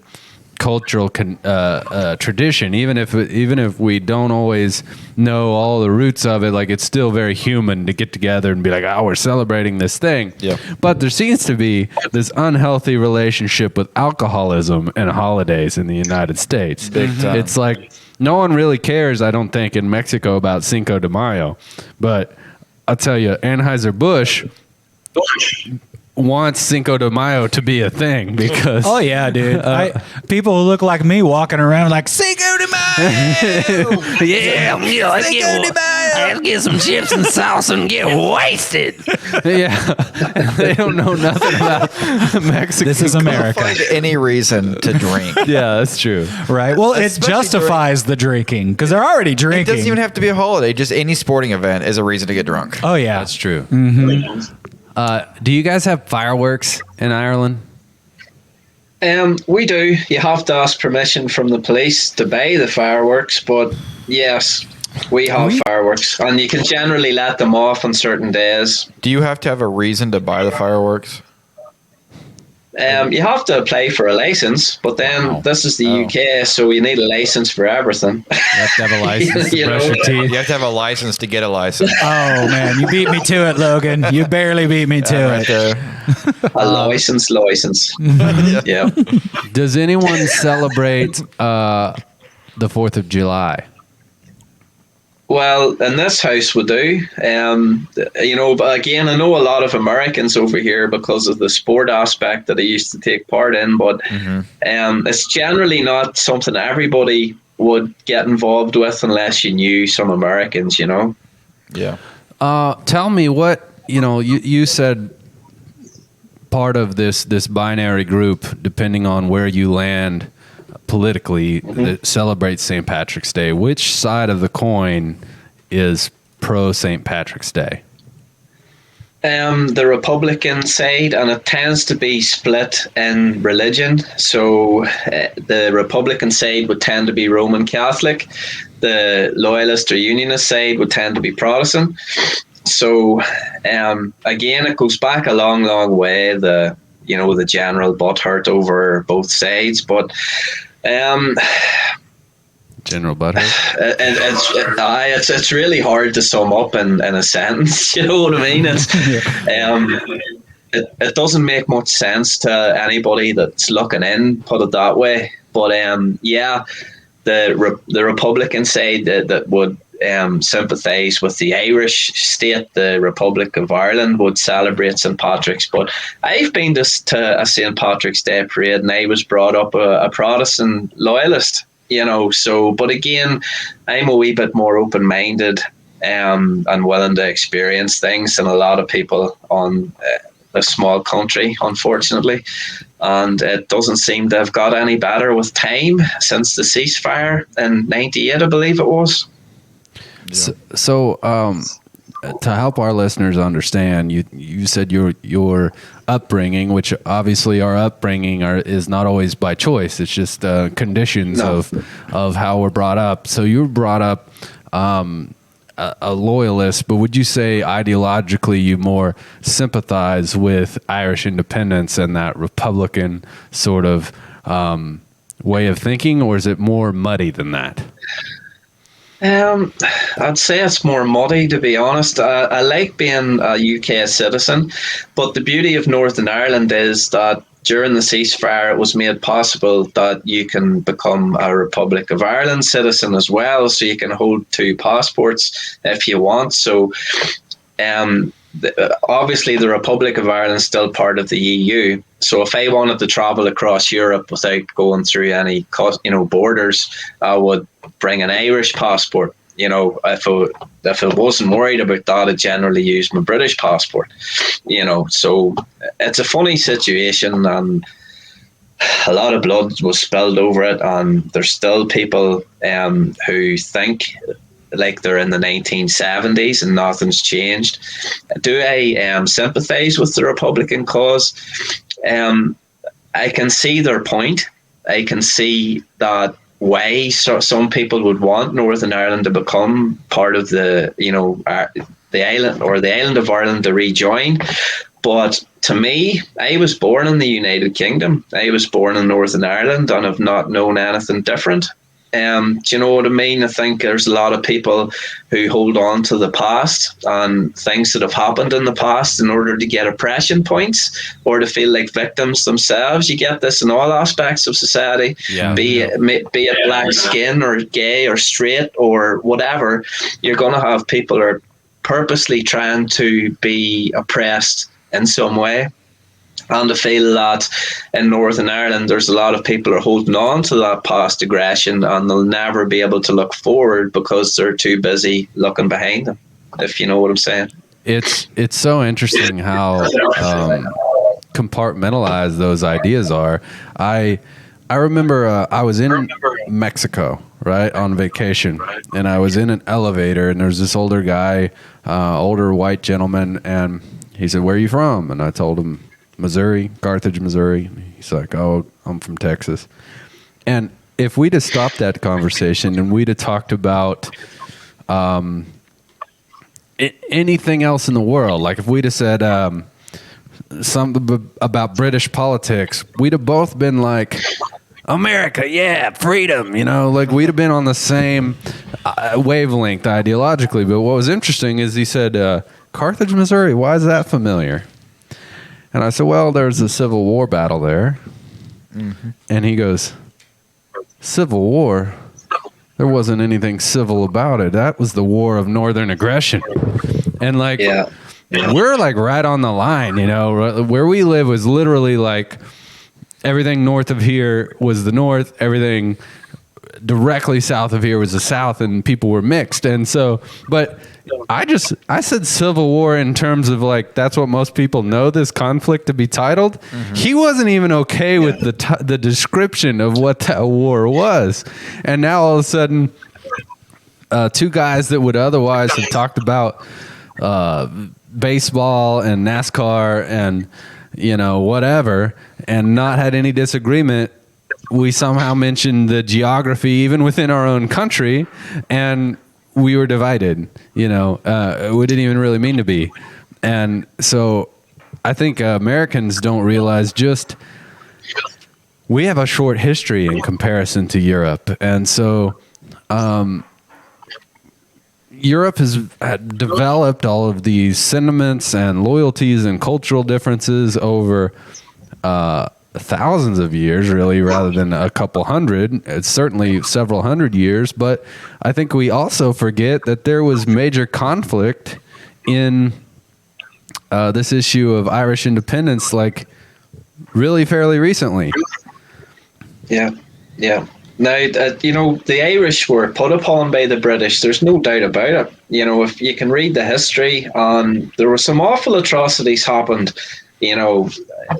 cultural tradition, even if we don't always know all the roots of it. Like, it's still very human to get together and be like, oh, we're celebrating this thing. Yeah. But there seems to be this unhealthy relationship with alcoholism and holidays in the United States. Big time. It's like no one really cares, I don't think, in Mexico about Cinco de Mayo. But I'll tell you, Anheuser-Busch wants Cinco de Mayo to be a thing because oh yeah, dude, people who look like me walking around like Cinco de Mayo. Let's get some chips and sauce and get wasted. Yeah, they don't know nothing about Mexico. This is America. Find any reason to drink. Yeah, that's true. Right. Well, it Especially justifies the drinking because they're already It drinking. doesn't even have to be a holiday. Just any sporting event is a reason to get drunk. Oh yeah, that's true. Mm-hmm. Do you guys have fireworks in Ireland? We do. You have to ask permission from the police to buy the fireworks, but yes, we have fireworks, and you can generally let them off on certain days. Do you have to have a reason to buy the fireworks? You have to apply for a license, but then this is the UK, so you need a license for everything. You have to have a license to brush your teeth. You have to have a license to get a license. Oh man, you beat me to it, Logan. You barely beat me to it. A license. Yeah. Does anyone celebrate the 4th of July? Well, in this house we do. But again, I know a lot of Americans over here because of the sport aspect that I used to take part in, but it's generally not something everybody would get involved with unless you knew some Americans, Yeah. Tell me what, you said part of this binary group, depending on where you land politically, that celebrates St. Patrick's Day. Which side of the coin is pro St. Patrick's Day? The Republican side, and it tends to be split in religion. So the Republican side would tend to be Roman Catholic. The Loyalist or Unionist side would tend to be Protestant. So again, it goes back a long, long way. The general butthurt over both sides, but general butthurt. It's really hard to sum up in a sentence. You know what I mean? It's it doesn't make much sense to anybody that's looking in. Put it that way. But the Republican side that would sympathise with the Irish state, the Republic of Ireland, would celebrate St. Patrick's. But I've been to a St. Patrick's Day parade, and I was brought up a Protestant loyalist, So, but again, I'm a wee bit more open-minded and willing to experience things than a lot of people on a small country, unfortunately. And it doesn't seem to have got any better with time since the ceasefire in '98, I believe it was. So, to help our listeners understand, you said your upbringing, which obviously our upbringing is not always by choice. It's just conditions of how we're brought up. So you were brought up a loyalist, but would you say ideologically you more sympathize with Irish independence and that Republican sort of way of thinking, or is it more muddy than that? I'd say it's more muddy, to be honest. I like being a UK citizen, but the beauty of Northern Ireland is that during the ceasefire it was made possible that you can become a Republic of Ireland citizen as well, so you can hold 2 passports if you want. So obviously the Republic of Ireland is still part of the EU, so if I wanted to travel across Europe without going through any borders, I would bring an Irish passport. If I wasn't worried about that, I generally use my British passport. So it's a funny situation, and a lot of blood was spilled over it, and there's still people who think like they're in the 1970s and nothing's changed. Do I sympathize with the Republican cause? I can see their point. I can see that why some people would want Northern Ireland to become part of the, the island, or the island of Ireland to rejoin. But to me, I was born in the United Kingdom. I was born in Northern Ireland and have not known anything different. Do you know what I mean? I think there's a lot of people who hold on to the past and things that have happened in the past in order to get oppression points or to feel like victims themselves. You get this in all aspects of society, be it black skin or gay or straight or whatever. You're going to have people who are purposely trying to be oppressed in some way. And I feel that in Northern Ireland, there's a lot of people who are holding on to that past aggression, and they'll never be able to look forward because they're too busy looking behind them, if you know what I'm saying. It's so interesting how compartmentalized those ideas are. I remember I was in Mexico, right, on vacation, and I was in an elevator, and there's this older guy, older white gentleman, and he said, "Where are you from?" And I told him, Missouri, Carthage, Missouri. He's like, "Oh, I'm from Texas." And if we'd have stopped that conversation and we'd have talked about anything else in the world, like if we'd have said something about British politics, we'd have both been like, "America, yeah, freedom," like we'd have been on the same wavelength ideologically. But what was interesting is he said, Carthage, Missouri, why is that familiar? And I said, well, there's a Civil War battle there. Mm-hmm. And he goes, Civil War? There wasn't anything civil about it. That was the war of northern aggression. And like, we're like right on the line, where we live was literally like everything north of here was the north, everything directly south of here was the south, and people were mixed. And so, but I said Civil War in terms of like, that's what most people know this conflict to be titled. Mm-hmm. He wasn't even okay with the description of what that war was. And now all of a sudden, two guys that would otherwise have talked about baseball and NASCAR and, whatever, and not had any disagreement, we somehow mentioned the geography even within our own country, and we were divided. We didn't even really mean to be. And so I think Americans don't realize just we have a short history in comparison to Europe. And so Europe has developed all of these sentiments and loyalties and cultural differences over thousands of years, really, rather than a couple hundred. It's certainly several hundred years, but I think we also forget that there was major conflict in this issue of Irish independence, like really fairly recently. Yeah. Now, the Irish were put upon by the British. There's no doubt about it. If you can read the history, there were some awful atrocities happened,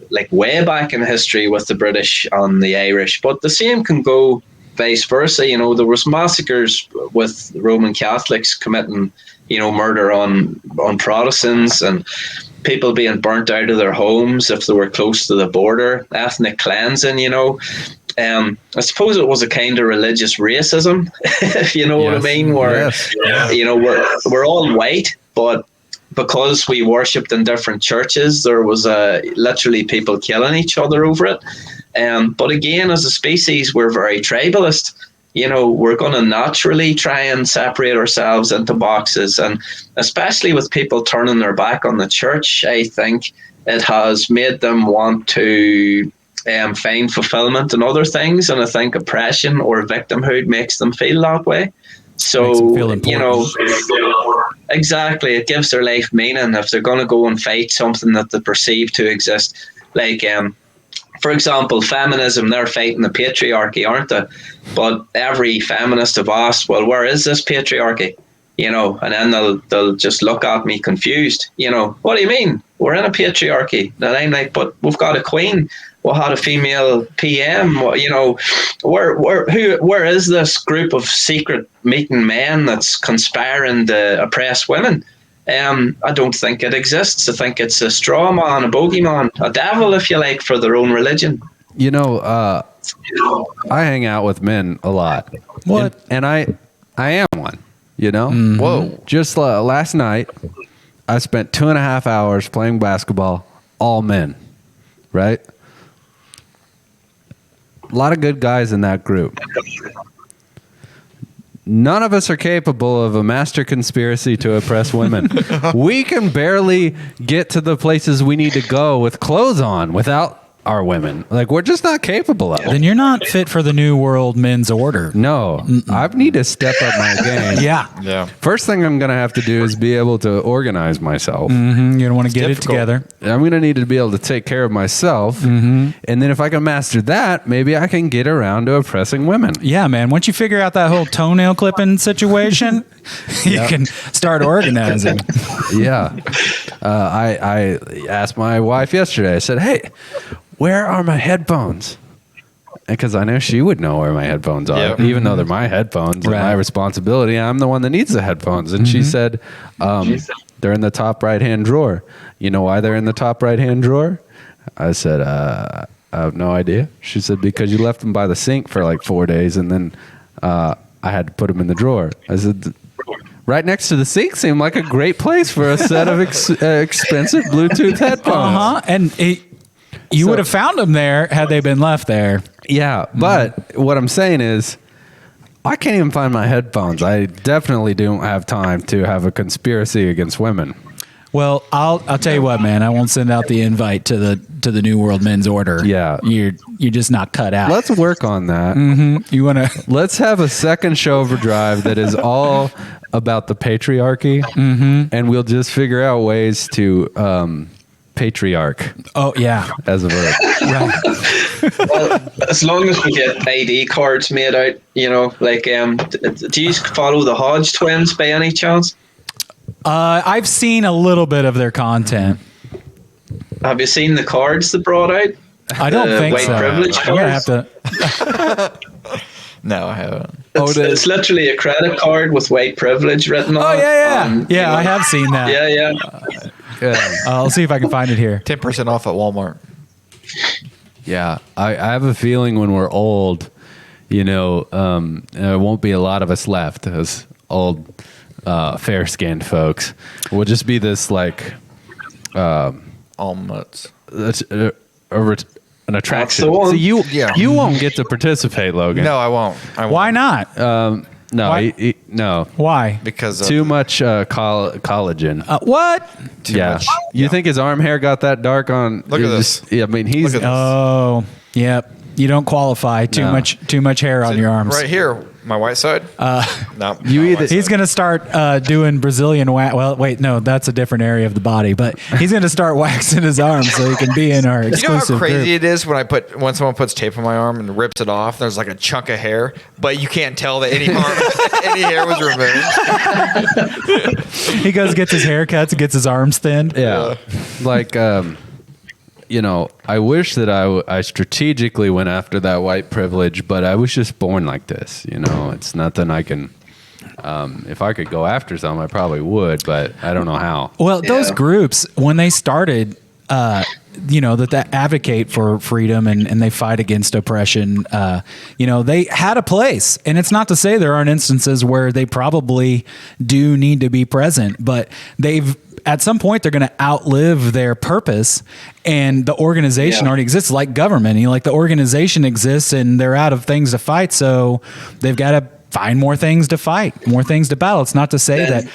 like way back in history with the British on the Irish, but the same can go vice versa. There was massacres with Roman Catholics committing, murder on Protestants, and people being burnt out of their homes if they were close to the border, ethnic cleansing, I suppose it was a kind of religious racism, if you know what I mean, where, we're all white, but because we worshipped in different churches, there was literally people killing each other over it. But again, as a species, we're very tribalist. We're going to naturally try and separate ourselves into boxes. And especially with people turning their back on the church, I think it has made them want to find fulfillment in other things. And I think oppression or victimhood makes them feel that way. So, exactly, it gives their life meaning if they're going to go and fight something that they perceive to exist. Like, for example, feminism, they're fighting the patriarchy, aren't they? But every feminist have asked, well, where is this patriarchy? And then they'll just look at me confused. What do you mean? we're in a patriarchy. And I'm like, but we've got a queen. We had a female PM. You know, where is this group of secret meeting men that's conspiring to oppress women? I don't think it exists. I think it's a straw man, a bogeyman, a devil, if you like, for their own religion. You know, I hang out with men a lot. What? And I am one, you know? Whoa. Just last night, I spent 2.5 hours playing basketball, all men, right? A lot of good guys in that group. None of us are capable of a master conspiracy to oppress women. We can barely get to the places we need to go with clothes on without our women. Like, we're just not capable of it. Then you're not fit for the new world men's order. No, I need to step up my game. Yeah. First thing I'm going to have to do is be able to organize myself. Mm-hmm. You don't want to get it together. I'm going to need to be able to take care of myself. Mm-hmm. And then if I can master that, maybe I can get around to oppressing women. Yeah, man. Once you figure out that whole toenail clipping situation, you can start organizing. Yeah. I asked my wife yesterday, I said, hey, where are my headphones? Because I know she would know where my headphones are, even though they're my headphones and my responsibility. I'm the one that needs the headphones. And she said, they're in the top right-hand drawer. You know why they're in the top right-hand drawer? I said, I have no idea. She said, because you left them by the sink for like 4 days, and then I had to put them in the drawer. I said, right next to the sink seemed like a great place for a set of expensive Bluetooth headphones. And you would have found them there had they been left there. Yeah, but what I'm saying is, I can't even find my headphones. I definitely don't have time to have a conspiracy against women. Well, I'll tell you what, man. I won't send out the invite to the New World Men's Order. Yeah, you're just not cut out. Let's work on that. Mm-hmm. You want to? Let's have a second show overdrive that is all about the patriarchy, and we'll just figure out ways to patriarch. Oh yeah, as a verb. Right. Well, as long as we get ID cards made out, you know, like, do you follow the Hodge twins by any chance? I've seen a little bit of their content. Have you seen the cards they brought out? I don't think white so. Privilege I'm gonna have cards? to. No, I haven't. It's literally a credit card with white privilege written on it. Yeah, I have seen that. Yeah. I'll see if I can find it here. 10% off at Walmart. Yeah, I have a feeling when we're old, you know, there won't be a lot of us left as old, fair-skinned folks. We'll just be this, like... almonds. An attraction. So you won't get to participate, Logan. No, I won't. Why not? No, Why? no. Why? Because too much What? collagen. Much. You think his arm hair got that dark on? Look at this. Yeah, I mean he's. Oh, yep. You don't qualify. Too much hair on your arms. Right here, my white side. No, he's going to start doing Brazilian wax. Well, wait, no, that's a different area of the body. But he's going to start waxing his arms so he can be in our exclusive You know how crazy group. it is when someone puts tape on my arm and rips it off? There's like a chunk of hair, but you can't tell that any hair was removed. He goes, gets his haircuts, and gets his arms thinned. Yeah, like. You know, I wish that I strategically went after that white privilege, but I was just born like this. You know, it's nothing I can. If I could go after some, I probably would, but I don't know how. Well, those groups, when they started, you know, that advocate for freedom and they fight against oppression, you know, they had a place. And it's not to say there aren't instances where they probably do need to be present, but at some point they're going to outlive their purpose, and the organization already exists, like government. You know, like the organization exists and they're out of things to fight, so they've got to find more things to fight, more things to battle. It's not to say that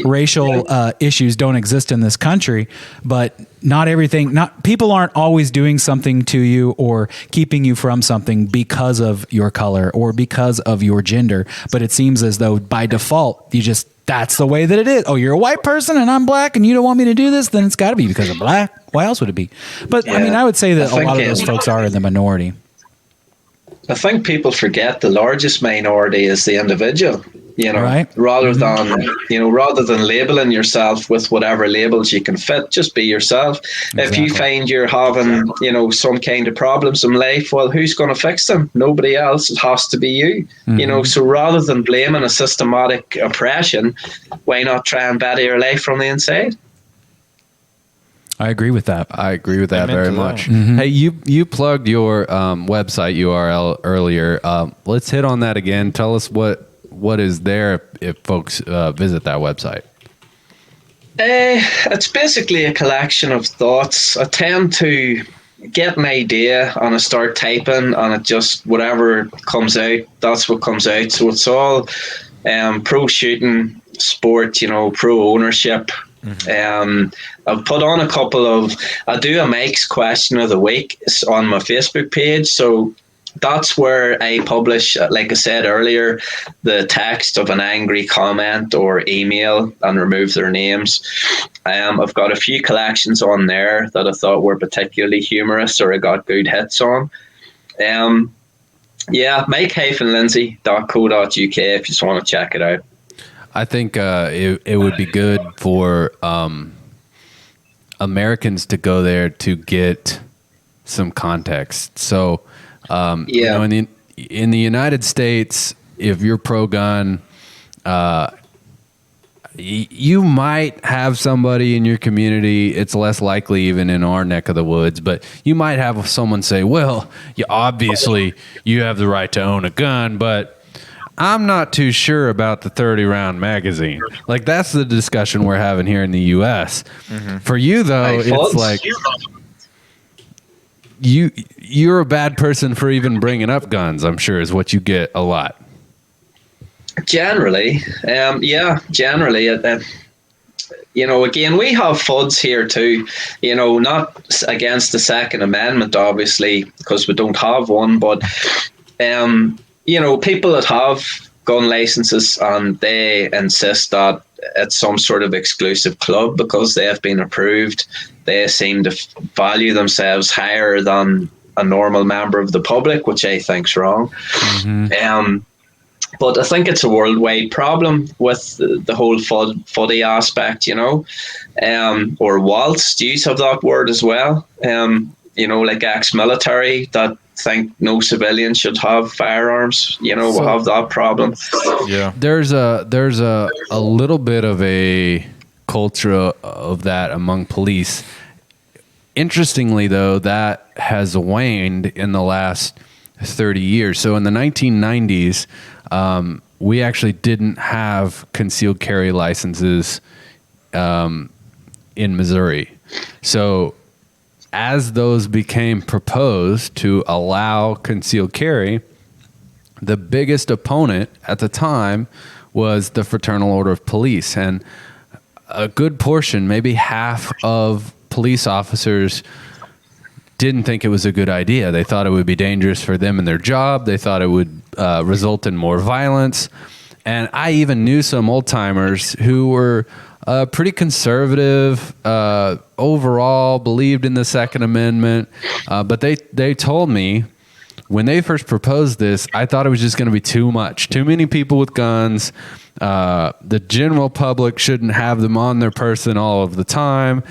racial issues don't exist in this country, but people aren't always doing something to you or keeping you from something because of your color or because of your gender. But it seems as though by default, that's the way that it is. Oh, you're a white person and I'm black and you don't want me to do this? Then it's got to be because I'm black. Why else would it be? But I mean, I would say that a lot of those folks are in the minority. I think people forget the largest minority is the individual. You know, Right. rather than labeling yourself with whatever labels you can fit, just be yourself. If you find you're having, some kind of problems in life, well, who's going to fix them? Nobody else. It has to be you. So rather than blaming a systematic oppression, why not try and better your life from the inside? I agree with that. I agree with that Amen very to much. that. Mm-hmm. Hey, you plugged your website URL earlier. Let's hit on that again. Tell us what is there if folks visit that website. It's basically a collection of thoughts. I tend to get an idea and I start typing, and it just, whatever comes out, that's what comes out. So it's all pro shooting, sport, pro ownership. I've put on a couple of, I do a Mike's question of the week on my Facebook page. So that's where I publish, like I said earlier, the text of an angry comment or email and remove their names. I've got a few collections on there that I thought were particularly humorous or I got good hits on. Mike-Lindsay.co.uk if you just want to check it out. I think it would be good for Americans to go there to get some context. So, in the United States, if you're pro-gun, you might have somebody in your community. It's less likely even in our neck of the woods, but you might have someone say, well, obviously you have the right to own a gun, but I'm not too sure about the 30-round magazine. Like, that's the discussion we're having here in the U.S. For you, though, it's like you're a bad person for even bringing up guns, I'm sure, is what you get a lot. Generally. Again, we have FUDs here too, not against the Second Amendment, obviously, because we don't have one, but people that have gun licenses and they insist that it's some sort of exclusive club because they have been approved. They seem to value themselves higher than a normal member of the public, which I think's wrong. But I think it's a worldwide problem with the whole fuddy aspect, or waltz. Do you have that word as well? Like ex-military that think no civilian should have firearms. We have that problem. Yeah, there's a little bit of a culture of that among police. Interestingly, though, that has waned in the last 30 years. So in the 1990s, we actually didn't have concealed carry licenses in Missouri. So as those became proposed to allow concealed carry, the biggest opponent at the time was the Fraternal Order of Police. And a good portion, maybe half of police officers didn't think it was a good idea. They thought it would be dangerous for them and their job. They thought it would result in more violence. And I even knew some old timers who were pretty conservative, overall, believed in the Second Amendment. But they told me when they first proposed this, I thought it was just going to be too much. Too many people with guns. The general public shouldn't have them on their person all of the time.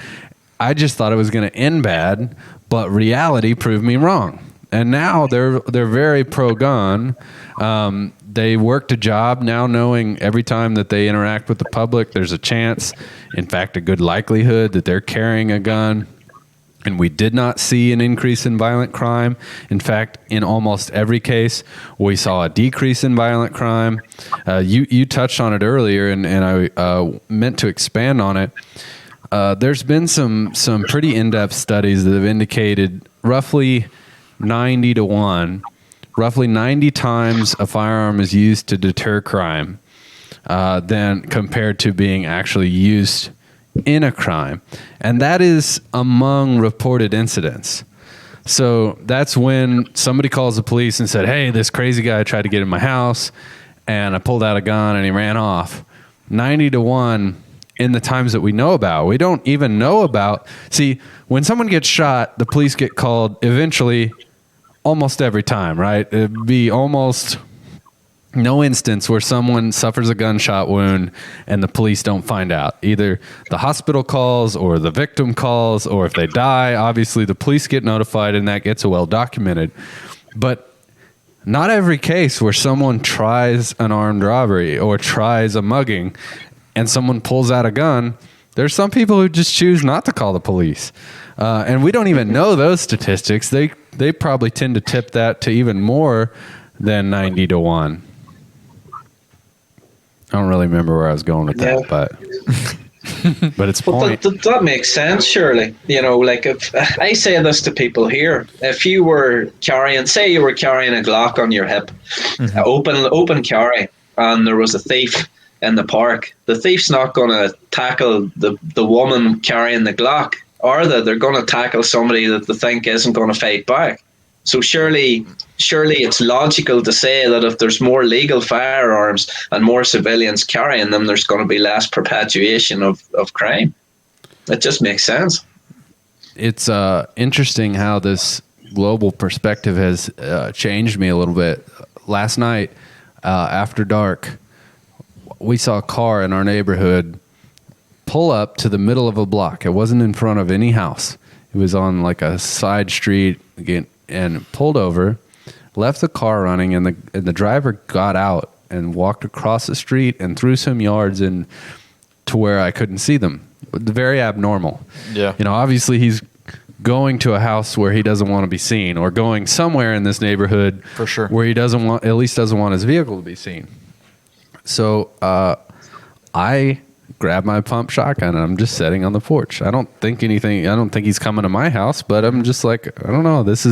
I just thought it was going to end bad, but reality proved me wrong. And now they're very pro-gun. They worked a job now knowing every time that they interact with the public, there's a chance, in fact, a good likelihood that they're carrying a gun. And we did not see an increase in violent crime. In fact, in almost every case, we saw a decrease in violent crime. You touched on it earlier, and I meant to expand on it. There's been some pretty in-depth studies that have indicated roughly 90-1, roughly 90 times a firearm is used to deter crime than compared to being actually used in a crime. And that is among reported incidents. So that's when somebody calls the police and said, hey, this crazy guy tried to get in my house and I pulled out a gun and he ran off. 90-1 in the times that we know about. We don't even know about. See, when someone gets shot, the police get called eventually almost every time, right? It'd be almost no instance where someone suffers a gunshot wound and the police don't find out. Either the hospital calls or the victim calls, or if they die, obviously the police get notified and that gets well documented. But not every case where someone tries an armed robbery or tries a mugging and someone pulls out a gun, there's some people who just choose not to call the police. And we don't even know those statistics. They probably tend to tip that to even more than 90 to 1. I don't really remember where I was going with that, but it's point. That makes sense, surely. You know, like if I say this to people here, if you were carrying, say you were carrying a Glock on your hip, open carry, and there was a thief in the park, the thief's not going to tackle the woman carrying the Glock, are they? They're going to tackle somebody that they think isn't going to fight back. So surely it's logical to say that if there's more legal firearms and more civilians carrying them, there's going to be less perpetuation of crime. It just makes sense. It's interesting how this global perspective has changed me a little bit. Last night, after dark, we saw a car in our neighborhood pull up to the middle of a block. It wasn't in front of any house. It was on like a side street again, and pulled over, left the car running, and the driver got out and walked across the street and through some yards and to where I couldn't see them. Very abnormal. Yeah. You know, obviously he's going to a house where he doesn't want to be seen, or going somewhere in this neighborhood for sure where he doesn't want his vehicle to be seen. So I grabbed my pump shotgun and I'm just sitting on the porch. I don't think he's coming to my house, but I'm just like, I don't know, this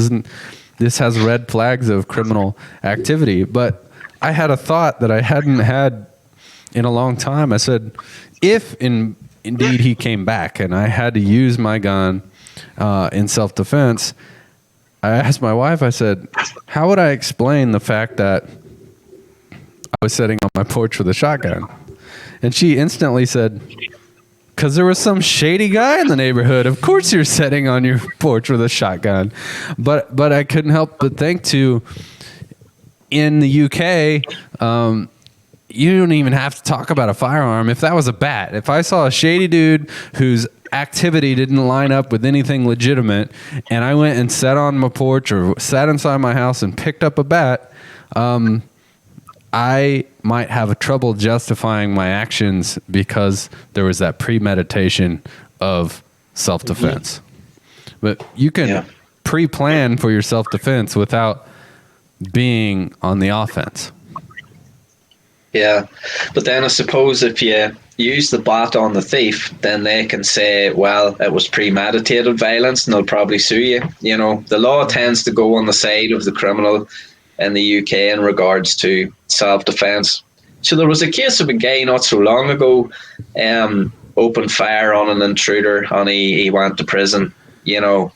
has red flags of criminal activity. But I had a thought that I hadn't had in a long time. I said, if indeed he came back and I had to use my gun in self-defense, I asked my wife, I said, how would I explain the fact that I was sitting on my porch with a shotgun? And she instantly said, because there was some shady guy in the neighborhood. Of course you're sitting on your porch with a shotgun. But I couldn't help but think in the UK, you don't even have to talk about a firearm. If that was a bat, if I saw a shady dude whose activity didn't line up with anything legitimate, and I went and sat on my porch or sat inside my house and picked up a bat, I might have a trouble justifying my actions because there was that premeditation of self-defense. But you can pre-plan for your self-defense without being on the offense. Yeah, but then I suppose if you use the bat on the thief, then they can say, well, it was premeditated violence, and they'll probably sue you. You know, the law tends to go on the side of the criminal in the UK in regards to self-defense. So there was a case of a guy not so long ago, opened fire on an intruder, and he went to prison. You know,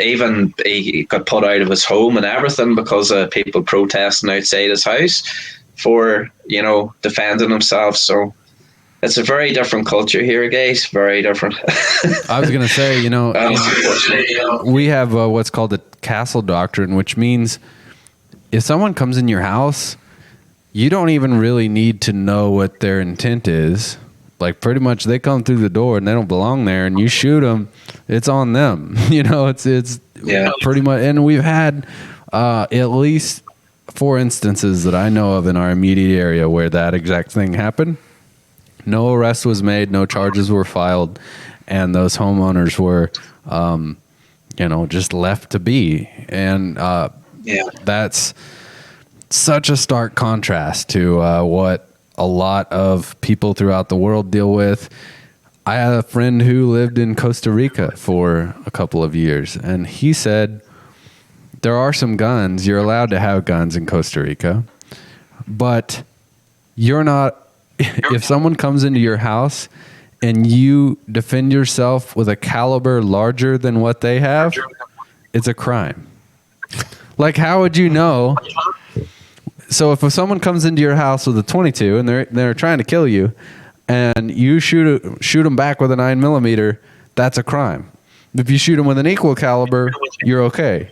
even he got put out of his home and everything because of people protesting outside his house for, you know, defending himself. So it's a very different culture here, guys. Very different. I was going to say, you know, we have what's called the castle doctrine, which means if someone comes in your house, you don't even really need to know what their intent is. Like, pretty much they come through the door and they don't belong there, and you shoot them, it's on them. You know, it's pretty much. And we've had at least 4 instances that I know of in our immediate area where that exact thing happened. No arrest was made, no charges were filed, and those homeowners were, you know, just left to be. And that's such a stark contrast to what a lot of people throughout the world deal with. I had a friend who lived in Costa Rica for a couple of years, and he said there are some guns. You're allowed to have guns in Costa Rica, but you're not. If someone comes into your house and you defend yourself with a caliber larger than what they have, it's a crime. Like, how would you know? So if someone comes into your house with a 22 and they're trying to kill you, and you shoot them back with a 9mm, that's a crime. If you shoot them with an equal caliber, you're okay.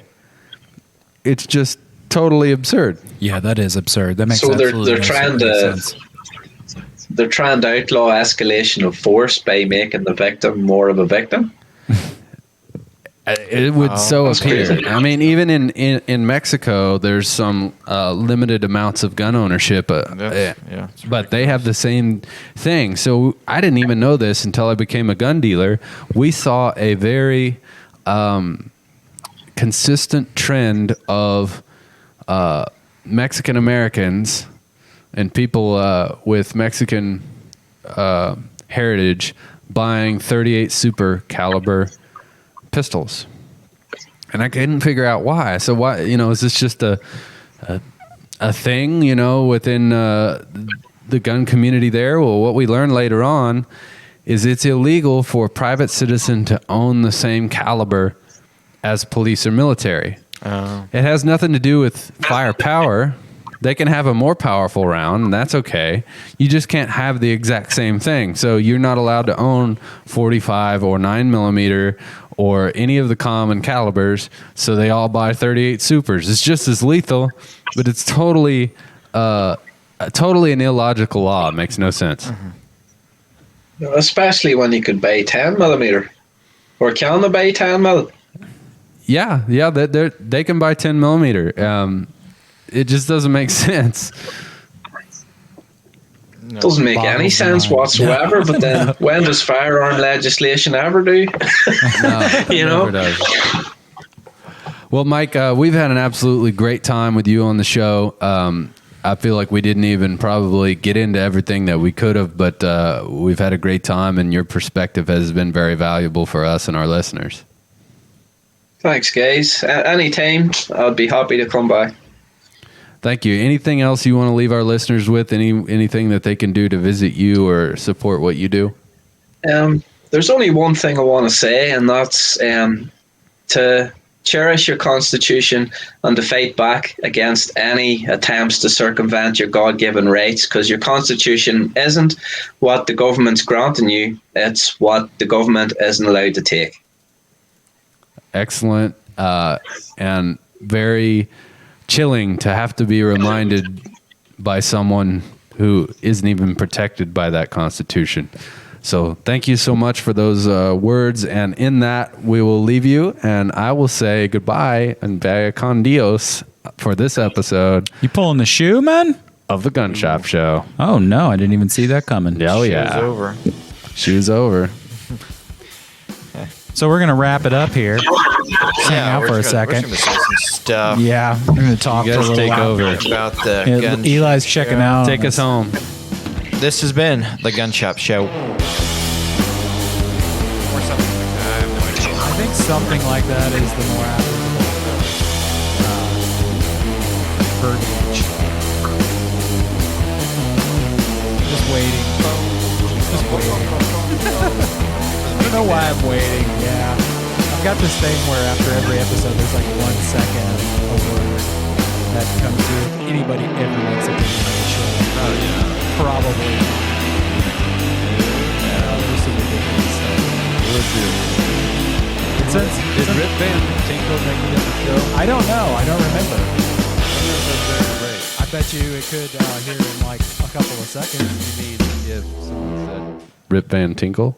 It's just totally absurd. Yeah, that is absurd. That makes So absolutely they're no trying sense. they're trying to outlaw escalation of force by making the victim more of a victim. It would so That's appear. crazy. I mean, even in Mexico, there's some limited amounts of gun ownership, but they have the same thing. So I didn't even know this until I became a gun dealer. We saw a very consistent trend of Mexican Americans and people with Mexican heritage buying .38 Super caliber pistols, and I couldn't figure out why. So why, is this just a thing, within the gun community there? Well, what we learned later on is it's illegal for a private citizen to own the same caliber as police or military. It has nothing to do with firepower. They can have a more powerful round, and that's okay. You just can't have the exact same thing. So you're not allowed to own 45 or 9mm or any of the common calibers, so they all buy .38 Supers. It's just as lethal, but it's totally an illogical law. It makes no sense. Especially when you could buy 10mm. Or can they buy 10mm? Yeah, they can buy 10mm. It just doesn't make sense. Doesn't make any sense whatsoever. But then, when does firearm legislation ever do? Never does. Well, Mike, we've had an absolutely great time with you on the show. I feel like we didn't even probably get into everything that we could have, but we've had a great time, and your perspective has been very valuable for us and our listeners. Thanks, guys. Anytime, I'd be happy to come by. Thank you. Anything else you want to leave our listeners with? Anything that they can do to visit you or support what you do? There's only one thing I want to say, and that's to cherish your Constitution and to fight back against any attempts to circumvent your God-given rights, because your Constitution isn't what the government's granting you, it's what the government isn't allowed to take. Excellent, and very chilling to have to be reminded by someone who isn't even protected by that Constitution. So thank you so much for those words, and in that we will leave you, and I will say goodbye and vaya con Dios for this episode. You pulling the shoe, man? Of the Gun Shop Show. Oh no, I didn't even see that coming. Oh yeah. Show's over. Shoe's over. So we're gonna wrap it up here. Hang out for a second. We're just gonna say some stuff. Yeah, we're gonna talk You for a guys little take while over. About the Yeah, gun Eli's checking out. Take us home. This has been the Gun Shop Show. Or something like that. I have no idea. I think something like that is the more applicable verbiage. Just waiting. Just waiting. I don't know why I'm waiting. Yeah. I've got this thing where after every episode there's like 1 second of a word that comes through. If anybody ever makes a video on the show. Oh yeah. Probably. There's some ridiculous stuff. Did Rip Van Tinkle make it in the show? I don't know. I don't remember. I bet you it could here in like a couple of seconds. You mean if someone said Rip Van Tinkle?